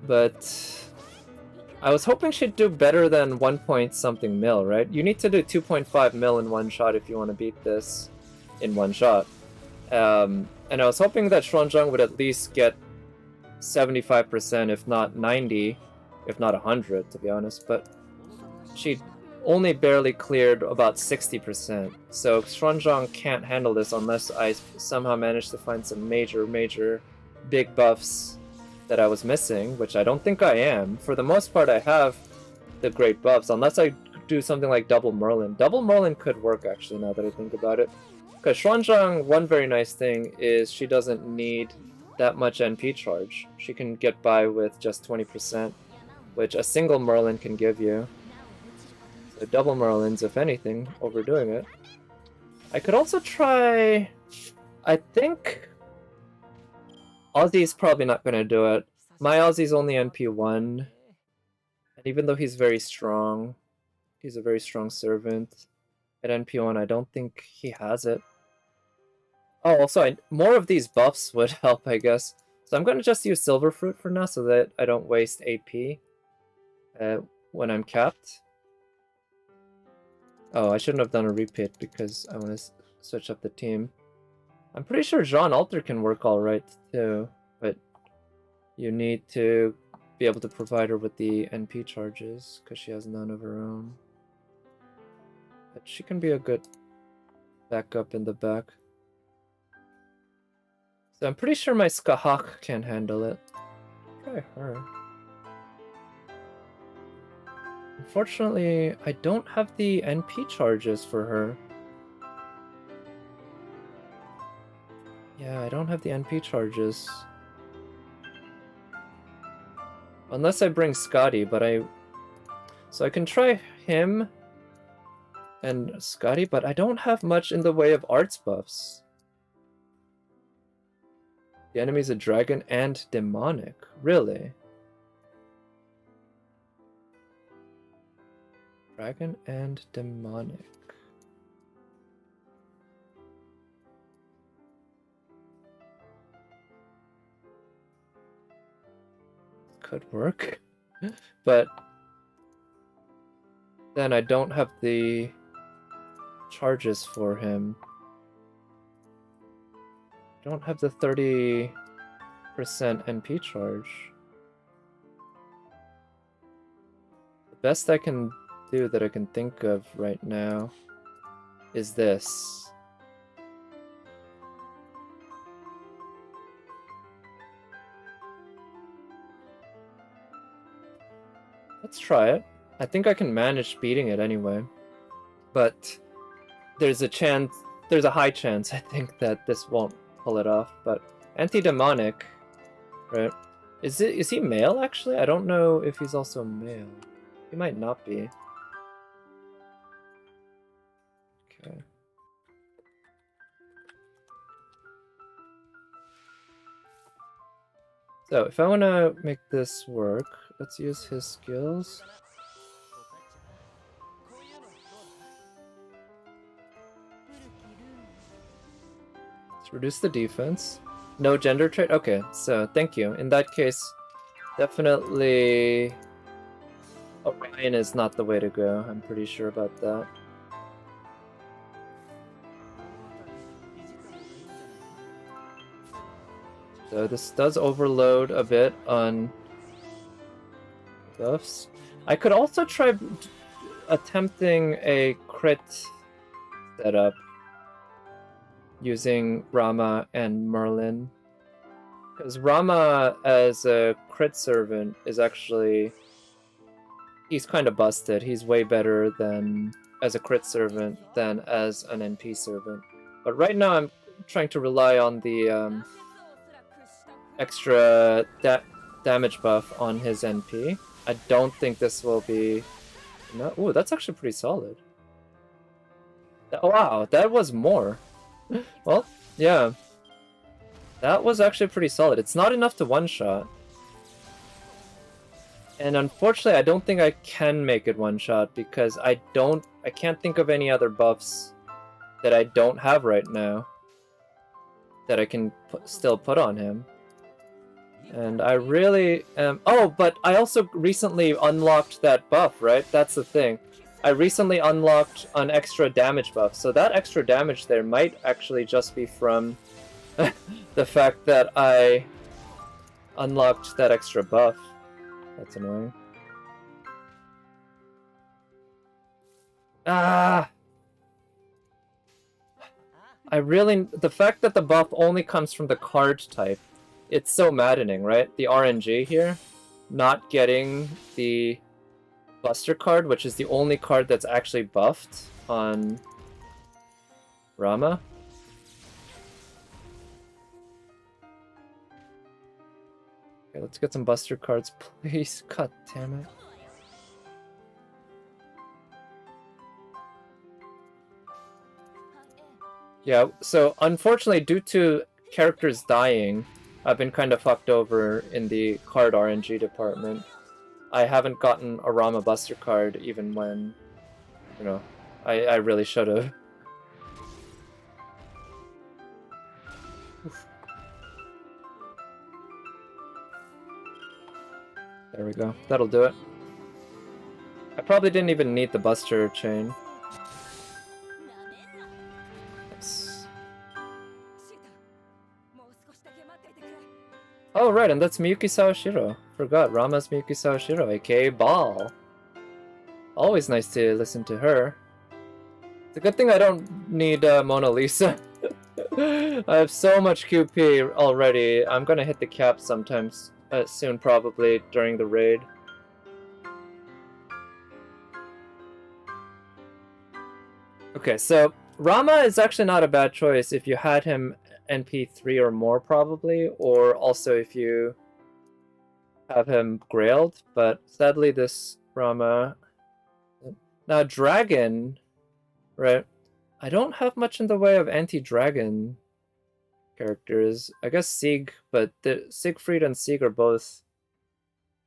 But I was hoping she'd do better than 1 point something mil, right? You need to do 2.5 mil in one shot if you want to beat this in one shot. And I was hoping that Xuanzang would at least get 75%, if not 90, if not 100, to be honest. But she only barely cleared about 60%. So Xuanzang can't handle this unless I somehow manage to find some major big buffs that I was missing, which I don't think I am. For the most part, I have the great buffs, unless I do something like Double Merlin. Double Merlin could work, actually, now that I think about it. Because Xuanzang, one very nice thing is she doesn't need that much NP charge. She can get by with just 20%, which a single Merlin can give you. So Double Merlins, if anything, overdoing it. I could also try... I think... Aussie's probably not going to do it. My Aussie's only NP1. And even though he's very strong, he's a very strong servant. At NP1, I don't think he has it. Oh, also, more of these buffs would help, I guess. So I'm going to just use Silver Fruit for now so that I don't waste AP when I'm capped. Oh, I shouldn't have done a repeat because I want to switch up the team. I'm pretty sure Jean Alter can work alright too, but you need to be able to provide her with the NP charges because she has none of her own. But she can be a good backup in the back. So I'm pretty sure my Skahak can handle it. Try her. Unfortunately, I don't have the NP charges for her. Yeah, I don't have the NP charges. Unless I bring Scotty, but So I can try him and Scotty, but I don't have much in the way of arts buffs. The enemy's a dragon and demonic. Really? Dragon and demonic. Could work. But then I don't have the charges for him. I don't have the 30% NP charge. The best I can do that I can think of right now is this. Let's try it. I think I can manage beating it anyway. But there's a chance, there's a high chance, I think, that this won't pull it off. But anti-demonic, right? Is he male, actually? I don't know if he's also male. He might not be. Okay. So, if I want to make this work, let's use his skills. Let's reduce the defense. No gender trait? Okay, so thank you. In that case, definitely Orion is not the way to go. I'm pretty sure about that. So this does overload a bit on buffs. I could also try attempting a crit setup using Rama and Merlin. Because Rama as a crit servant is actually... he's kind of busted. He's way better than as a crit servant than as an NP servant. But right now I'm trying to rely on the extra damage buff on his NP. I don't think this will be... no. Ooh, that's actually pretty solid. Wow, that was more. Well, yeah. That was actually pretty solid. It's not enough to one-shot. And unfortunately, I don't think I can make it one-shot because I can't think of any other buffs that I don't have right now that I can still put on him. And I really am... oh, but I also recently unlocked that buff, right? That's the thing. I recently unlocked an extra damage buff, so that extra damage there might actually just be from the fact that I unlocked that extra buff. That's annoying. Ah! the fact that the buff only comes from the card type, it's so maddening, right? The RNG here, not getting the Buster card, which is the only card that's actually buffed on Rama. Okay, let's get some Buster cards, please. God damn it. Yeah, so unfortunately, due to characters dying, I've been kind of fucked over in the card RNG department. I haven't gotten a Rama Buster card even when, you know, I really should have. There we go. That'll do it. I probably didn't even need the Buster chain. Nice. Oh, right, and that's Miyuki Sawashiro. Forgot, Rama's Miyuki Sawashiro, aka Ball. Always nice to listen to her. It's a good thing I don't need Mona Lisa. I have so much QP already. I'm gonna hit the cap sometimes soon, probably during the raid. Okay, so Rama is actually not a bad choice if you had him NP3 or more, probably, or also if you have him grailed, but sadly this Rama Now, Dragon, right? I don't have much in the way of anti-dragon characters. I guess Sieg, but Siegfried and Sieg are both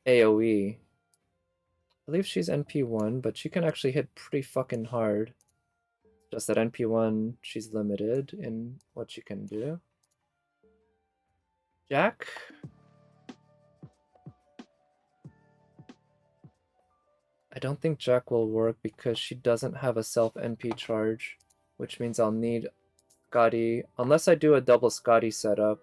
AoE. I believe she's NP1, but she can actually hit pretty fucking hard. Just that NP1, she's limited in what she can do. Jack? I don't think Jack will work because she doesn't have a self-NP charge, which means I'll need Scotty, unless I do a double Scotty setup.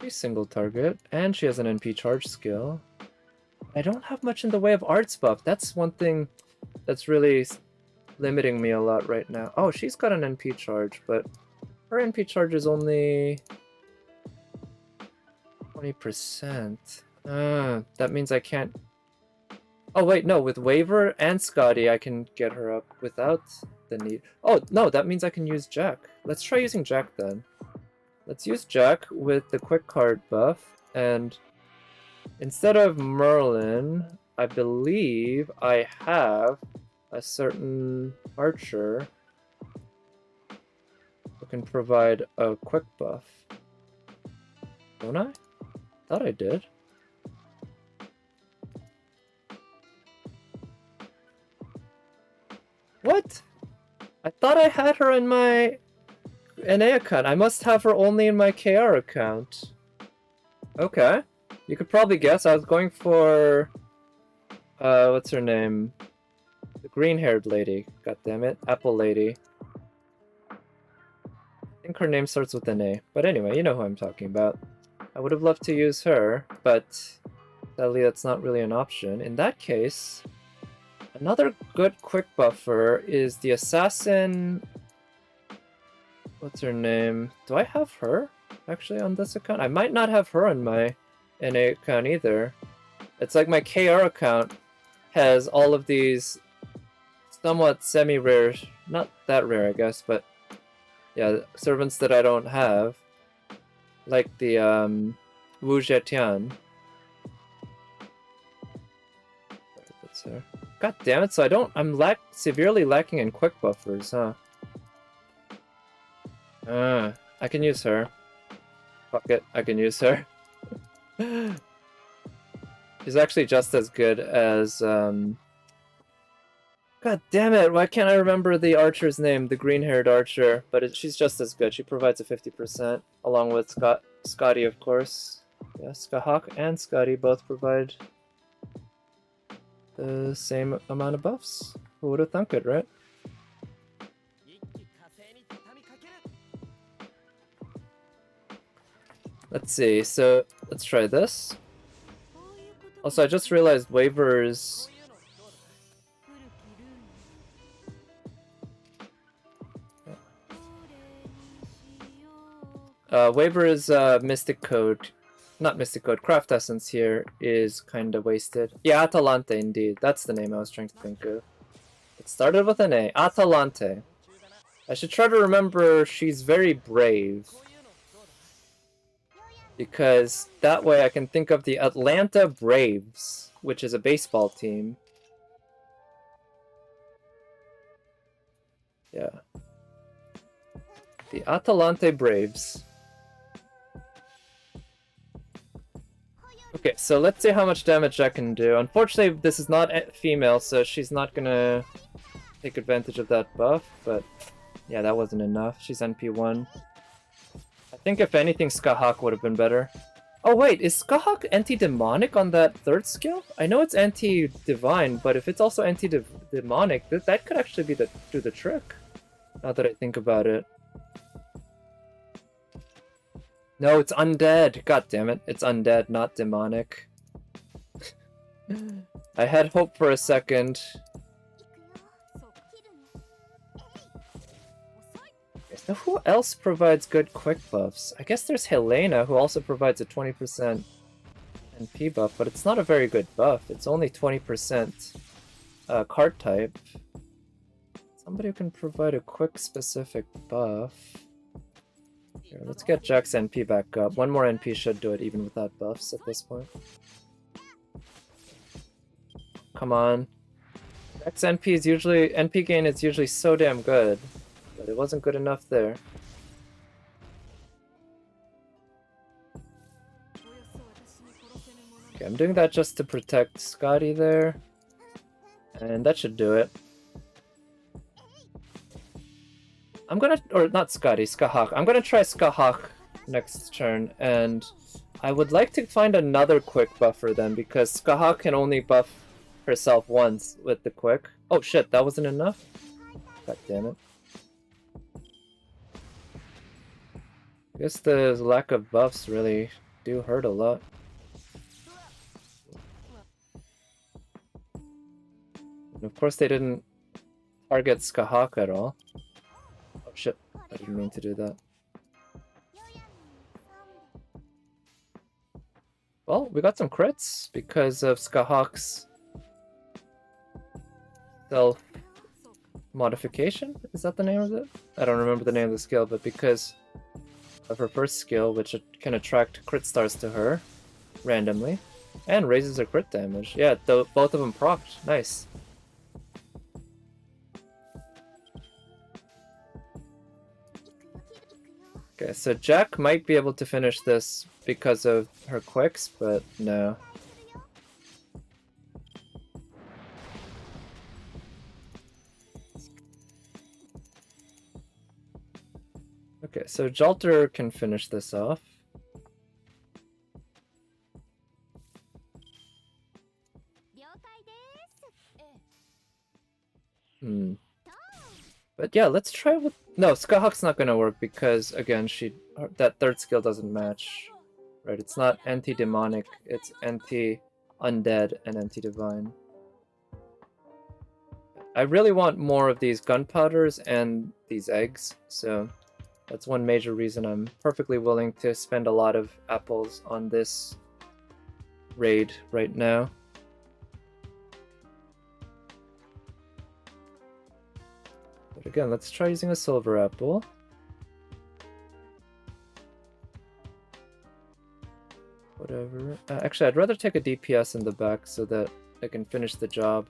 She's single target, and she has an NP charge skill. I don't have much in the way of arts buff. That's one thing that's really limiting me a lot right now. Oh, she's got an NP charge, but her NP charge is only 20%. That means I can't... Oh wait, no, with Waver and Scotty I can get her up without the need... Oh, no, that means I can use Jack. Let's try using Jack then. Let's use Jack with the quick card buff, and instead of Merlin, I believe I have a certain archer who can provide a quick buff. Don't I? Thought I did. What? I thought I had her in my NA account. I must have her only in my KR account. Okay. You could probably guess. I was going for... what's her name? The green-haired lady. God damn it. Apple lady. I think her name starts with an A. But anyway, you know who I'm talking about. I would have loved to use her, but sadly that's not really an option. In that case, another good quick buffer is the assassin... What's her name? Do I have her actually on this account? I might not have her on my NA account either. It's like my KR account has all of these somewhat semi-rare, not that rare I guess, but yeah, servants that I don't have. Like the Wu Zetian. That's her. God damn it, so I'm severely lacking in quick buffers, huh? I can use her. Fuck it, I can use her. She's actually just as good as, God damn it, why can't I remember the archer's name, the green-haired archer? But she's just as good. She provides a 50%, along with Scotty, of course. Yeah, Skahawk and Scotty both provide the same amount of buffs. Who would have thunk it, right? Let's see, so let's try this. Also, I just realized Waver's... Waver's Mystic Code, not Mystic Code, Craft Essence here is kind of wasted. Yeah, Atalante indeed, that's the name I was trying to think of. It started with an A, Atalante. I should try to remember she's very brave. Because that way I can think of the Atlanta Braves, which is a baseball team. Yeah. The Atalante Braves. Okay, so let's see how much damage I can do. Unfortunately, this is not female, so she's not gonna take advantage of that buff, but yeah, that wasn't enough. She's NP1. I think if anything, Skahawk would have been better. Oh wait, is Skahawk anti-demonic on that third skill? I know it's anti-divine, but if it's also anti-demonic, that could actually do the trick. Now that I think about it. No, it's undead. God damn it. It's undead, not demonic. I had hope for a second. So who else provides good quick buffs? I guess there's Helena, who also provides a 20% NP buff, but it's not a very good buff. It's only 20% card type. Somebody who can provide a quick specific buff. Here, let's get Jack's NP back up. One more NP should do it even without buffs at this point. Come on. Jack's NP gain is usually so damn good, but it wasn't good enough there. Okay, I'm doing that just to protect Scotty there. And that should do it. I'm gonna, or not Scotty, Skahak. I'm gonna try Skahak next turn, and I would like to find another quick buffer then, because Skahak can only buff herself once with the quick. Oh shit, that wasn't enough? God damn it. I guess the lack of buffs really do hurt a lot. And of course they didn't target Skahak at all. Oh shit, I didn't mean to do that. Well, we got some crits because of Skahak's self-modification? Is that the name of it? I don't remember the name of the skill, but because of her first skill, which can attract crit stars to her randomly, and raises her crit damage. Yeah, both of them procced. Nice. Okay, so Jack might be able to finish this because of her quicks, but no. Okay, so Jalter can finish this off. But yeah, let's try with... No, Skahawk's not gonna work because, again, that third skill doesn't match. Right, it's not anti-demonic, it's anti-undead and anti-divine. I really want more of these gunpowders and these eggs, so that's one major reason I'm perfectly willing to spend a lot of apples on this raid right now. But again, let's try using a silver apple. Whatever. Actually, I'd rather take a DPS in the back so that I can finish the job.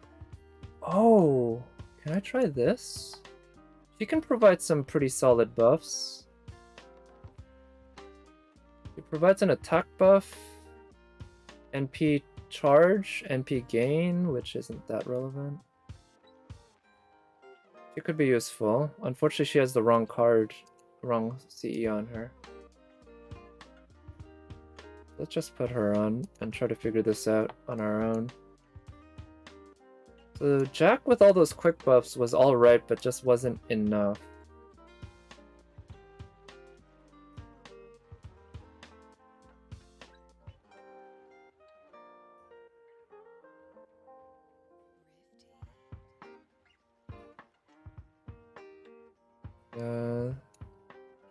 Oh, can I try this? She can provide some pretty solid buffs. She provides an attack buff, NP charge, NP gain, which isn't that relevant. She could be useful. Unfortunately, she has the wrong card, wrong CE on her. Let's just put her on and try to figure this out on our own. So Jack with all those quick buffs was alright, but just wasn't enough. In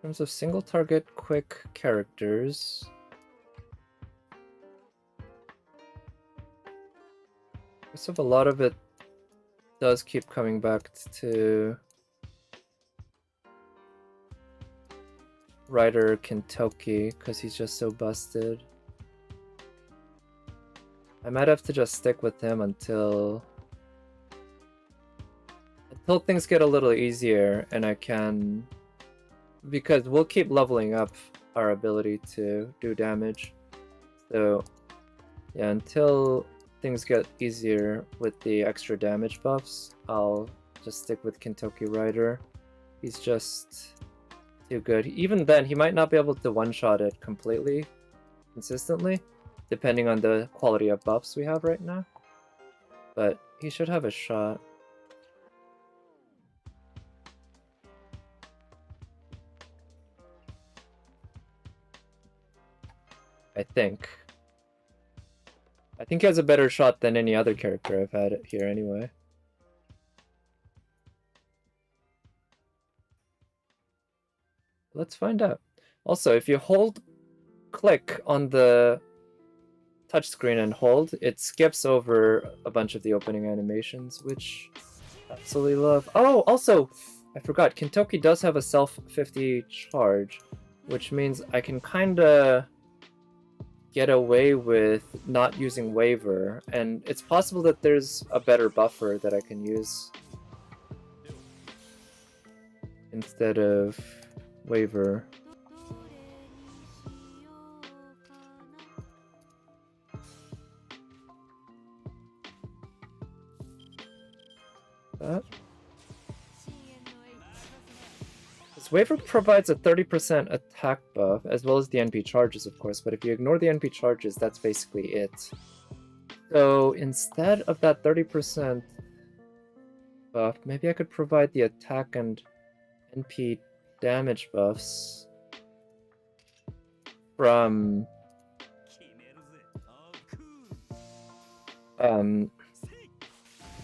terms of single target quick characters, I guess if a lot of it does keep coming back to Ryder Kentucky because he's just so busted. I might have to just stick with him until things get a little easier and I can, because we'll keep leveling up our ability to do damage. So yeah, until things get easier with the extra damage buffs, I'll just stick with Kentucky Rider. He's just too good. Even then, he might not be able to one-shot it completely, consistently, depending on the quality of buffs we have right now. But he should have a shot. I think he has a better shot than any other character I've had here anyway. Let's find out. Also, if you click on the touchscreen and hold, it skips over a bunch of the opening animations, which I absolutely love. Oh, also, I forgot, Kentucky does have a self 50 charge. which means I can kinda get away with not using Waver, and it's possible that there's a better buffer that I can use instead of Waver. That. This Waver provides a 30% attack buff, as well as the NP charges, of course, but if you ignore the NP charges, that's basically it. So instead of that 30% buff, maybe I could provide the attack and NP damage buffs from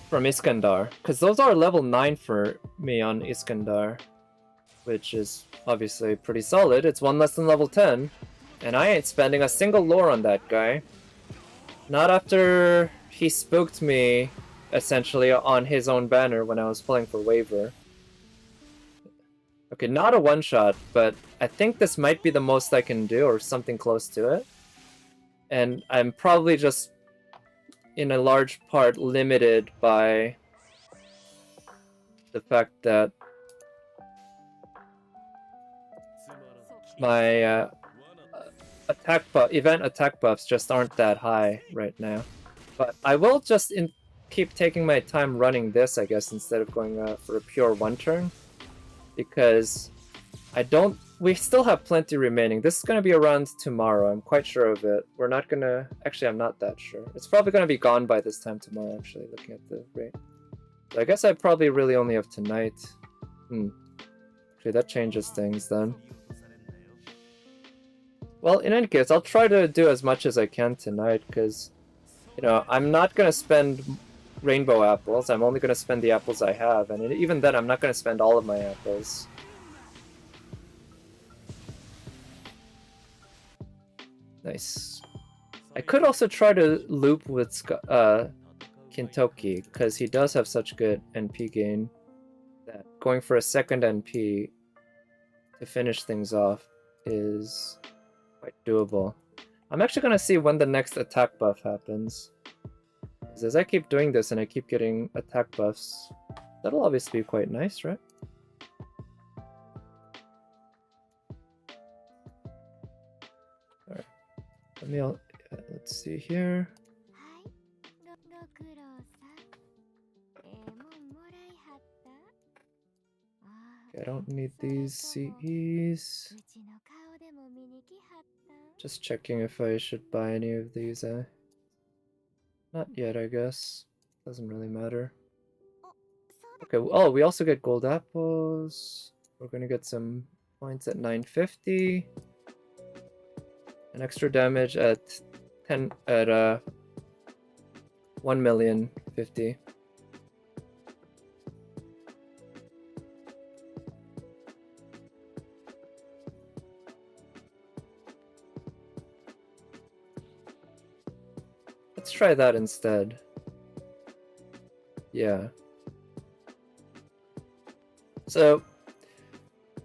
Iskandar, because those are level 9 for me on Iskandar, which is obviously pretty solid. It's one less than level 10, and I ain't spending a single lore on that guy. Not after he spooked me, essentially, on his own banner when I was playing for Waver. Okay, not a one-shot, but I think this might be the most I can do, or something close to it. And I'm probably just, in a large part, limited by the fact that my event attack buffs just aren't that high right now. But I will just keep taking my time running this, I guess, instead of going for a pure one turn. Because we still have plenty remaining. This is going to be around tomorrow, I'm quite sure of it. We're not going to... Actually, I'm not that sure. It's probably going to be gone by this time tomorrow, actually, looking at the rate. So I guess I probably really only have tonight. Actually, that changes things then. Well, in any case, I'll try to do as much as I can tonight, because, you know, I'm not going to spend rainbow apples. I'm only going to spend the apples I have, and even then, I'm not going to spend all of my apples. Nice. I could also try to loop with Kintoki, because he does have such good NP gain that going for a second NP to finish things off is quite doable. I'm actually going to see when the next attack buff happens. Because as I keep doing this and I keep getting attack buffs, that'll obviously be quite nice, right? Alright. Let's see here. Okay, I don't need these CEs. Just checking if I should buy any of these. Not yet, I guess. Doesn't really matter. Okay, oh, we also get gold apples. We're gonna get some points at 950. An extra damage at 1,050,000. Let's try that instead. Yeah. So,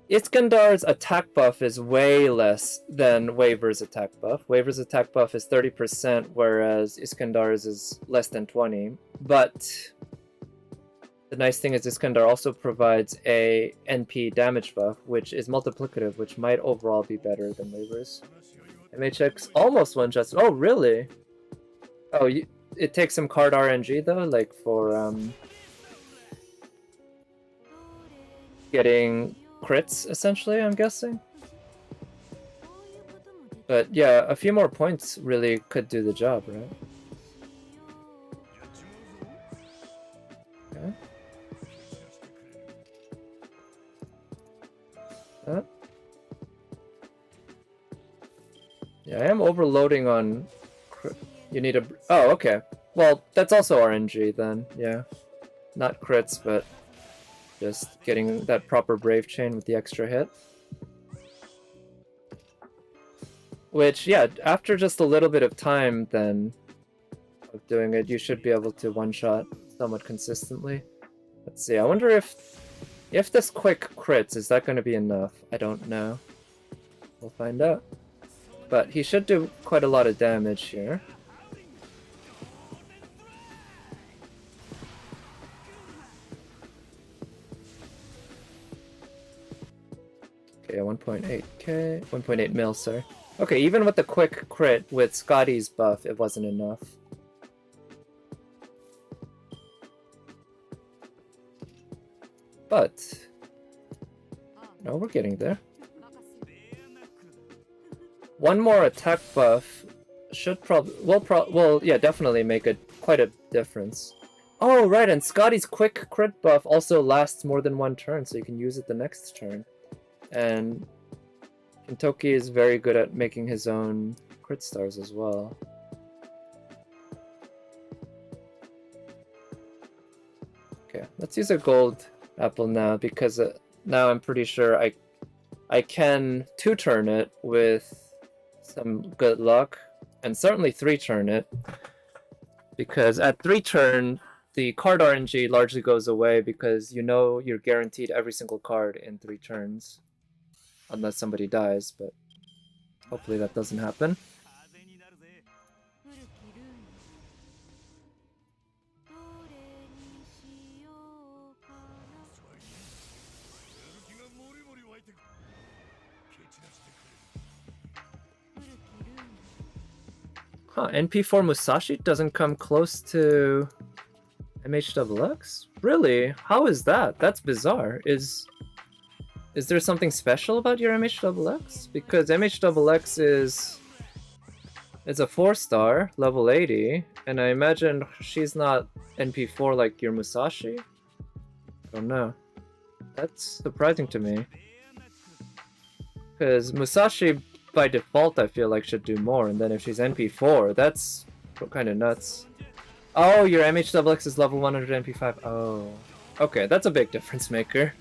Iskandar's attack buff is way less than Waver's attack buff. Waver's attack buff is 30%, whereas Iskandar's is less than 20. But the nice thing is Iskandar also provides a NP damage buff, which is multiplicative, which might overall be better than Waver's. MHX almost one-shots. Oh, really? Oh, it takes some card RNG though, like for getting crits, essentially, I'm guessing. But yeah, a few more points really could do the job, right? Okay. Yeah, I am overloading on... You need a... Oh, okay. Well, that's also RNG then, yeah. Not crits, but just getting that proper Brave Chain with the extra hit. Which, yeah, after just a little bit of time then of doing it, you should be able to one-shot somewhat consistently. Let's see, I wonder if this quick crits, is that going to be enough? I don't know. We'll find out. But he should do quite a lot of damage here. Okay, 1.8k, 1.8 mil, sorry. Okay, even with the quick crit with Scotty's buff, it wasn't enough. But no, we're getting there. One more attack buff should will yeah, definitely make quite a difference. Oh right, and Scotty's quick crit buff also lasts more than one turn, so you can use it the next turn. And Kintoki is very good at making his own crit stars as well. Okay, let's use a gold apple now, because now I'm pretty sure I can 2-turn it with some good luck, and certainly 3-turn it, because at 3-turn the card RNG largely goes away, because you know you're guaranteed every single card in 3 turns. Unless somebody dies, but hopefully that doesn't happen. Huh, NP4 Musashi doesn't come close to MHXX? Really? How is that? That's bizarre. Is there something special about your MHXX? Because MHXX is a 4-star, level 80, and I imagine she's not NP4 like your Musashi? I don't know. That's surprising to me. Because Musashi, by default, I feel like should do more, and then if she's NP4, that's kind of nuts. Oh, your MHXX is level 100 NP5. Oh. Okay, that's a big difference maker.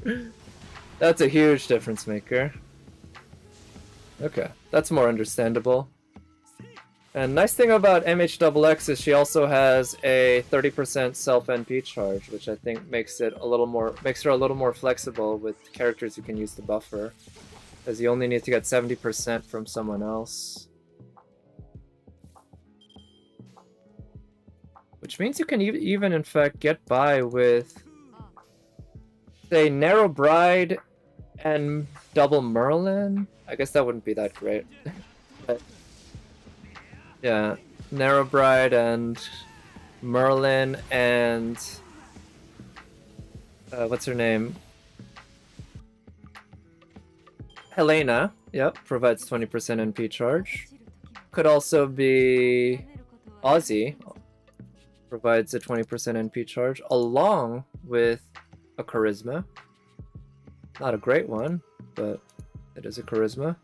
That's a huge difference maker. Okay, that's more understandable. And nice thing about MHXX is she also has a 30% self NP charge, which I think makes her a little more flexible with characters who can use the buffer, because you only need to get 70% from someone else. Which means you can even in fact get by with, say, Narrow Bride and double Merlin. I guess that wouldn't be that great. But yeah, Narrow Bride and Merlin and what's her name? Helena. Yep, provides 20% NP charge. Could also be Ozzy. Provides a 20% NP charge along with a charisma. Not a great one, but it is a charisma.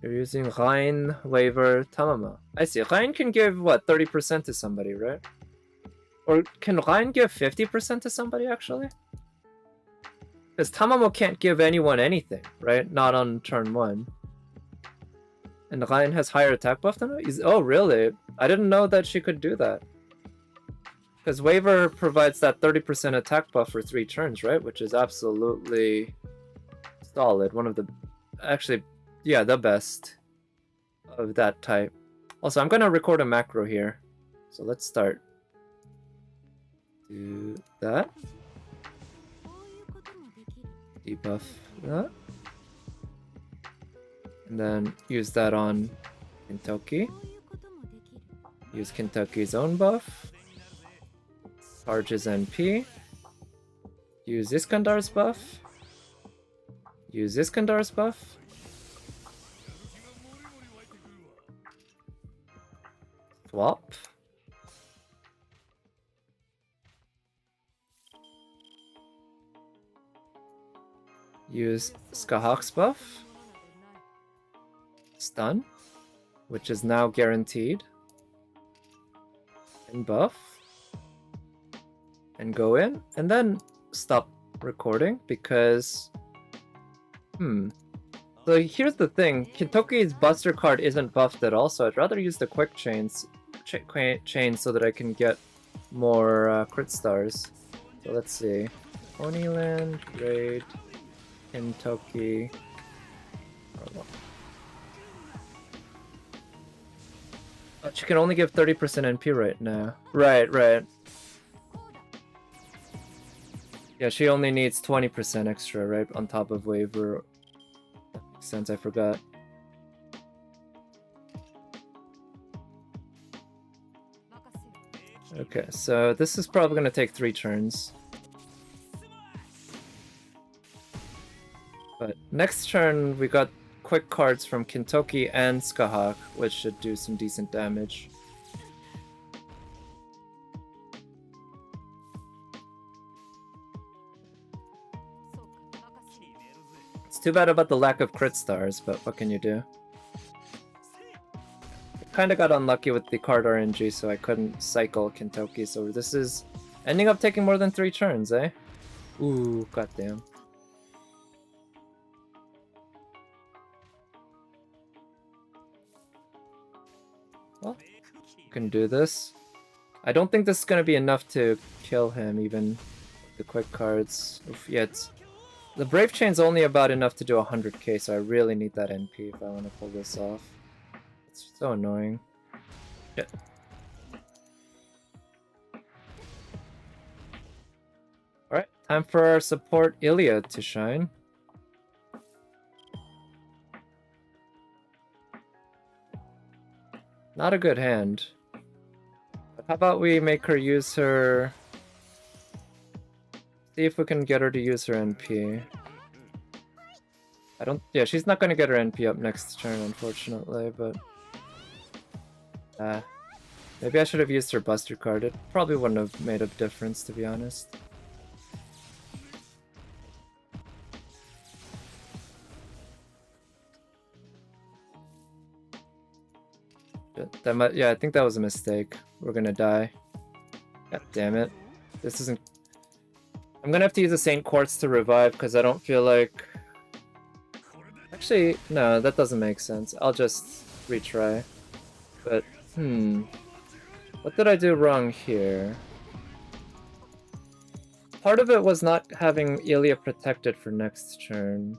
You're using Rein, Waver, Tamama. I see. Rein can give, what, 30% to somebody, right? Or can Rein give 50% to somebody, actually? Because Tamamo can't give anyone anything, right? Not on turn 1. And Rein has higher attack buff than her? Oh, really? I didn't know that she could do that. Because Waver provides that 30% attack buff for 3 turns, right? Which is absolutely solid. One of the... Actually, yeah, the best of that type. Also, I'm going to record a macro here. So let's start. Do that. Debuff that. And then use that on Kintoki. Use Kintoki's own buff. Charges NP. Use Iskandar's buff. Use Iskandar's buff. Swap. Use Skahawk's buff. Stun, which is now guaranteed. And buff. And go in, and then stop recording, because... So here's the thing, Kintoki's Buster card isn't buffed at all, so I'd rather use the quick chain so that I can get more crit stars. So let's see. Oniland, Raid, Kintoki, Oh, she can only give 30% NP right now. Right, right. Yeah, she only needs 20% extra, right? On top of waiver. That makes sense, I forgot. Okay, so this is probably gonna take 3 turns. But next turn, we got quick cards from Kintoki and Skahak, which should do some decent damage. It's too bad about the lack of crit stars, but what can you do? I kinda got unlucky with the card RNG, so I couldn't cycle Kintoki, so this is ending up taking more than 3 turns, eh? Ooh, goddamn. Well, can do this. I don't think this is gonna be enough to kill him, even with the quick cards. Oof, yeah, the Brave Chain's only about enough to do 100k, so I really need that NP if I want to pull this off. It's so annoying. Yeah. Alright, time for our support Ilya to shine. Not a good hand. But how about we make her use her... See if we can get her to use her NP. I don't... Yeah, she's not gonna get her NP up next turn, unfortunately, but... maybe I should have used her Buster card. It probably wouldn't have made a difference, to be honest. That might... Yeah, I think that was a mistake. We're gonna die. God damn it. This isn't... I'm gonna have to use the Saint Quartz to revive, because I don't feel like... Actually, no, that doesn't make sense. I'll just retry. But, what did I do wrong here? Part of it was not having Ilya protected for next turn.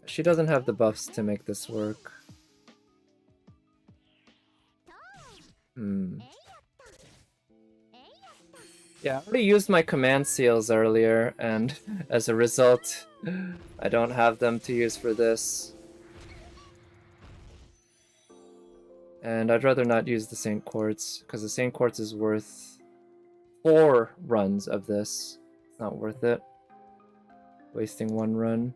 She doesn't have the buffs to make this work. Yeah, I already used my command seals earlier, and as a result, I don't have them to use for this. And I'd rather not use the Saint Quartz, because the Saint Quartz is worth 4 runs of this. It's not worth it. Wasting 1 run.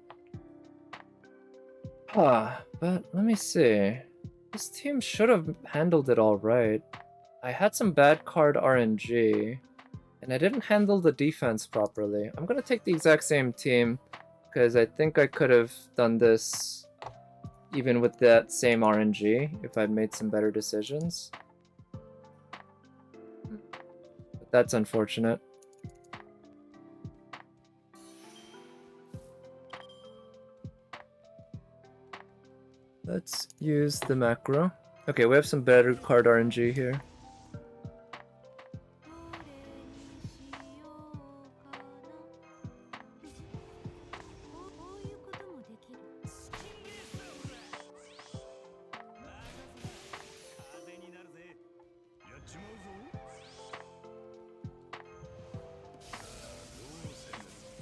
But let me see. This team should have handled it alright. I had some bad card RNG, and I didn't handle the defense properly. I'm gonna take the exact same team, because I think I could have done this even with that same RNG if I'd made some better decisions. But that's unfortunate. Let's use the macro. Okay, we have some better card RNG here.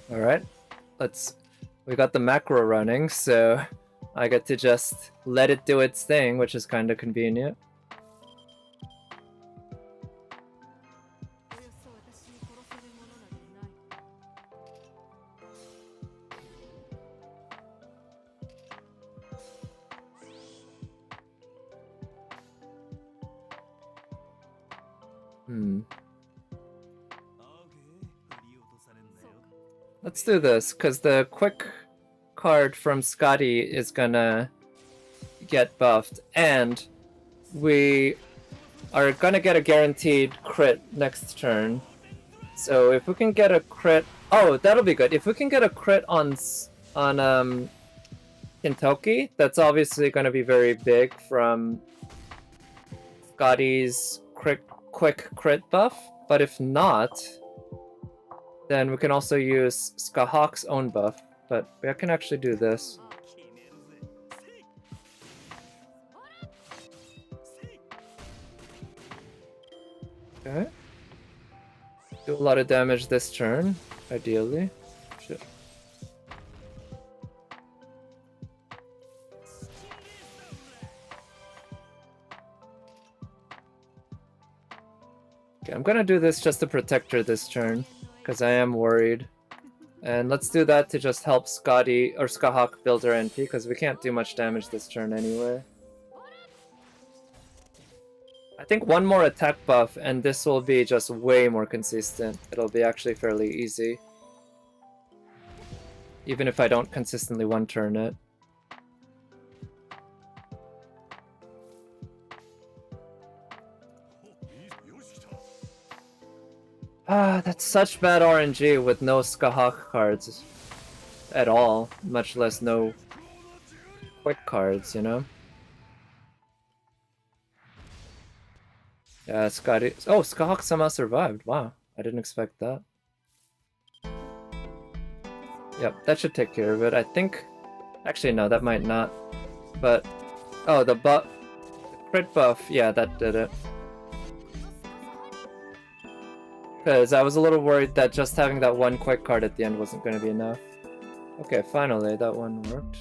Alright, we got the macro running, so I get to just let it do its thing, which is kind of convenient. Let's do this, because the quick card from Scotty is gonna get buffed, and we are gonna get a guaranteed crit next turn. So if we can get a crit... Oh, that'll be good. If we can get a crit on Kintoki, that's obviously gonna be very big from Scotty's quick crit buff. But if not, then we can also use Skahawk's own buff, but I can actually do this. Okay. Do a lot of damage this turn, ideally. Shit. Okay, I'm gonna do this just to protect her this turn, because I am worried. And let's do that to just help Scotty or Skahawk build her NP, because we can't do much damage this turn anyway. I think one more attack buff and this will be just way more consistent. It'll be actually fairly easy. Even if I don't consistently one-turn it. Ah, that's such bad RNG with no Skahawk cards at all, much less no quick cards, you know? Yeah, Scotty. Oh, Skahawk somehow survived. Wow, I didn't expect that. Yep, that should take care of it. I think. Actually, no, that might not. But oh, the crit buff. Yeah, that did it. Because I was a little worried that just having that one quick card at the end wasn't going to be enough. Okay, finally, that one worked.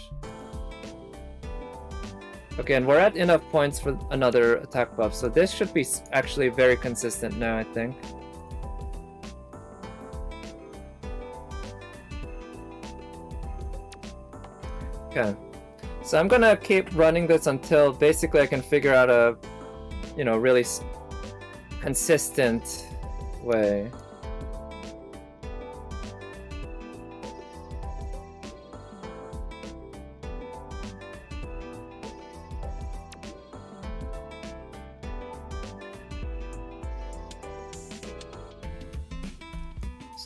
Okay, and we're at enough points for another attack buff, so this should be actually very consistent now, I think. Okay, so I'm gonna keep running this until basically I can figure out a, you know, really consistent way.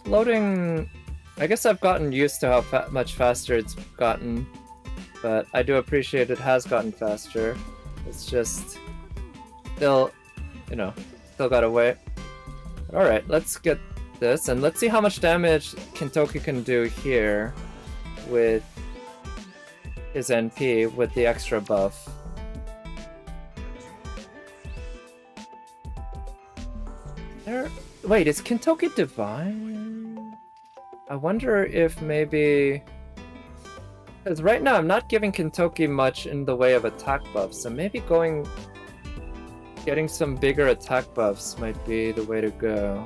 Loading, I guess I've gotten used to how much faster it's gotten, but I do appreciate it has gotten faster. It's just still, you know, still gotta wait. Alright, let's get this, and let's see how much damage Kintoki can do here with his NP with the extra buff. Wait, is Kintoki divine? I wonder if maybe... Because right now I'm not giving Kintoki much in the way of attack buffs, so maybe getting some bigger attack buffs might be the way to go.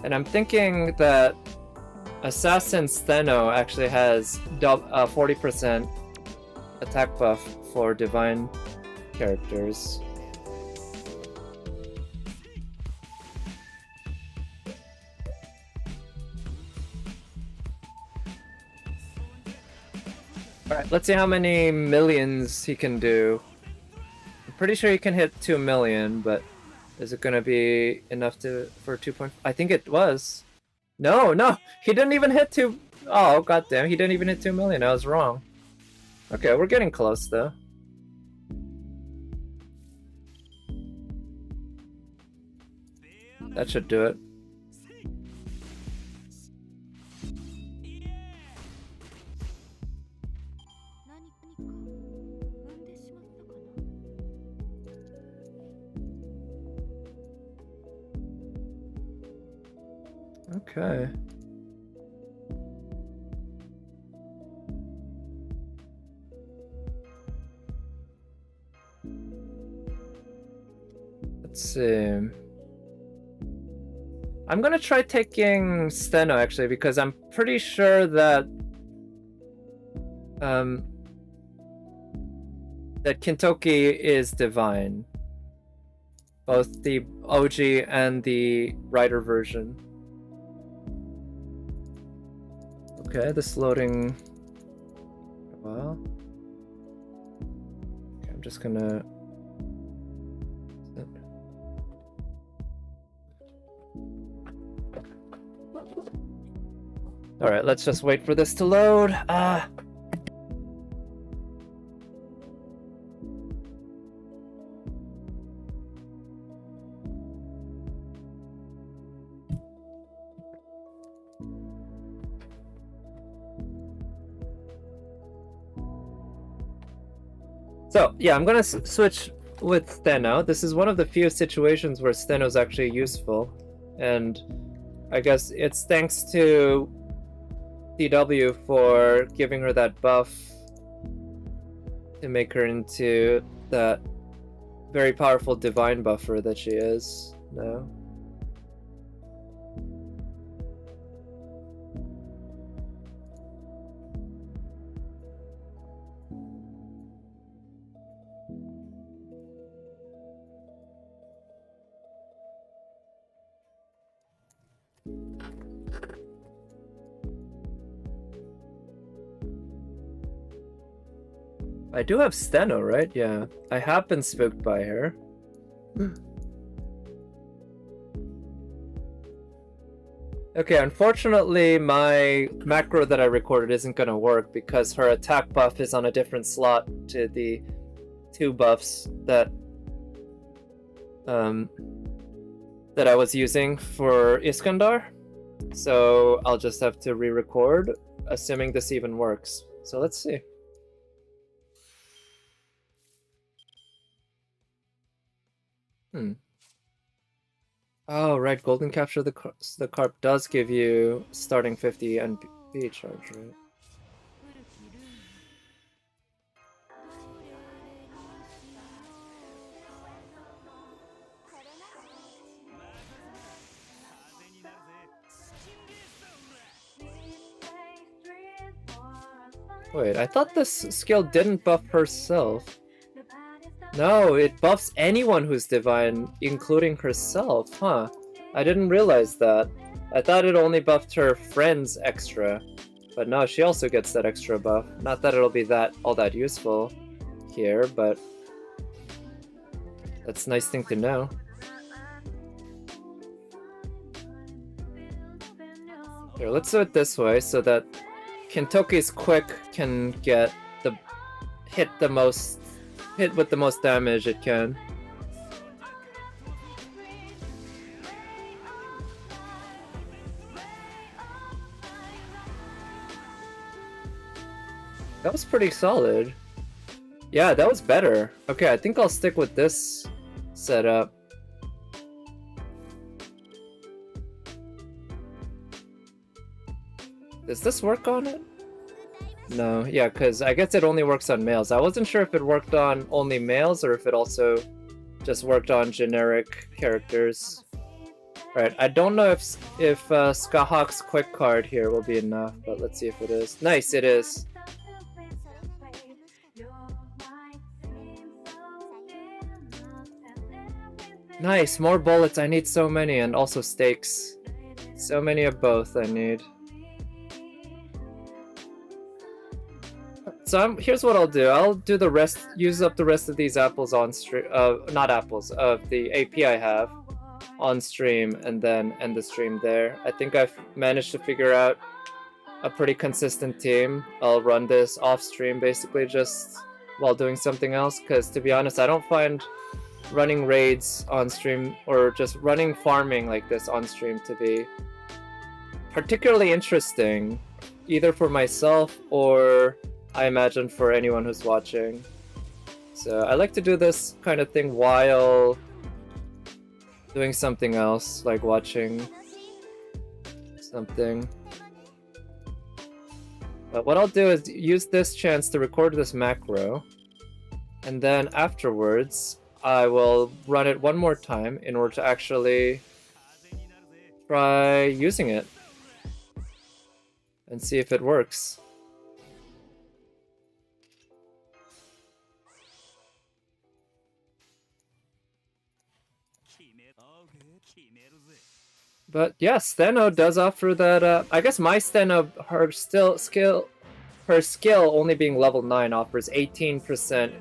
And I'm thinking that Assassin Steno actually has 40% attack buff for divine characters. Alright, let's see how many millions he can do. I'm pretty sure he can hit 2 million, but is it gonna be enough for 2.5? I think it was. No, he didn't even hit 2. Oh, goddamn, he didn't even hit 2 million. I was wrong. Okay, we're getting close though. That should do it. Okay. Let's see. I'm gonna try taking Steno actually, because I'm pretty sure that that Kintoki is divine. Both the OG and the writer version. Okay, this loading. Well, okay, I'm just gonna. All right, let's just wait for this to load. So, yeah, I'm gonna switch with Steno. This is one of the few situations where Steno's actually useful. And I guess it's thanks to DW for giving her that buff to make her into that very powerful divine buffer that she is now. I do have Steno, right? Yeah. I have been spooked by her. Okay, unfortunately, my macro that I recorded isn't gonna work because her attack buff is on a different slot to the 2 buffs that I was using for Iskandar. So I'll just have to re-record, assuming this even works. So let's see. Oh, right. Golden Capture the Carp does give you starting 50 NP charge, right? Wait, I thought this skill didn't buff herself. No, it buffs anyone who's divine, including herself, huh? I didn't realize that. I thought it only buffed her friends extra. But no, she also gets that extra buff. Not that it'll be all that useful here, but that's a nice thing to know. Here, let's do it this way so that Kintoki's quick can get the hit with the most damage it can. That was pretty solid. Yeah, that was better. Okay, I think I'll stick with this setup. Does this work on it? No, yeah, because I guess it only works on males. I wasn't sure if it worked on only males or if it also just worked on generic characters. Alright, I don't know if Skahawk's quick card here will be enough, but let's see if it is. Nice, it is. Nice, more bullets. I need so many, and also stakes. So many of both I need. So here's what I'll do. I'll do the rest, use up the rest of these apples on stream, not apples, of the AP I have on stream, and then end the stream there. I think I've managed to figure out a pretty consistent team. I'll run this off stream basically just while doing something else, because to be honest, I don't find running raids on stream or just running farming like this on stream to be particularly interesting, either for myself or I imagine for anyone who's watching. So I like to do this kind of thing while doing something else, like watching something. But what I'll do is use this chance to record this macro, and then afterwards I will run it one more time in order to actually try using it and see if it works. But yeah, Steno does offer that. I guess my Steno, her skill only being level 9 offers 18%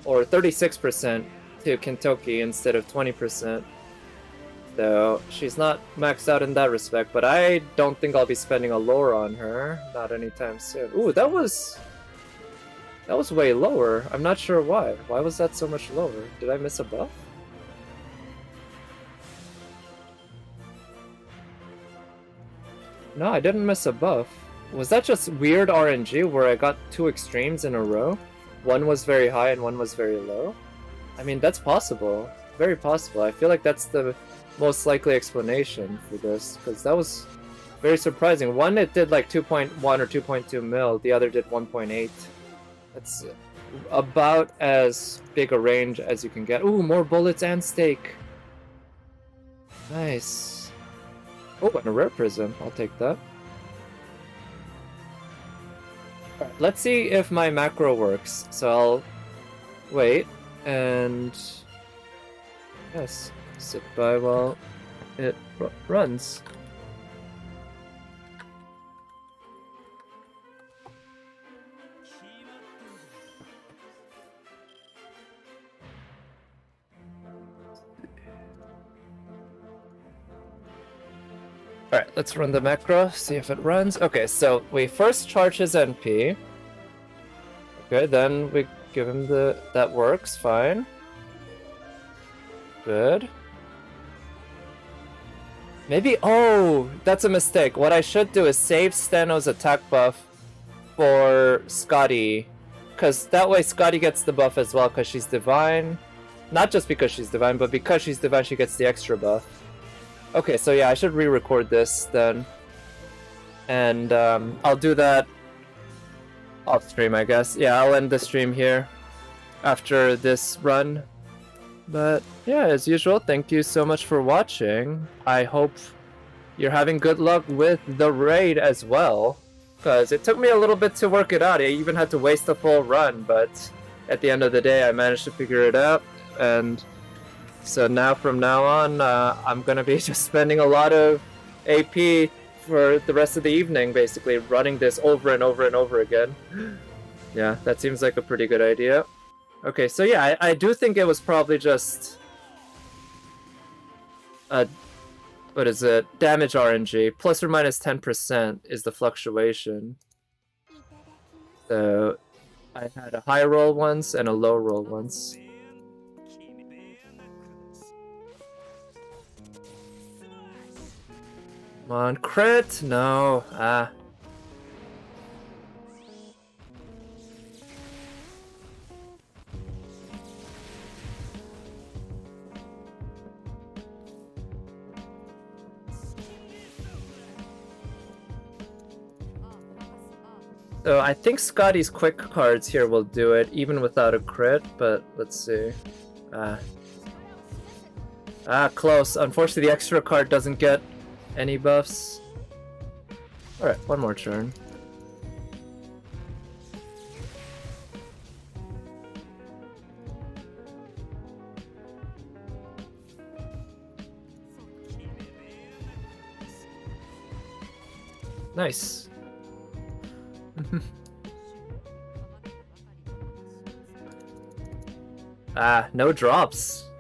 or 36% to Kintoki instead of 20%. So she's not maxed out in that respect, but I don't think I'll be spending a lore on her, not anytime soon. Ooh, that was way lower. I'm not sure why. Why was that so much lower? Did I miss a buff? No, I didn't miss a buff. Was that just weird RNG where I got 2 extremes in a row? one was very high and one was very low? I mean, that's possible. Very possible. I feel like that's the most likely explanation for this, because that was very surprising. One, it did like 2.1 or 2.2 mil, the other did 1.8. That's about as big a range as you can get. Ooh, more bullets and steak. Nice. Oh, and a rare prism. I'll take that. Alright, let's see if my macro works. So I'll wait and yes, sit by while it runs. Alright, let's run the macro, see if it runs. Okay, so we first charge his NP. Okay, then we give him the... that works, fine. Good. Maybe... oh, that's a mistake. What I should do is save Stano's attack buff for Scotty. Because that way Scotty gets the buff as well, because she's divine. Not just because she's divine, but because she's divine she gets the extra buff. Okay, so yeah, I should re-record this then. And I'll do that off stream, I guess. Yeah, I'll end the stream here after this run. But yeah, as usual, thank you so much for watching. I hope you're having good luck with the raid as well. Because it took me a little bit to work it out. I even had to waste a full run, but at the end of the day, I managed to figure it out. And so now, from now on, I'm gonna be just spending a lot of AP for the rest of the evening, basically, running this over and over and over again. Yeah, that seems like a pretty good idea. Okay, so yeah, I do think it was probably just... what is it? Damage RNG. Plus or minus 10% is the fluctuation. So, I had a high roll once and a low roll once. Come on, crit? No. Ah. So I think Scotty's quick cards here will do it, even without a crit, but let's see. Close. Unfortunately, the extra card doesn't get any buffs. Alright, one more turn. Nice. No drops.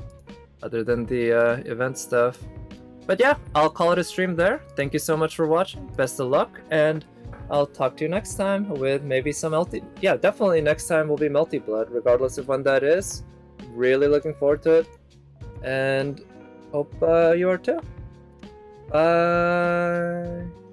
Other than the event stuff. But yeah, I'll call it a stream there. Thank you so much for watching. Best of luck, and I'll talk to you next time with maybe some yeah, definitely next time will be Multi-Blood, regardless of when that is. Really looking forward to it, and hope you are too. Bye.